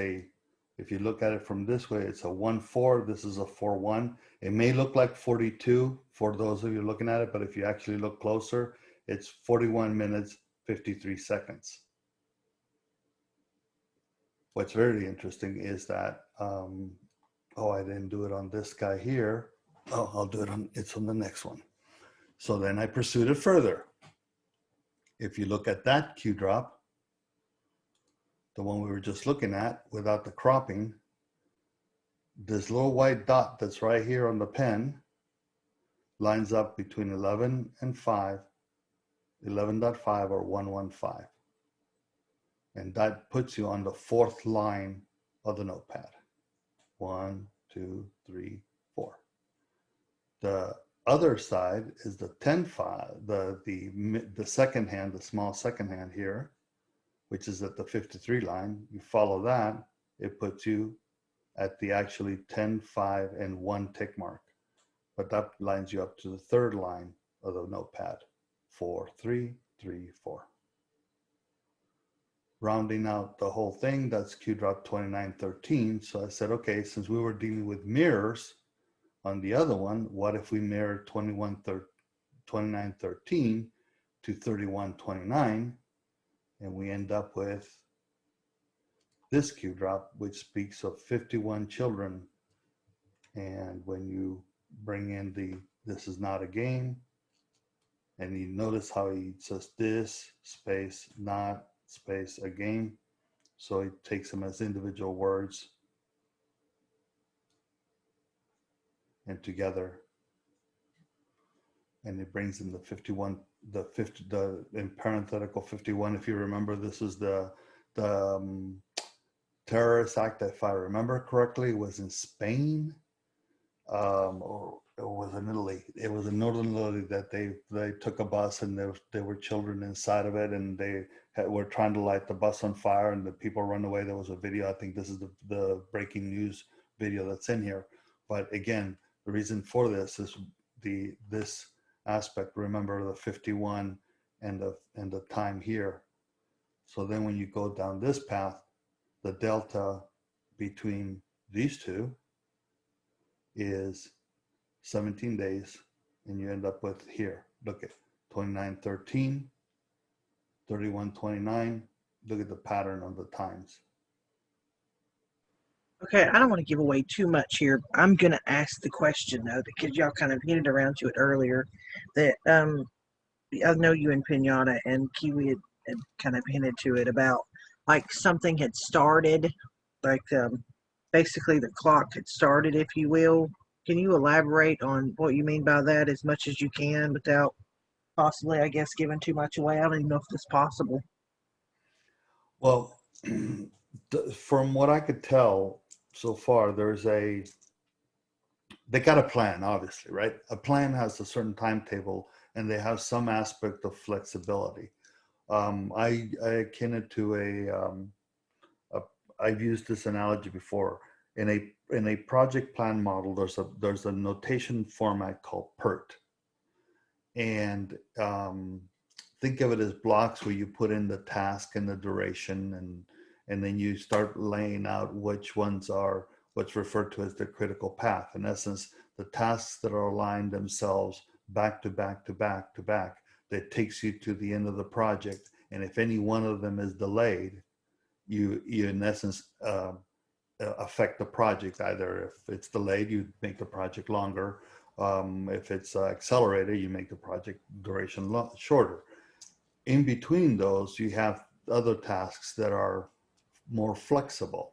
if you look at it from this way, it's a 1-4, this is a 4-1. It may look like 42 for those of you looking at it, but if you actually look closer, it's 41 minutes, 53 seconds. What's very interesting is that, I didn't do it on this guy here. Oh, I'll do it it's on the next one. So then I pursued it further. If you look at that Q drop, the one we were just looking at without the cropping, this little white dot that's right here on the pen lines up between 11 and 5, 11.5 or 115. And that puts you on the 4th line of the notepad. 1, 2, 3, 4. The other side is the 10-5, the second hand, the small second hand here, which is at the 53 line. You follow that, it puts you at the actually 10, 5, and 1 tick mark. But that lines you up to the 3rd line of the notepad. 4, 3, 3, 4. Rounding out the whole thing, that's Q drop 2913. So I said, okay, since we were dealing with mirrors on the other one, what if we mirrored 2913 to 3129, and we end up with this Q drop, which speaks of 51 children. And when you bring in this is not a game, and you notice how he says this space not space a game, so he takes them as individual words and together, and it brings in the 51, in parenthetical 51. If you remember, this is the terrorist act, if I remember correctly, was in Spain, or it was in Italy. It was in northern Italy that they took a bus, and there were children inside of it, and they were trying to light the bus on fire, and the people run away. There was a video. I think this is the breaking news video that's in here. But again, the reason for this is this aspect. Remember the 51 and the time here. So then when you go down this path, the delta between these two is 17 days, and you end up with here. Look at 2913, 3129. Look at the pattern of the times. Okay, I don't want to give away too much here. I'm going to ask the question, though, because y'all kind of hinted around to it earlier, that I know you and Pinata and Kiwi had kind of hinted to it about, like, something had started, like basically the clock had started, if you will. Can you elaborate on what you mean by that as much as you can without possibly, I guess, giving too much away? I don't even know if it's possible. Well, from what I could tell so far, they got a plan, obviously, right? A plan has a certain timetable, and they have some aspect of flexibility. I akin it to I've used this analogy before. In a project plan model, there's a notation format called PERT, and think of it as blocks where you put in the task and the duration, and then you start laying out which ones are what's referred to as the critical path. In essence, the tasks that are aligned themselves back to back to back to back, that takes you to the end of the project. And if any one of them is delayed, you in essence affect the project. Either if it's delayed, you make the project longer. If it's accelerated, you make the project duration shorter. In between those, you have other tasks that are more flexible.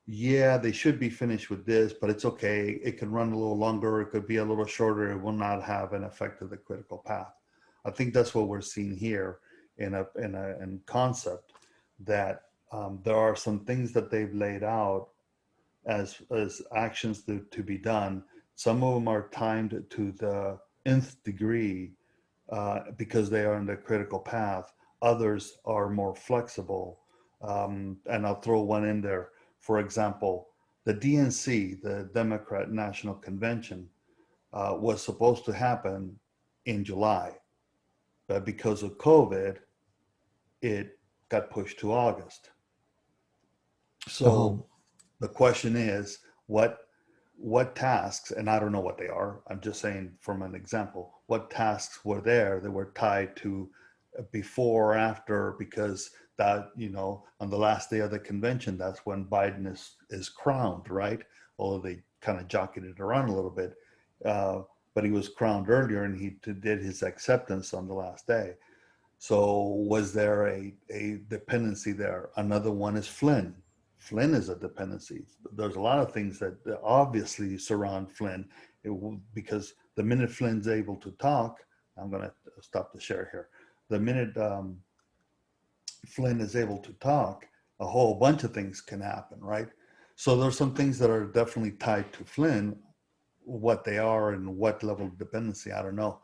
Yeah, they should be finished with this, but it's okay. It can run a little longer. It could be a little shorter. It will not have an effect of the critical path. I think that's what we're seeing here in concept, that there are some things that they've laid out as actions to be done. Some of them are timed to the nth degree because they are in the critical path. Others are more flexible. And I'll throw one in there. For example, the DNC, the Democrat National Convention, was supposed to happen in July, but because of COVID, it got pushed to August. So the question is, what tasks, and I don't know what they are, I'm just saying from an example, what tasks were there that were tied to before or after, because that, on the last day of the convention, that's when Biden is crowned, right? Although they kind of jockeyed it around a little bit, but he was crowned earlier, and he did his acceptance on the last day. So was there a dependency there? Another one is Flynn. Flynn is a dependency. There's a lot of things that obviously surround Flynn, because the minute Flynn's able to talk, I'm going to stop the share here. The minute Flynn is able to talk, a whole bunch of things can happen, right? So there's some things that are definitely tied to Flynn. What they are and what level of dependency, I don't know.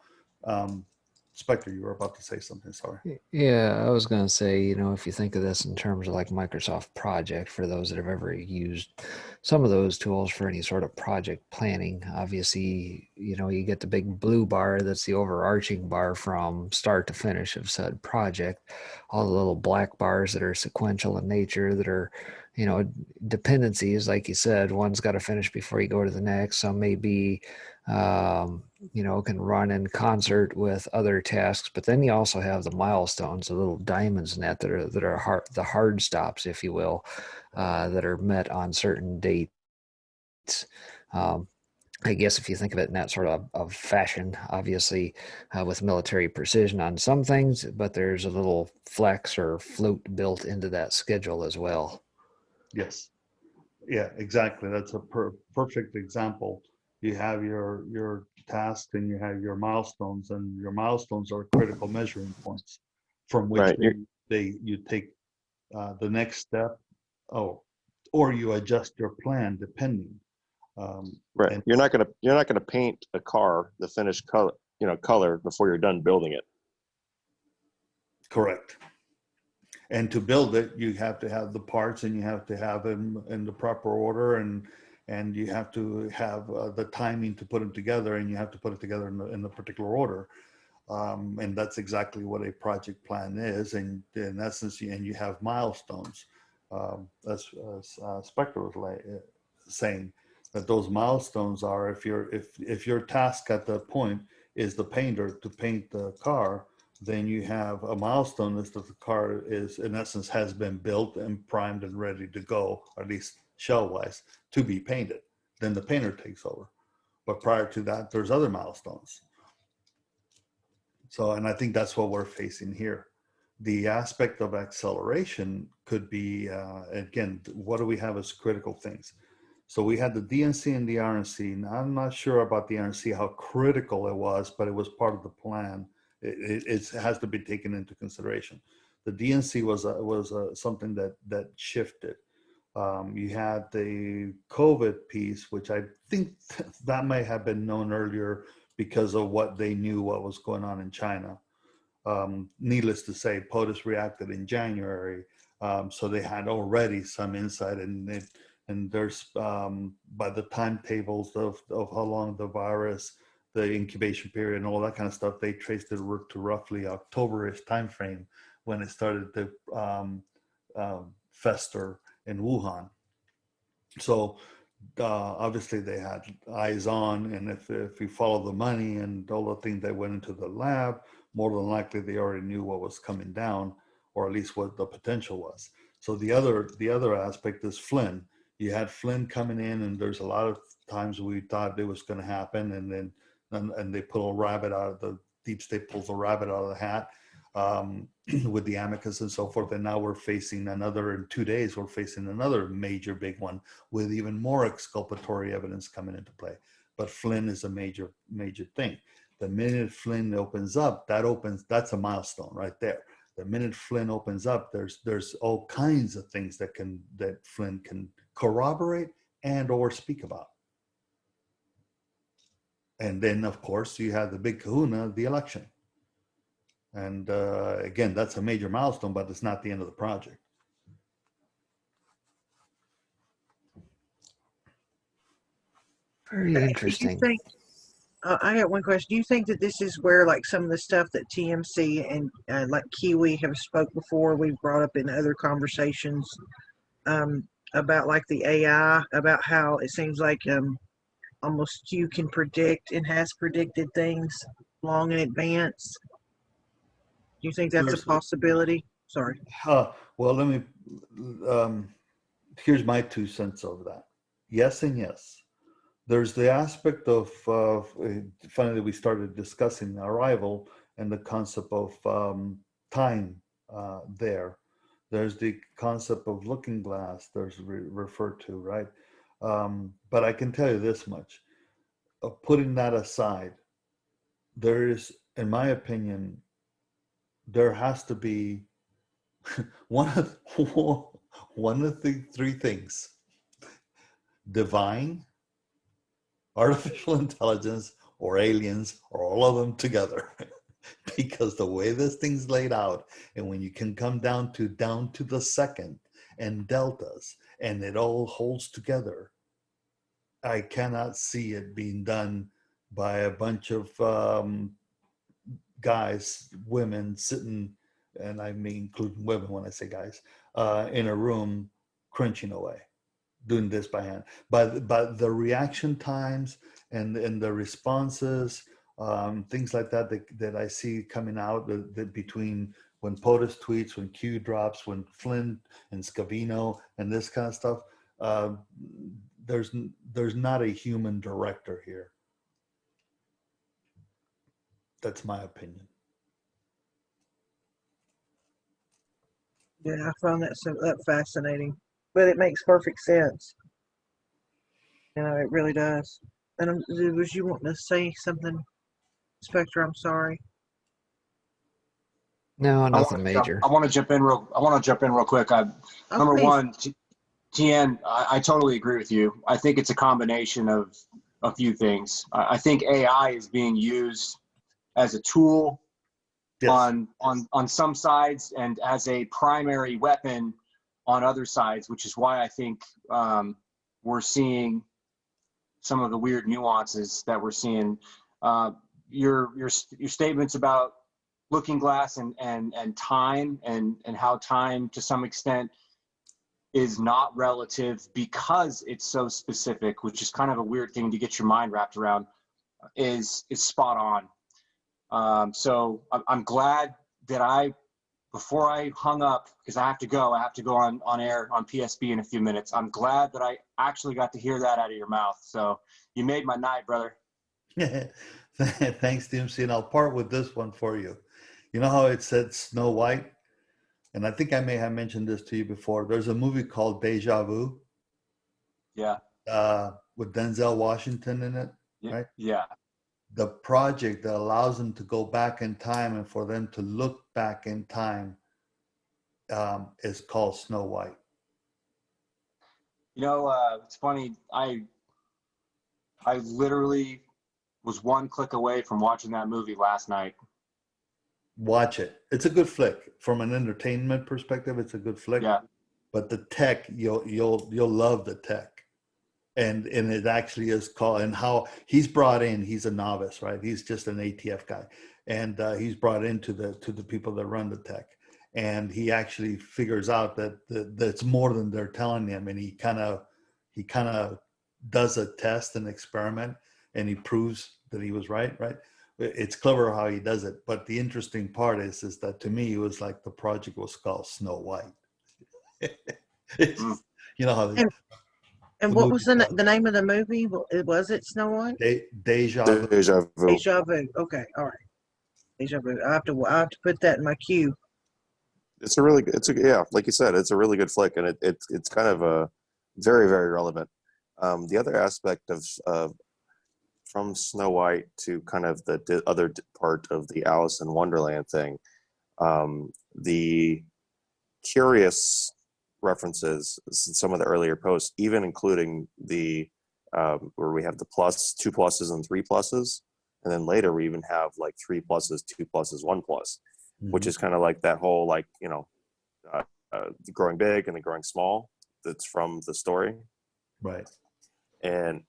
Spectre, you were about to say something, sorry. Yeah, I was going to say, if you think of this in terms of like Microsoft Project, for those that have ever used some of those tools for any sort of project planning, obviously, you get the big blue bar that's the overarching bar from start to finish of said project. All the little black bars that are sequential in nature, that are, dependencies, like you said, one's got to finish before you go to the next. Some may be, can run in concert with other tasks, but then you also have the milestones, the little diamonds in that are the hard stops, if you will, that are met on certain dates. Um, I guess if you think of it in that sort of fashion, obviously with military precision on some things, but there's a little flex or float built into that schedule as well. Yes. Yeah, exactly. That's a perfect example. You have your task and you have your milestones, and your milestones are critical measuring points from which Right. you take the next step, or you adjust your plan depending. Right. And You're not gonna paint a car the finished color before you're done building it. correct. And to build it, you have to have the parts, and you have to have them in the proper order, and you have to have the timing to put them together, and you have to put it together in the particular order. And that's exactly what a project plan is. And in essence, and you have milestones. As Spectre was saying, that those milestones are, if your task at that point is the painter to paint the car, then you have a milestone is that the car is, in essence, has been built and primed and ready to go, or at least shell-wise, to be painted. Then the painter takes over. But prior to that, there's other milestones. So, and I think that's what we're facing here. The aspect of acceleration could be, again, what do we have as critical things? So we had the DNC and the RNC. Now, I'm not sure about the RNC, how critical it was, but it was part of the plan. It has to be taken into consideration. The DNC was something that shifted. You had the COVID piece, which I think that might have been known earlier because of what they knew what was going on in China. Needless to say, POTUS reacted in January, so they had already some insight, and there's by the timetables of how long the virus, the incubation period, and all that kind of stuff, they traced it to roughly October-ish timeframe when it started to fester in Wuhan. So obviously they had eyes on, and if you follow the money and all the things that went into the lab, more than likely they already knew what was coming down, or at least what the potential was. So the other aspect is Flynn. You had Flynn coming in, and there's a lot of times we thought it was going to happen, and then and they pull a rabbit out of the deep state pulls a rabbit out of the hat with the amicus and so forth. And now we're facing another, in 2 days, we're facing another major big one with even more exculpatory evidence coming into play. But Flynn is a major thing. The minute Flynn opens up, that's a milestone right there. The minute Flynn opens up, there's all kinds of things that Flynn can corroborate and or speak about. And then, of course, you have the big kahuna, the election. And again, that's a major milestone, but it's not the end of the project. Very interesting. Do you think, I got one question. Do you think that this is where, like, some of the stuff that TMC and like Kiwi have spoke before, we've brought up in other conversations about like the AI, about how it seems like almost you can predict and has predicted things long in advance? Do you think that's a possibility? Sorry. Well, let me, here's my 2 cents over that. Yes and yes. There's the aspect of, funny that we started discussing Arrival and the concept of time there. There's the concept of looking glass, there's referred to, right? But I can tell you this much, putting that aside, there is, in my opinion, there has to be one of the 3 things: divine, artificial intelligence, or aliens, or all of them together. Because the way this thing's laid out, and when you can come down to the second and deltas, and it all holds together, I cannot see it being done by a bunch of guys, women sitting, and I mean including women when I say guys, in a room crunching away, doing this by hand. But the reaction times and the responses, things like that, that I see coming out between when POTUS tweets, when Q drops, when Flynn and Scavino and this kind of stuff, there's not a human director here. That's my opinion. Yeah, I found that fascinating, but it makes perfect sense. You know, it really does. And was you wanting to say something, Spectre? I'm sorry. No, nothing major. I want to jump in real quick. Oh, Number please. one, Tien, I totally agree with you. I think it's a combination of a few things. I think AI is being used as a tool Yes. on some sides and as a primary weapon on other sides, which is why I think we're seeing some of the weird nuances that we're seeing. Your statements about Looking Glass and time and how time to some extent is not relative because it's so specific, which is kind of a weird thing to get your mind wrapped around, is spot on. So I'm glad that before I hung up, because I have to go on air on PSB in a few minutes. I'm glad that I actually got to hear that out of your mouth. So you made my night, brother. Thanks, TMC. And I'll part with this one for you. You know how it said Snow White? And I think I may have mentioned this to you before. There's a movie called Deja Vu. Yeah. With Denzel Washington in it, right? Yeah. The project that allows them to go back in time and for them to look back in time is called Snow White. You know, it's funny. I literally was one click away from watching that movie last night. Watch it. It's a good flick. From an entertainment perspective, it's a good flick. Yeah. But the tech, you'll love the tech. And it actually is called, and how he's brought in, he's a novice, right? He's just an ATF guy. And he's brought into the people that run the tech. And he actually figures out that it's more than they're telling him. And he kind of does a test and experiment, and he proves that he was right? It's clever how he does it. But the interesting part is that to me, it was like the project was called Snow White. You know how they, And what was the name of the movie? Was it Snow White? Deja Vu. Deja Vu. Deja Vu. Okay, all right. Deja Vu. I have to put that in my queue. Yeah, like you said, it's a really good flick, and it's kind of a very, very relevant. The other aspect of from Snow White to kind of the other part of the Alice in Wonderland thing, the curious references in some of the earlier posts, even including the where we have the plus, 2 pluses and 3 pluses, and then later we even have like 3 pluses, 2 pluses, 1 plus, which is kind of like that whole like growing big and then growing small. That's from the story, right? And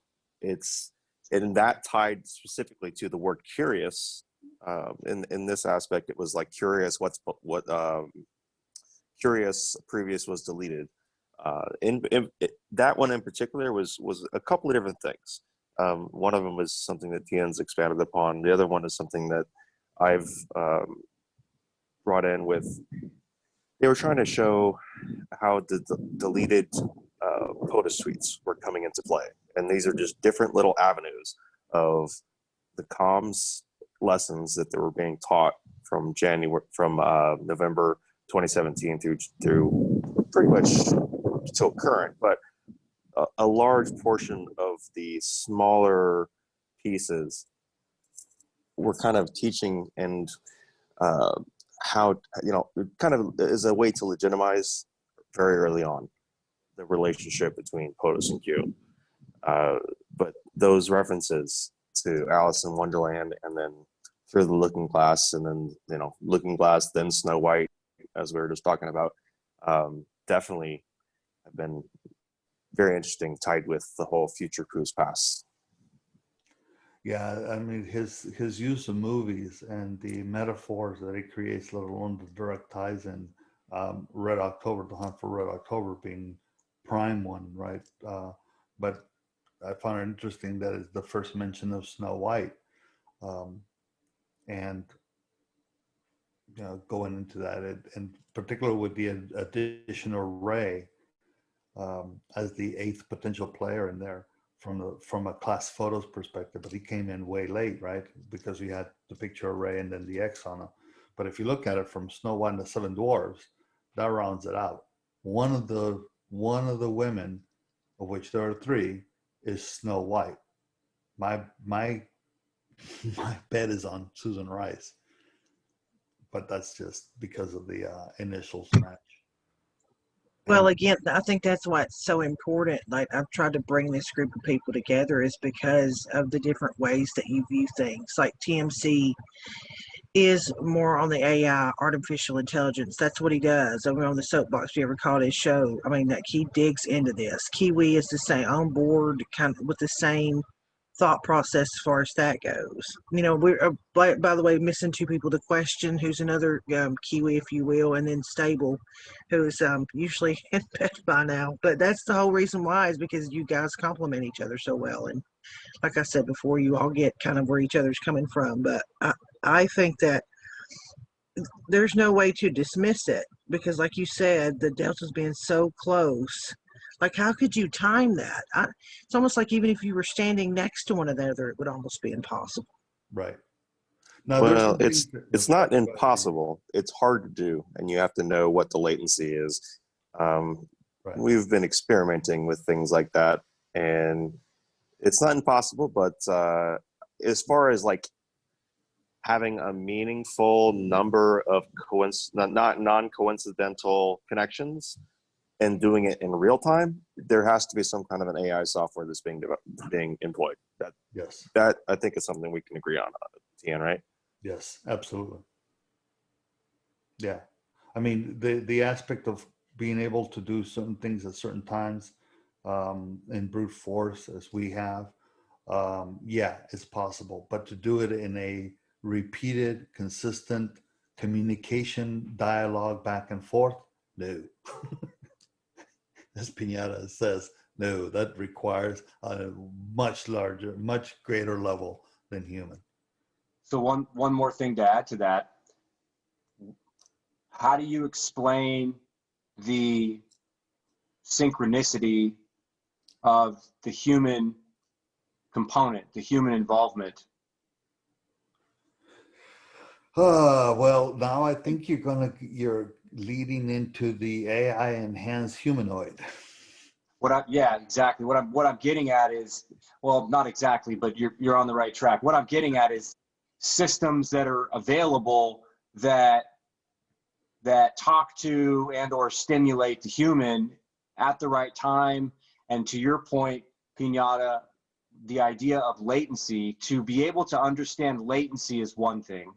that tied specifically to the word curious. In this aspect, it was like curious. Curious previous was deleted. That one in particular was a couple of different things. One of them was something that Tien's expanded upon. The other one is something that I've brought in with. They were trying to show how the deleted POTUS tweets were coming into play, and these are just different little avenues of the comms lessons that they were being taught from November 2017 through pretty much till current, but a large portion of the smaller pieces were kind of teaching and how, kind of is a way to legitimize very early on the relationship between POTUS and Q. But those references to Alice in Wonderland, and then through the Looking Glass, and then Looking Glass, then Snow White, as we were just talking about, definitely have been very interesting, tied with the whole Future Cruise Pass. Yeah, I mean, his use of movies and the metaphors that he creates, let alone the direct ties in, Red October, The Hunt for Red October being prime one, right? But I found it interesting that it's the first mention of Snow White, and going into that, and particularly with the addition of Ray as the 8th potential player in there from a class photos perspective, but he came in way late, right? Because we had the picture of Ray and then the X on him. But if you look at it from Snow White and the Seven Dwarfs, that rounds it out. One of the women, of which there are 3, is Snow White. My bet is on Susan Rice, but that's just because of the initials match. Well, again, I think that's why it's so important. Like, I've tried to bring this group of people together is because of the different ways that you view things. Like TMC is more on the AI, artificial intelligence. That's what he does over on the soapbox. If you ever caught his show, I mean, that he digs into this. Kiwi is the same, on board, kind of with the same thought process as far as that goes. We're by the way missing 2 people to question. Who's another Kiwi, if you will, and then Stable, who's usually in bed by now. But that's the whole reason why, is because you guys complement each other so well. And like I said before, you all get kind of where each other's coming from. But I think that there's no way to dismiss it, because like you said, the delta's being so close. Like, how could you time that? It's almost like even if you were standing next to one another, it would almost be impossible. Right. Now, well, it's not impossible. It's hard to do, and you have to know what the latency is. Right. We've been experimenting with things like that, and it's not impossible. But as far as like having a meaningful number of not non-coincidental connections and doing it in real time, there has to be some kind of an AI software that's being employed. That I think is something we can agree on, Tian, right? Yes, absolutely. Yeah, I mean the aspect of being able to do certain things at certain times in brute force, as we have, yeah, it's possible. But to do it in a repeated, consistent communication, dialogue back and forth, no. As Pinata says, no, that requires a much larger, much greater level than human. So one more thing to add to that. How do you explain the synchronicity of the human component, the human involvement? Well, now I think you're leading into the AI enhanced humanoid. Yeah, exactly. What I'm getting at is, well, not exactly, but you're on the right track. What I'm getting at is systems that are available that talk to and or stimulate the human at the right time. And to your point, Pinata, the idea of latency, to be able to understand latency is one thing.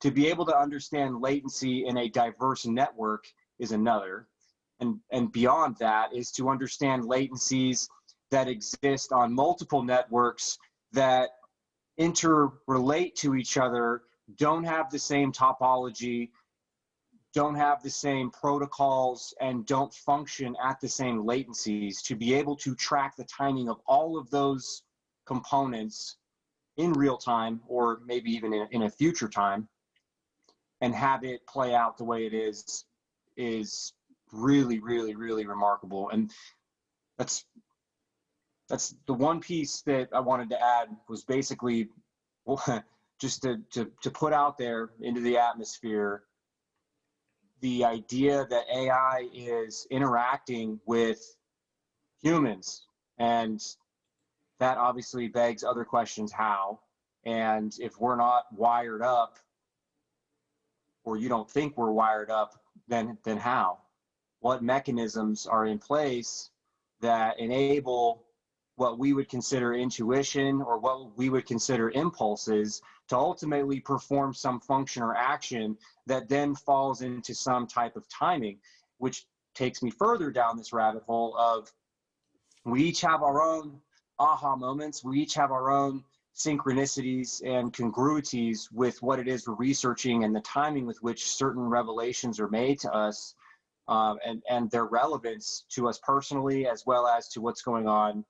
To be able to understand latency in a diverse network is another. And beyond that is to understand latencies that exist on multiple networks that interrelate to each other, don't have the same topology, don't have the same protocols, and don't function at the same latencies. To be able to track the timing of all of those components in real time, or maybe even in a future time, and have it play out the way it is really, really, really remarkable. And that's the one piece that I wanted to add, was basically just to put out there into the atmosphere the idea that AI is interacting with humans, and that obviously begs other questions. How? And if we're not wired up, or you don't think we're wired up, then how? What mechanisms are in place that enable what we would consider intuition, or what we would consider impulses, to ultimately perform some function or action that then falls into some type of timing, which takes me further down this rabbit hole of, we each have our own aha moments. We each have our own synchronicities and congruities with what it is we're researching, and the timing with which certain revelations are made to us. and their relevance to us personally, as well as to what's going on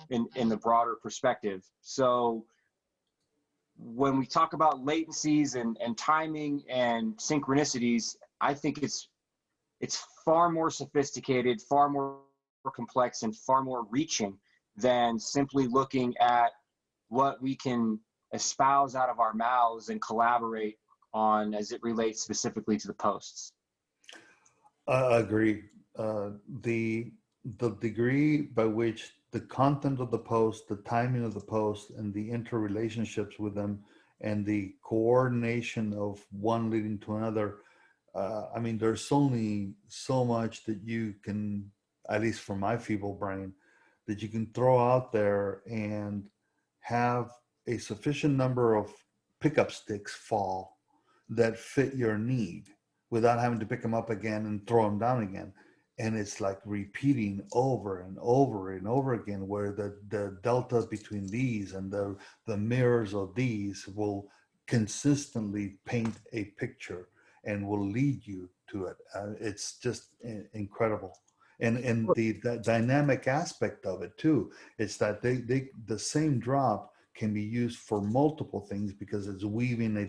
in the broader perspective. So when we talk about latencies and timing and synchronicities, I think it's far more sophisticated, far more complex, and far more reaching than simply looking at what we can espouse out of our mouths and collaborate on as it relates specifically to the posts. I agree. The degree by which the content of the post, the timing of the post, and the interrelationships with them, and the coordination of one leading to another. I mean, there's only so much that you can, at least for my feeble brain, that you can throw out there and have a sufficient number of pickup sticks fall that fit your need without having to pick them up again and throw them down again. And it's like repeating over and over and over again, where the delta between these and the mirrors of these will consistently paint a picture and will lead you to it. It's just incredible. And the dynamic aspect of it too, it's that the same drop can be used for multiple things because it's weaving a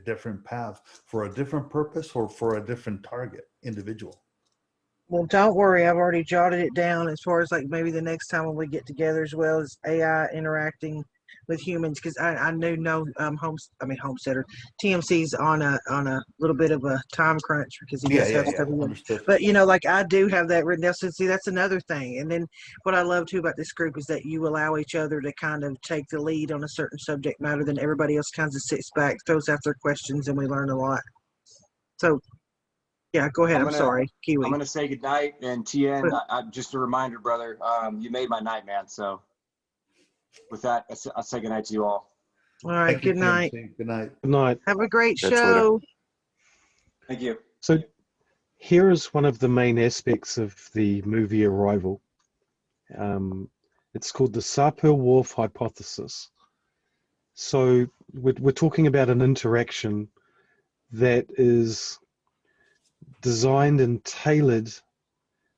different path for a different purpose or for a different target individual. Well, don't worry. I've already jotted it down as far as like maybe the next time when we get together, as well as AI interacting with humans. Because I know Homesteader TMC's on a little bit of a time crunch because he does have stuff. Understood. But you know, like I do have that written down. So see, that's another thing. And then what I love too about this group is that you allow each other to kind of take the lead on a certain subject matter, then everybody else kind of sits back, throws out their questions, and we learn a lot. So. Yeah, go ahead. I'm sorry, Kiwi. I'm going to say goodnight. And TN, just a reminder, brother, you made my night, man. So with that, I'll say goodnight to you all. All right, good night. Good night. Good night. Have a great Catch you show. later. Thank you. So here is one of the main aspects of the movie Arrival. It's called the Sapir-Whorf hypothesis. So we're talking about an interaction that is designed and tailored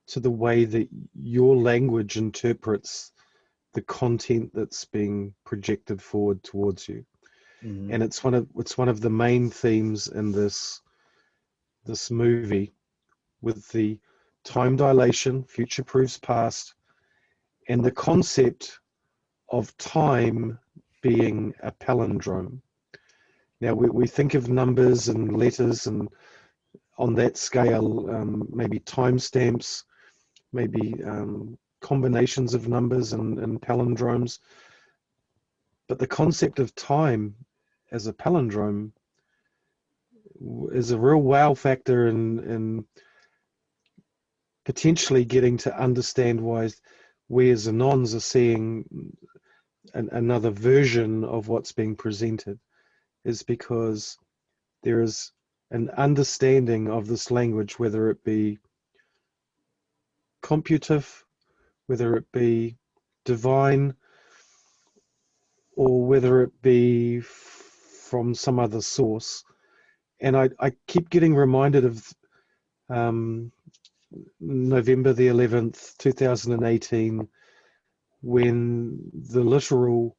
to the way that your language interprets the content that's being projected forward towards you. Mm-hmm. And it's one of the main themes in this movie, with the time dilation, future proves past, and the concept of time being a palindrome. Now we think of numbers and letters, and on that scale, maybe timestamps, maybe combinations of numbers and palindromes. But the concept of time as a palindrome is a real wow factor in potentially getting to understand why we as Anons are seeing another version of what's being presented, is because there is an understanding of this language, whether it be computive, whether it be divine, or whether it be from some other source. And I keep getting reminded of November the 11th, 2018, when the literal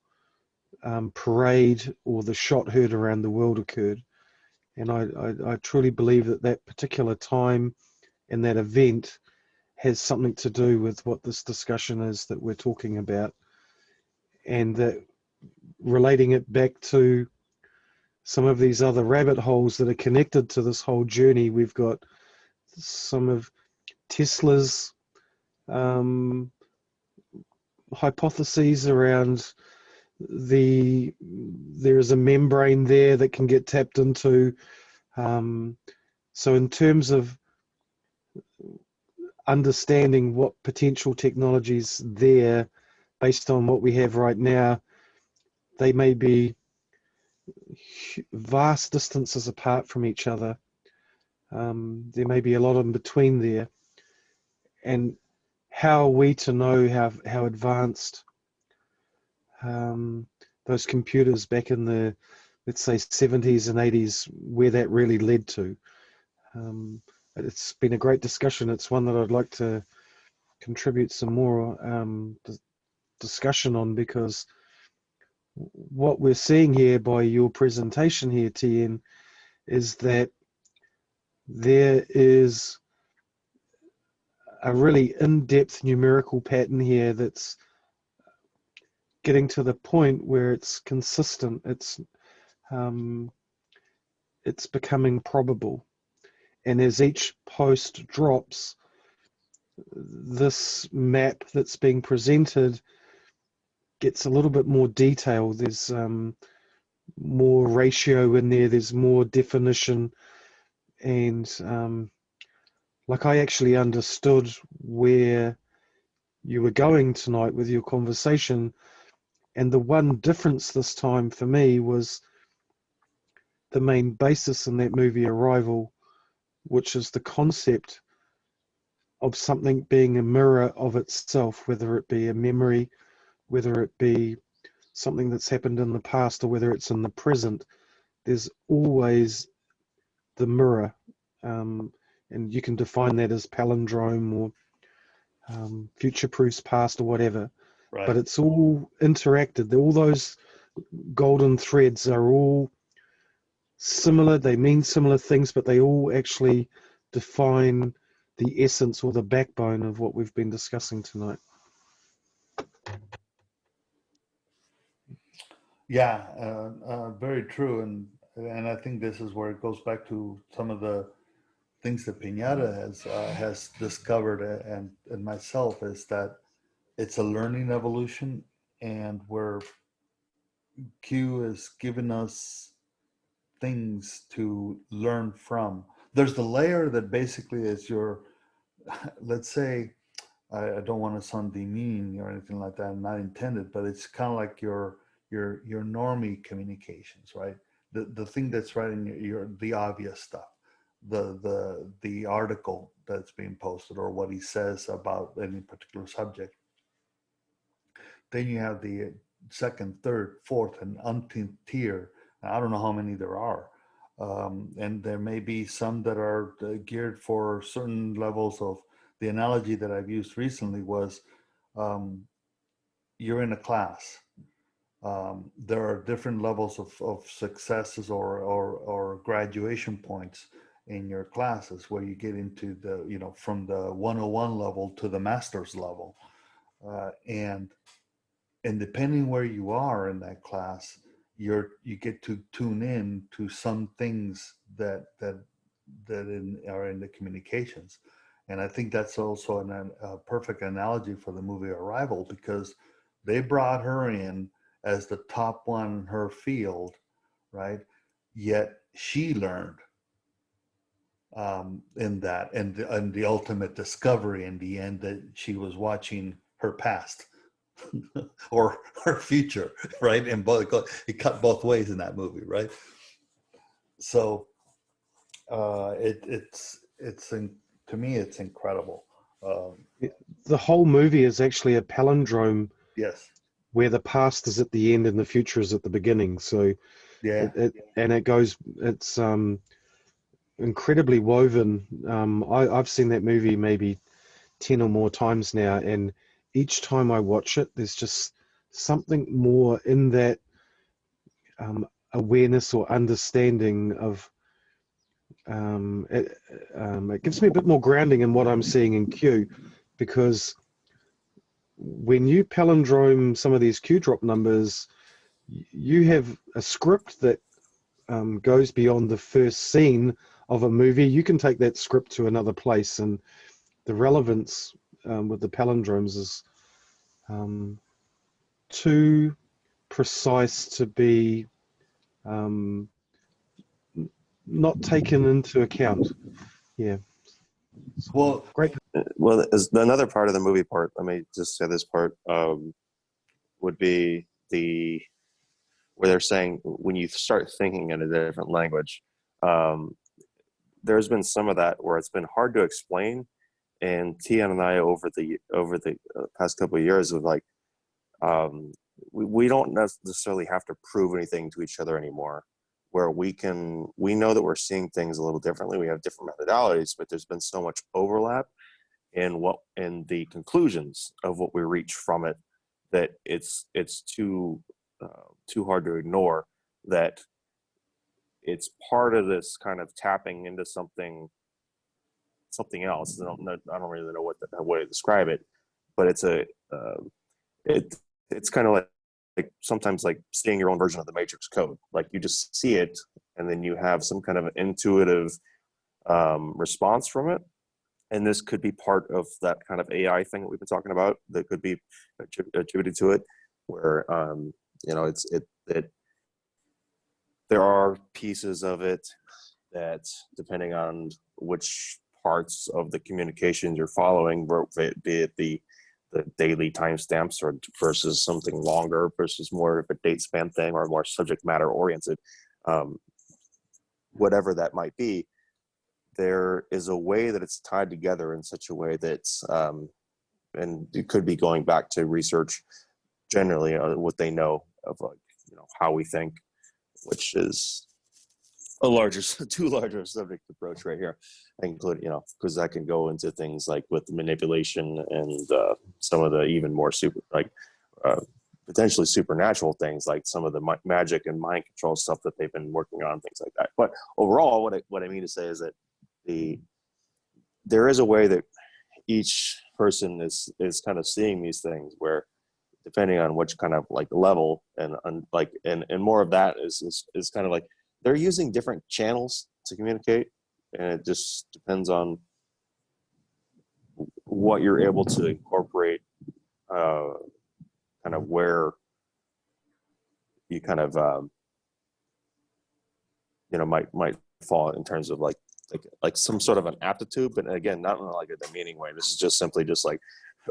parade or the shot heard around the world occurred. And I truly believe that particular time and that event has something to do with what this discussion is that we're talking about, and that relating it back to some of these other rabbit holes that are connected to this whole journey. We've got some of Tesla's hypotheses around there's a membrane there that can get tapped into. So in terms of understanding what potential technologies there, based on what we have right now, they may be vast distances apart from each other. There may be a lot in between there. And how are we to know how advanced those computers back in the, let's say, 70s and 80s, where that really led to? It's been a great discussion. It's one that I'd like to contribute some more discussion on, because what we're seeing here by your presentation here, TN, is that there is a really in-depth numerical pattern here that's getting to the point where it's consistent. It's becoming probable, and as each post drops, this map that's being presented gets a little bit more detail. There's more ratio in there, there's more definition, and like I actually understood where you were going tonight with your conversation, and the one difference this time for me was the main basis in that movie Arrival, which is the concept of something being a mirror of itself, whether it be a memory, whether it be something that's happened in the past, or whether it's in the present. There's always the mirror, and you can define that as palindrome or future proofs past or whatever. Right. But it's all interacted. All those golden threads are all similar. They mean similar things, but they all actually define the essence or the backbone of what we've been discussing tonight. Yeah, very true, and I think this is where it goes back to some of the things that Pinata has discovered, and myself, is that it's a learning evolution, and where Q is giving us things to learn from. There's the layer that basically is your, let's say, I don't want to sound demeaning or anything like that, not intended, but it's kind of like your normie communications, right? The thing that's right in your the obvious stuff, the article that's being posted, or what he says about any particular subject. Then you have the second, third, fourth, and umpteenth tier. I don't know how many there are. And there may be some that are geared for certain levels of. The analogy that I've used recently was, you're in a class. There are different levels of successes or graduation points in your classes, where you get into the, from the 101 level to the master's level. And depending where you are in that class, you get to tune in to some things that are in the communications. And I think that's also a perfect analogy for the movie Arrival, because they brought her in as the top one in her field, right? Yet she learned in that, and the ultimate discovery in the end, that she was watching her past or her future, right? And it cut both ways in that movie, right? So to me, it's incredible. The whole movie is actually a palindrome. Yes. Where the past is at the end and the future is at the beginning. So yeah, it's incredibly woven. I've seen that movie maybe 10 or more times now, and each time I watch it, there's just something more in that awareness or understanding of it gives me a bit more grounding in what I'm seeing in Q, because when you palindrome some of these Q drop numbers, you have a script that goes beyond the first scene of a movie. You can take that script to another place, and the relevance with the palindromes is too precise to be not taken into account. Yeah. Well, great. Well, as another part of the movie part, let me just say this part, would be where they're saying when you start thinking in a different language, there's been some of that where it's been hard to explain. And Tian and I over the past couple of years of like, we don't necessarily have to prove anything to each other anymore. where we know that we're seeing things a little differently. We have different methodologies, but there's been so much overlap in the conclusions of what we reach from it, that it's too hard to ignore that it's part of this kind of tapping into something else. I don't really know what way to describe it, but it's it's kind of like sometimes like seeing your own version of the matrix code. Like you just see it, and then you have some kind of an intuitive response from it. And this could be part of that kind of AI thing that we've been talking about that could be attributed to it, where there are pieces of it that, depending on which parts of the communication you're following, be it the daily timestamps or versus something longer versus more of a date span thing or more subject matter oriented, whatever that might be, there is a way that it's tied together in such a way that's, and it could be going back to research generally on what they know of, like, how we think, which is too larger subject approach right here. Include, because that can go into things like with manipulation and some of the even more potentially supernatural things, like some of the magic and mind control stuff that they've been working on, things like that. But overall, what I mean to say is that there is a way that each person is kind of seeing these things, where depending on which kind of like level and more of that is kind of like they're using different channels to communicate, and it just depends on what you're able to incorporate, kind of where you kind of might fall in terms of like some sort of an aptitude. But again, not in like a demeaning way. This is just simply just like,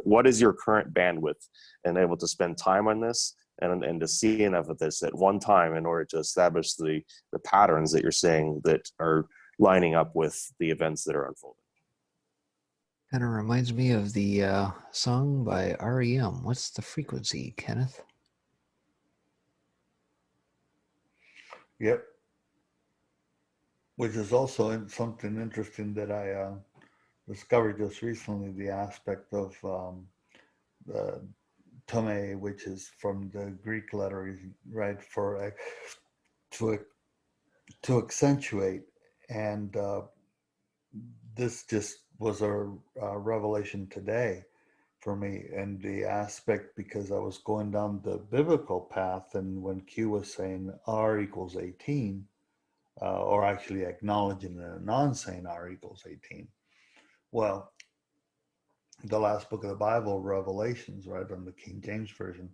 what is your current bandwidth, and able to spend time on this and to see enough of this at one time in order to establish the patterns that you're seeing that are lining up with the events that are unfolding. Kind of reminds me of the song by REM. What's the frequency, Kenneth? Yep. Which is also something interesting that I discovered just recently, the aspect of the tome, which is from the Greek letters, right, to accentuate. And this just was a revelation today for me, and the aspect, because I was going down the biblical path, and when Q was saying R equals 18, or actually acknowledging a non-saying R equals 18. Well, the last book of the Bible, Revelations, right, on the King James Version.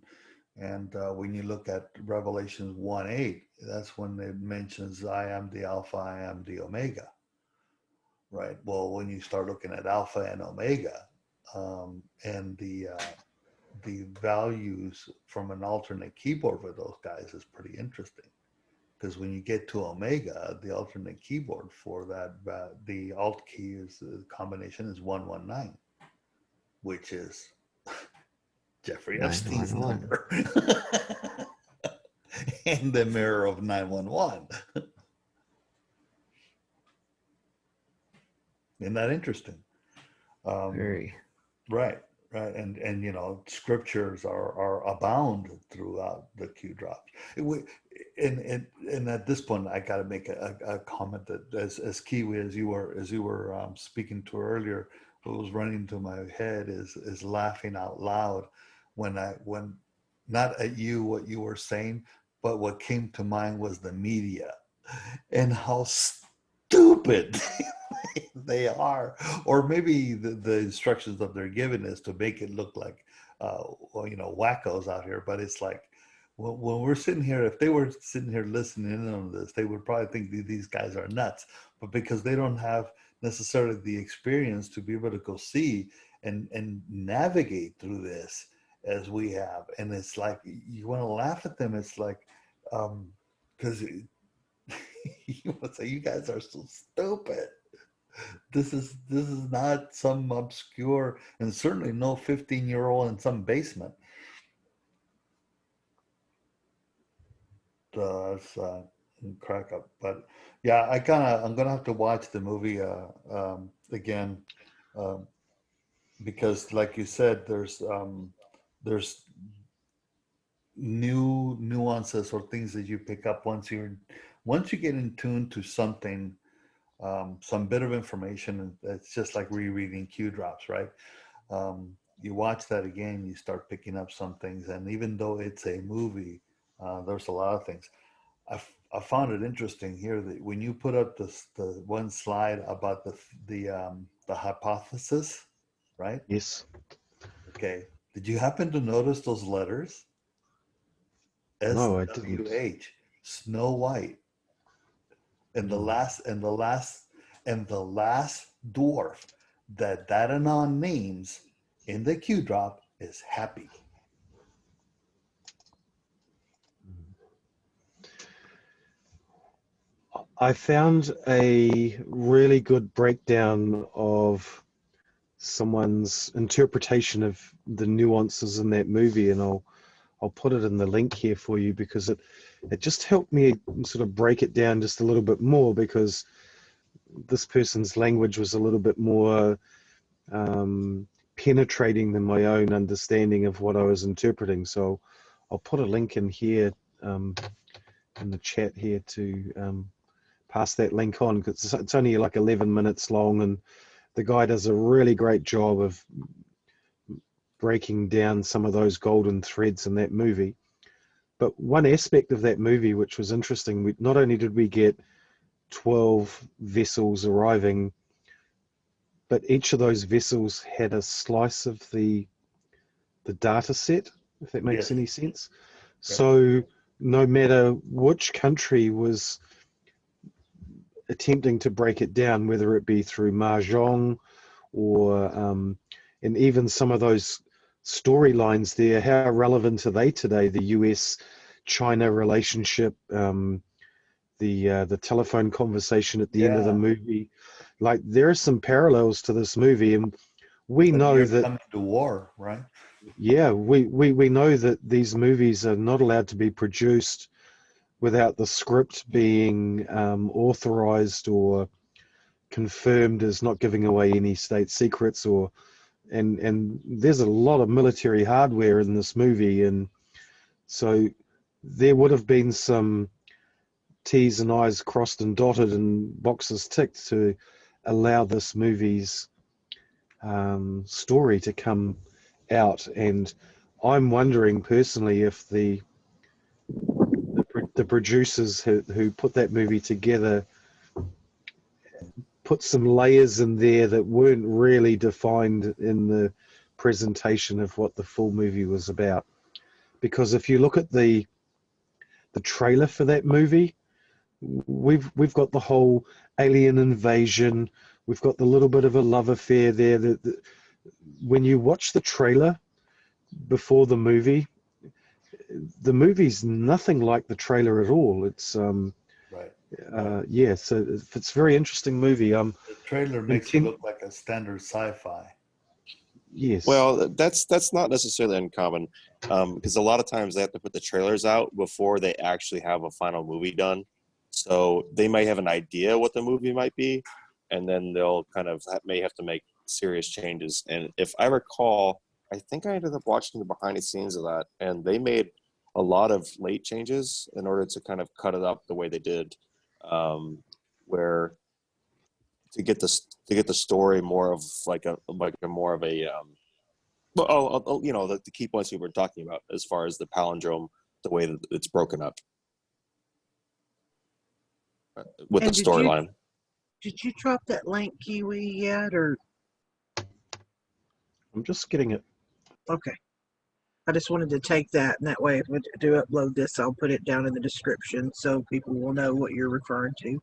And when you look at Revelations 1:8, that's when it mentions, I am the Alpha, I am the Omega, right? Well, when you start looking at Alpha and Omega, and the values from an alternate keyboard for those guys is pretty interesting. Because when you get to Omega, the alternate keyboard for that, the alt key is, the combination is 119, which is Jeffrey Epstein's number. And the mirror of 911. Isn't that interesting? Very. Right. And scriptures are abound throughout the Q drops. And at this point, I got to make a comment that as Kiwi, as you were speaking to earlier, what was running into my head is laughing out loud when not at you what you were saying, but what came to mind was the media and how stupid they are, or maybe the instructions that they're given is to make it look like wackos out here. But it's like, when we're sitting here, if they were sitting here listening in on this, they would probably think these guys are nuts. But because they don't have necessarily the experience to be able to go see and navigate through this as we have, and it's like, you want to laugh at them. It's like, because you want to say, you guys are so stupid. This is not some obscure, and certainly no 15-year-old in some basement. crack up. But yeah, I'm gonna have to watch the movie again, um, because like you said, there's new nuances or things that you pick up once you get in tune to something, some bit of information, and it's just like rereading Q drops, right? You watch that again, you start picking up some things, and even though it's a movie, there's a lot of things. I found it interesting here that when you put up the one slide about the hypothesis, right? Yes. Okay. Did you happen to notice those letters? No, I didn't. SWH, Snow White, and the last dwarf that Anon names in the Q drop is Happy. I found a really good breakdown of someone's interpretation of the nuances in that movie, and I'll put it in the link here for you, because it just helped me sort of break it down just a little bit more, because this person's language was a little bit more penetrating than my own understanding of what I was interpreting. So I'll put a link in here in the chat here to pass that link on, because it's only like 11 minutes long, and the guy does a really great job of breaking down some of those golden threads in that movie. But one aspect of that movie which was interesting, not only did we get 12 vessels arriving, but each of those vessels had a slice of the data set, if that makes any sense. So no matter which country was attempting to break it down, whether it be through Mahjong or and even some of those storylines there, how relevant are they today? The US-China relationship, the telephone conversation at the end of the movie. Like, there are some parallels to this movie, and we know that coming to war, right? Yeah, we know that these movies are not allowed to be produced without the script being authorized or confirmed as not giving away any state secrets, or and there's a lot of military hardware in this movie, and so there would have been some T's and I's crossed and dotted and boxes ticked to allow this movie's story to come out. And I'm wondering personally if the producers who put that movie together put some layers in there that weren't really defined in the presentation of what the full movie was about. Because if you look at the trailer for that movie, we've got the whole alien invasion, we've got the little bit of a love affair there. When you watch the trailer before the movie's nothing like the trailer at all. It's yeah, so it's a very interesting movie. The trailer makes it look like a standard sci-fi. Yes. Well, that's not necessarily uncommon, because a lot of times they have to put the trailers out before they actually have a final movie done. So they might have an idea what the movie might be, and then they'll kind of may have to make serious changes. And if I recall, I think I ended up watching the behind the scenes of that, and they made a lot of late changes in order to kind of cut it up the way they did, where to get the story more of like a more of a you know, the key points we were talking about as far as the palindrome, the way that it's broken up with the storyline. Did you drop that link, Kiwi, yet, or? I'm just getting it. Okay. I just wanted to take that, and that way if we do upload this, I'll put it down in the description so people will know what you're referring to.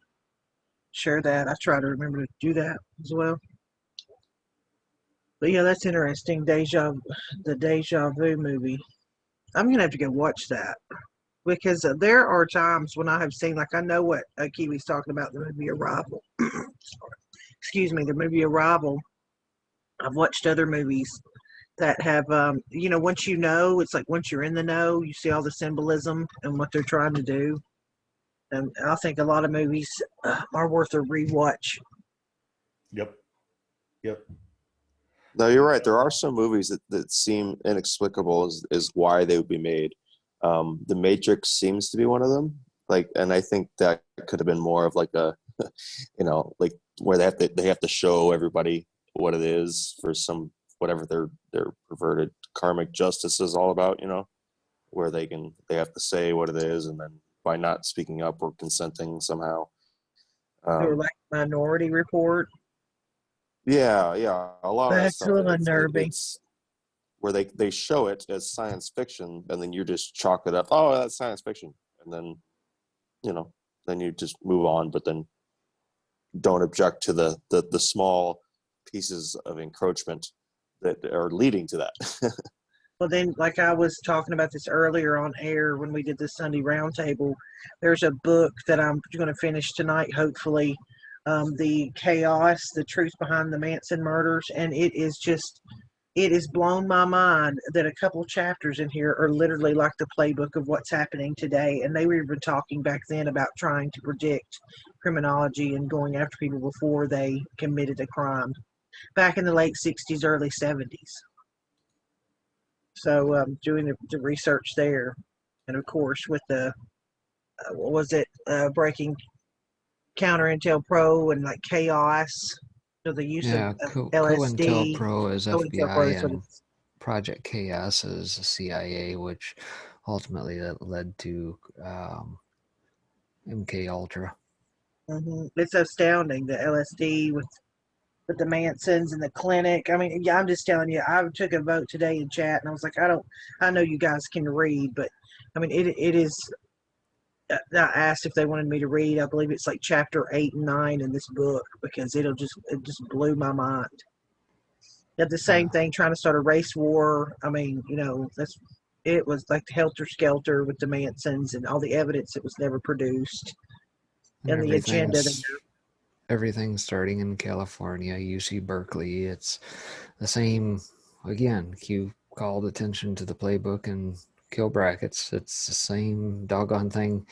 Share that. I try to remember to do that as well. But yeah, that's interesting. The Deja Vu movie. I'm going to have to go watch that, because there are times when I have seen, like, I know what Kiwi's talking about, the movie Arrival. Excuse me, the movie Arrival. I've watched other movies that have, you know, once you know, it's like once you're in the know, you see all the symbolism and what they're trying to do. And I think a lot of movies are worth a rewatch. Yep. Yep. No, you're right. There are some movies that seem inexplicable as why they would be made. The Matrix seems to be one of them. Like, and I think that could have been more of like a, like where they have to show everybody what it is for some whatever their perverted karmic justice is all about. Where they have to say what it is, and then by not speaking up or consenting somehow. Or like Minority Report. Yeah, a lot of that That's a stuff. little unnerving. It's where they show it as science fiction, and then you just chalk it up. Oh, that's science fiction, and then then you just move on. But then don't object to the small pieces of encroachment that are leading to that. Well, then, like I was talking about this earlier on air when we did the Sunday Roundtable, there's a book that I'm going to finish tonight, hopefully, The Chaos, The Truth Behind the Manson Murders, and it has blown my mind that a couple chapters in here are literally like the playbook of what's happening today, and they were even talking back then about trying to predict criminology and going after people before they committed a crime, back in the late 60s, early 70s. So doing the research there, and of course with the what was it, breaking Counter Intel Pro and like Chaos, the use of LSD. COINTELPRO is COINTELPRO FBI is what and Project Chaos is CIA, which ultimately led to MK Ultra. It's astounding, the LSD with the Mansons and the clinic. I mean, yeah, I'm just telling you, I took a vote today in chat and I was like, I know you guys can read, but I mean, it is, I asked if they wanted me to read, I believe it's like chapter 8 and 9 in this book, because it just blew my mind. At the same thing, trying to start a race war. I mean, it was like helter skelter with the Mansons and all the evidence that was never produced, and the agenda there. Everything starting in California, UC Berkeley. It's the same. Again, Q called attention to the playbook and kill brackets. It's the same doggone thing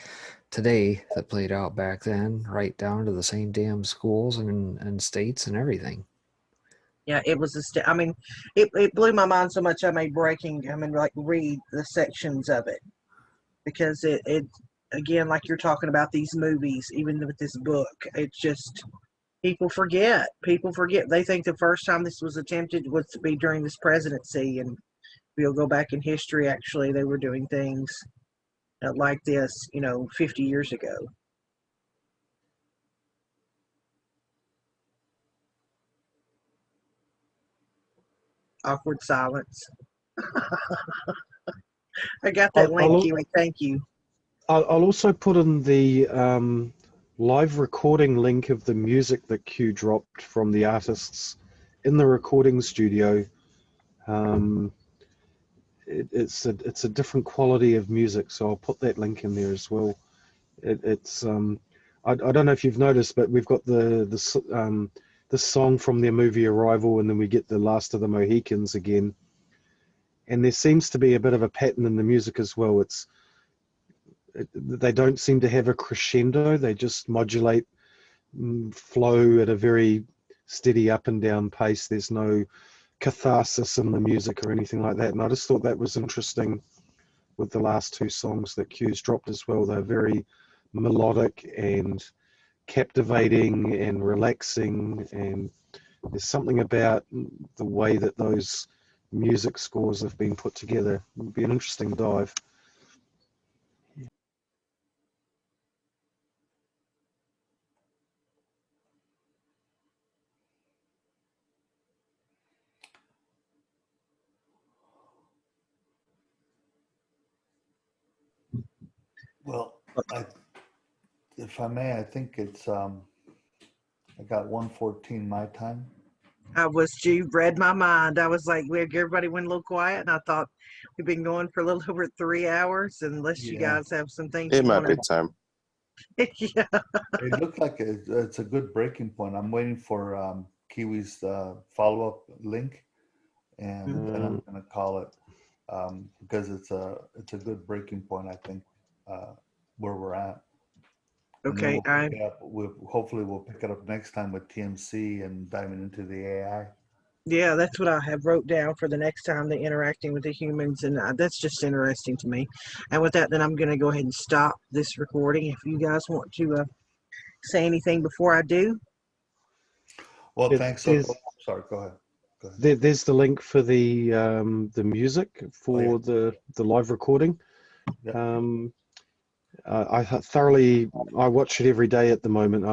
today that played out back then, right down to the same damn schools and states and everything. Yeah, it was I mean, it blew my mind so much I made read the sections of it, because it again, like you're talking about these movies, even with this book, it's just people forget. They think the first time this was attempted was to be during this presidency, and we'll go back in history. Actually, they were doing things like this, 50 years ago. Awkward silence. I got that link, Kiwi. Thank you. I'll also put in the live recording link of the music that Q dropped from the artists in the recording studio. It's a different quality of music, so I'll put that link in there as well. I don't know if you've noticed, but we've got the song from their movie Arrival, and then we get the Last of the Mohicans again. And there seems to be a bit of a pattern in the music as well. They don't seem to have a crescendo. They just modulate flow at a very steady up and down pace. There's no catharsis in the music or anything like that. And I just thought that was interesting with the last two songs that Q's dropped as well. They're very melodic and captivating and relaxing, and there's something about the way that those music scores have been put together. It'll be an interesting dive. Well, if I may, I think it's I got 1:14 my time. You read my mind. I was like, everybody went a little quiet, and I thought we've been going for a little over 3 hours, unless you guys have some things It you might want be time. Yeah. It looked like it's a good breaking point. I'm waiting for Kiwi's follow-up link, and then I'm going to call it because it's a good breaking point, I think, where we're at. And then Okay, we'll pick it up. Hopefully we'll pick it up next time with TMC and diving into the AI. yeah, that's what I have wrote down for the next time, the interacting with the humans, and that's just interesting to me. And with that, then I'm going to go ahead and stop this recording. If you guys want to say anything before I do. Well, thanks. So, There's, sorry, go ahead. Go ahead. there's the link for the music for Oh, yeah. the live recording. Yep. I watch it every day at the moment.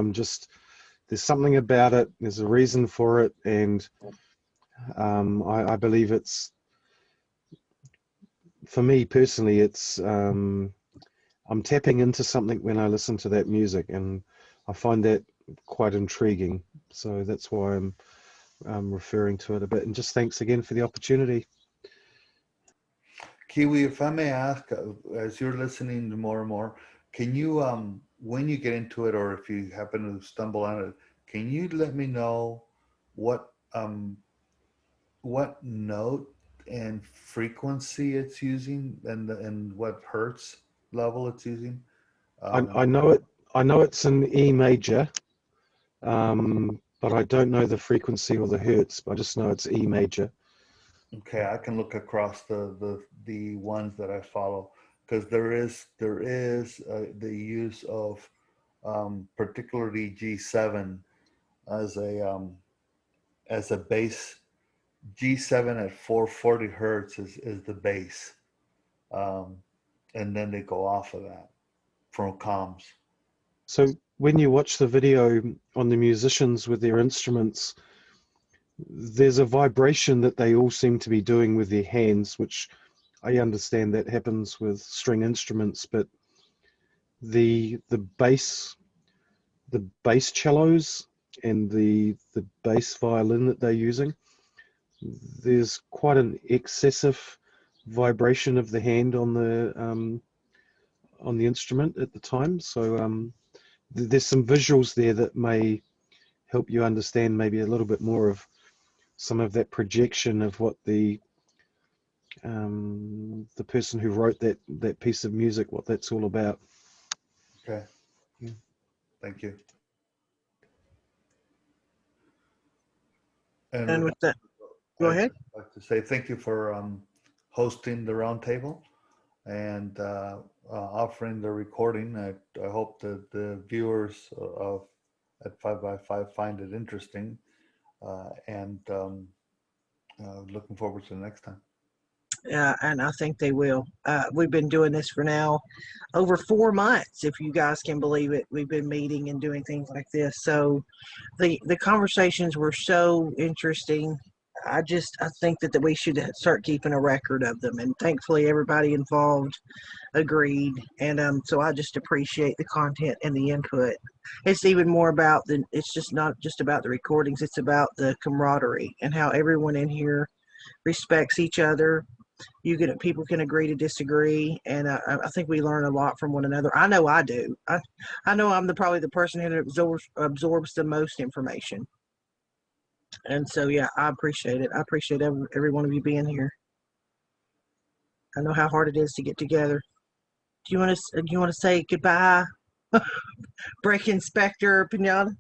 There's something about it. There's a reason for it, and I believe it's, for me personally, it's I'm tapping into something when I listen to that music, and I find that quite intriguing. So that's why I'm referring to it a bit. And just thanks again for the opportunity. Kiwi, if I may ask, as you're listening to more and more, can you, when you get into it, or if you happen to stumble on it, can you let me know what note and frequency it's using, and what hertz level it's using? I know it. I know it's an E major, but I don't know the frequency or the hertz. I just know it's E major. Okay, I can look across the ones that I follow, because there is the use of particularly G7 as a base. G7 at 440 hertz is the base, and then they go off of that from comms. So when you watch the video on the musicians with their instruments, there's a vibration that they all seem to be doing with their hands, which I understand that happens with string instruments, but the bass cellos and the bass violin that they're using, there's quite an excessive vibration of the hand on the instrument at the time. So there's some visuals there that may help you understand maybe a little bit more of some of that projection of what the person who wrote that piece of music, what that's all about. Okay. Yeah. Thank you. And And with that, go I'd ahead. like to say thank you for hosting the roundtable and offering the recording. I hope that the viewers of at 5x5 find it interesting, and looking forward to the next time. And I think they will. We've been doing this for now over 4 months, if you guys can believe it. We've been meeting and doing things like this. So the conversations were so interesting. I think that we should start keeping a record of them. And thankfully, everybody involved agreed. And so I just appreciate the content and the input. It's even more about it's just not just about the recordings. It's about the camaraderie and how everyone in here respects each other. People can agree to disagree, and I think we learn a lot from one another. I know I do. I know I'm probably the person who absorbs the most information, and so yeah, I appreciate it. I appreciate every one of you being here. I know how hard it is to get together. Do you want to say goodbye, Breaking Spectre, Pinata?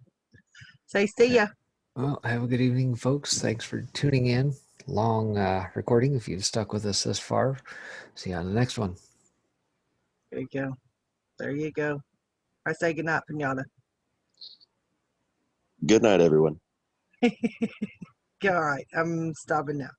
Say see ya. Well, have a good evening, folks. Thanks for tuning in. Long recording if you've stuck with us this far. See you on the next one. There you go. There you go. I say goodnight, Pinata. Good night, everyone. All right, I'm stopping now.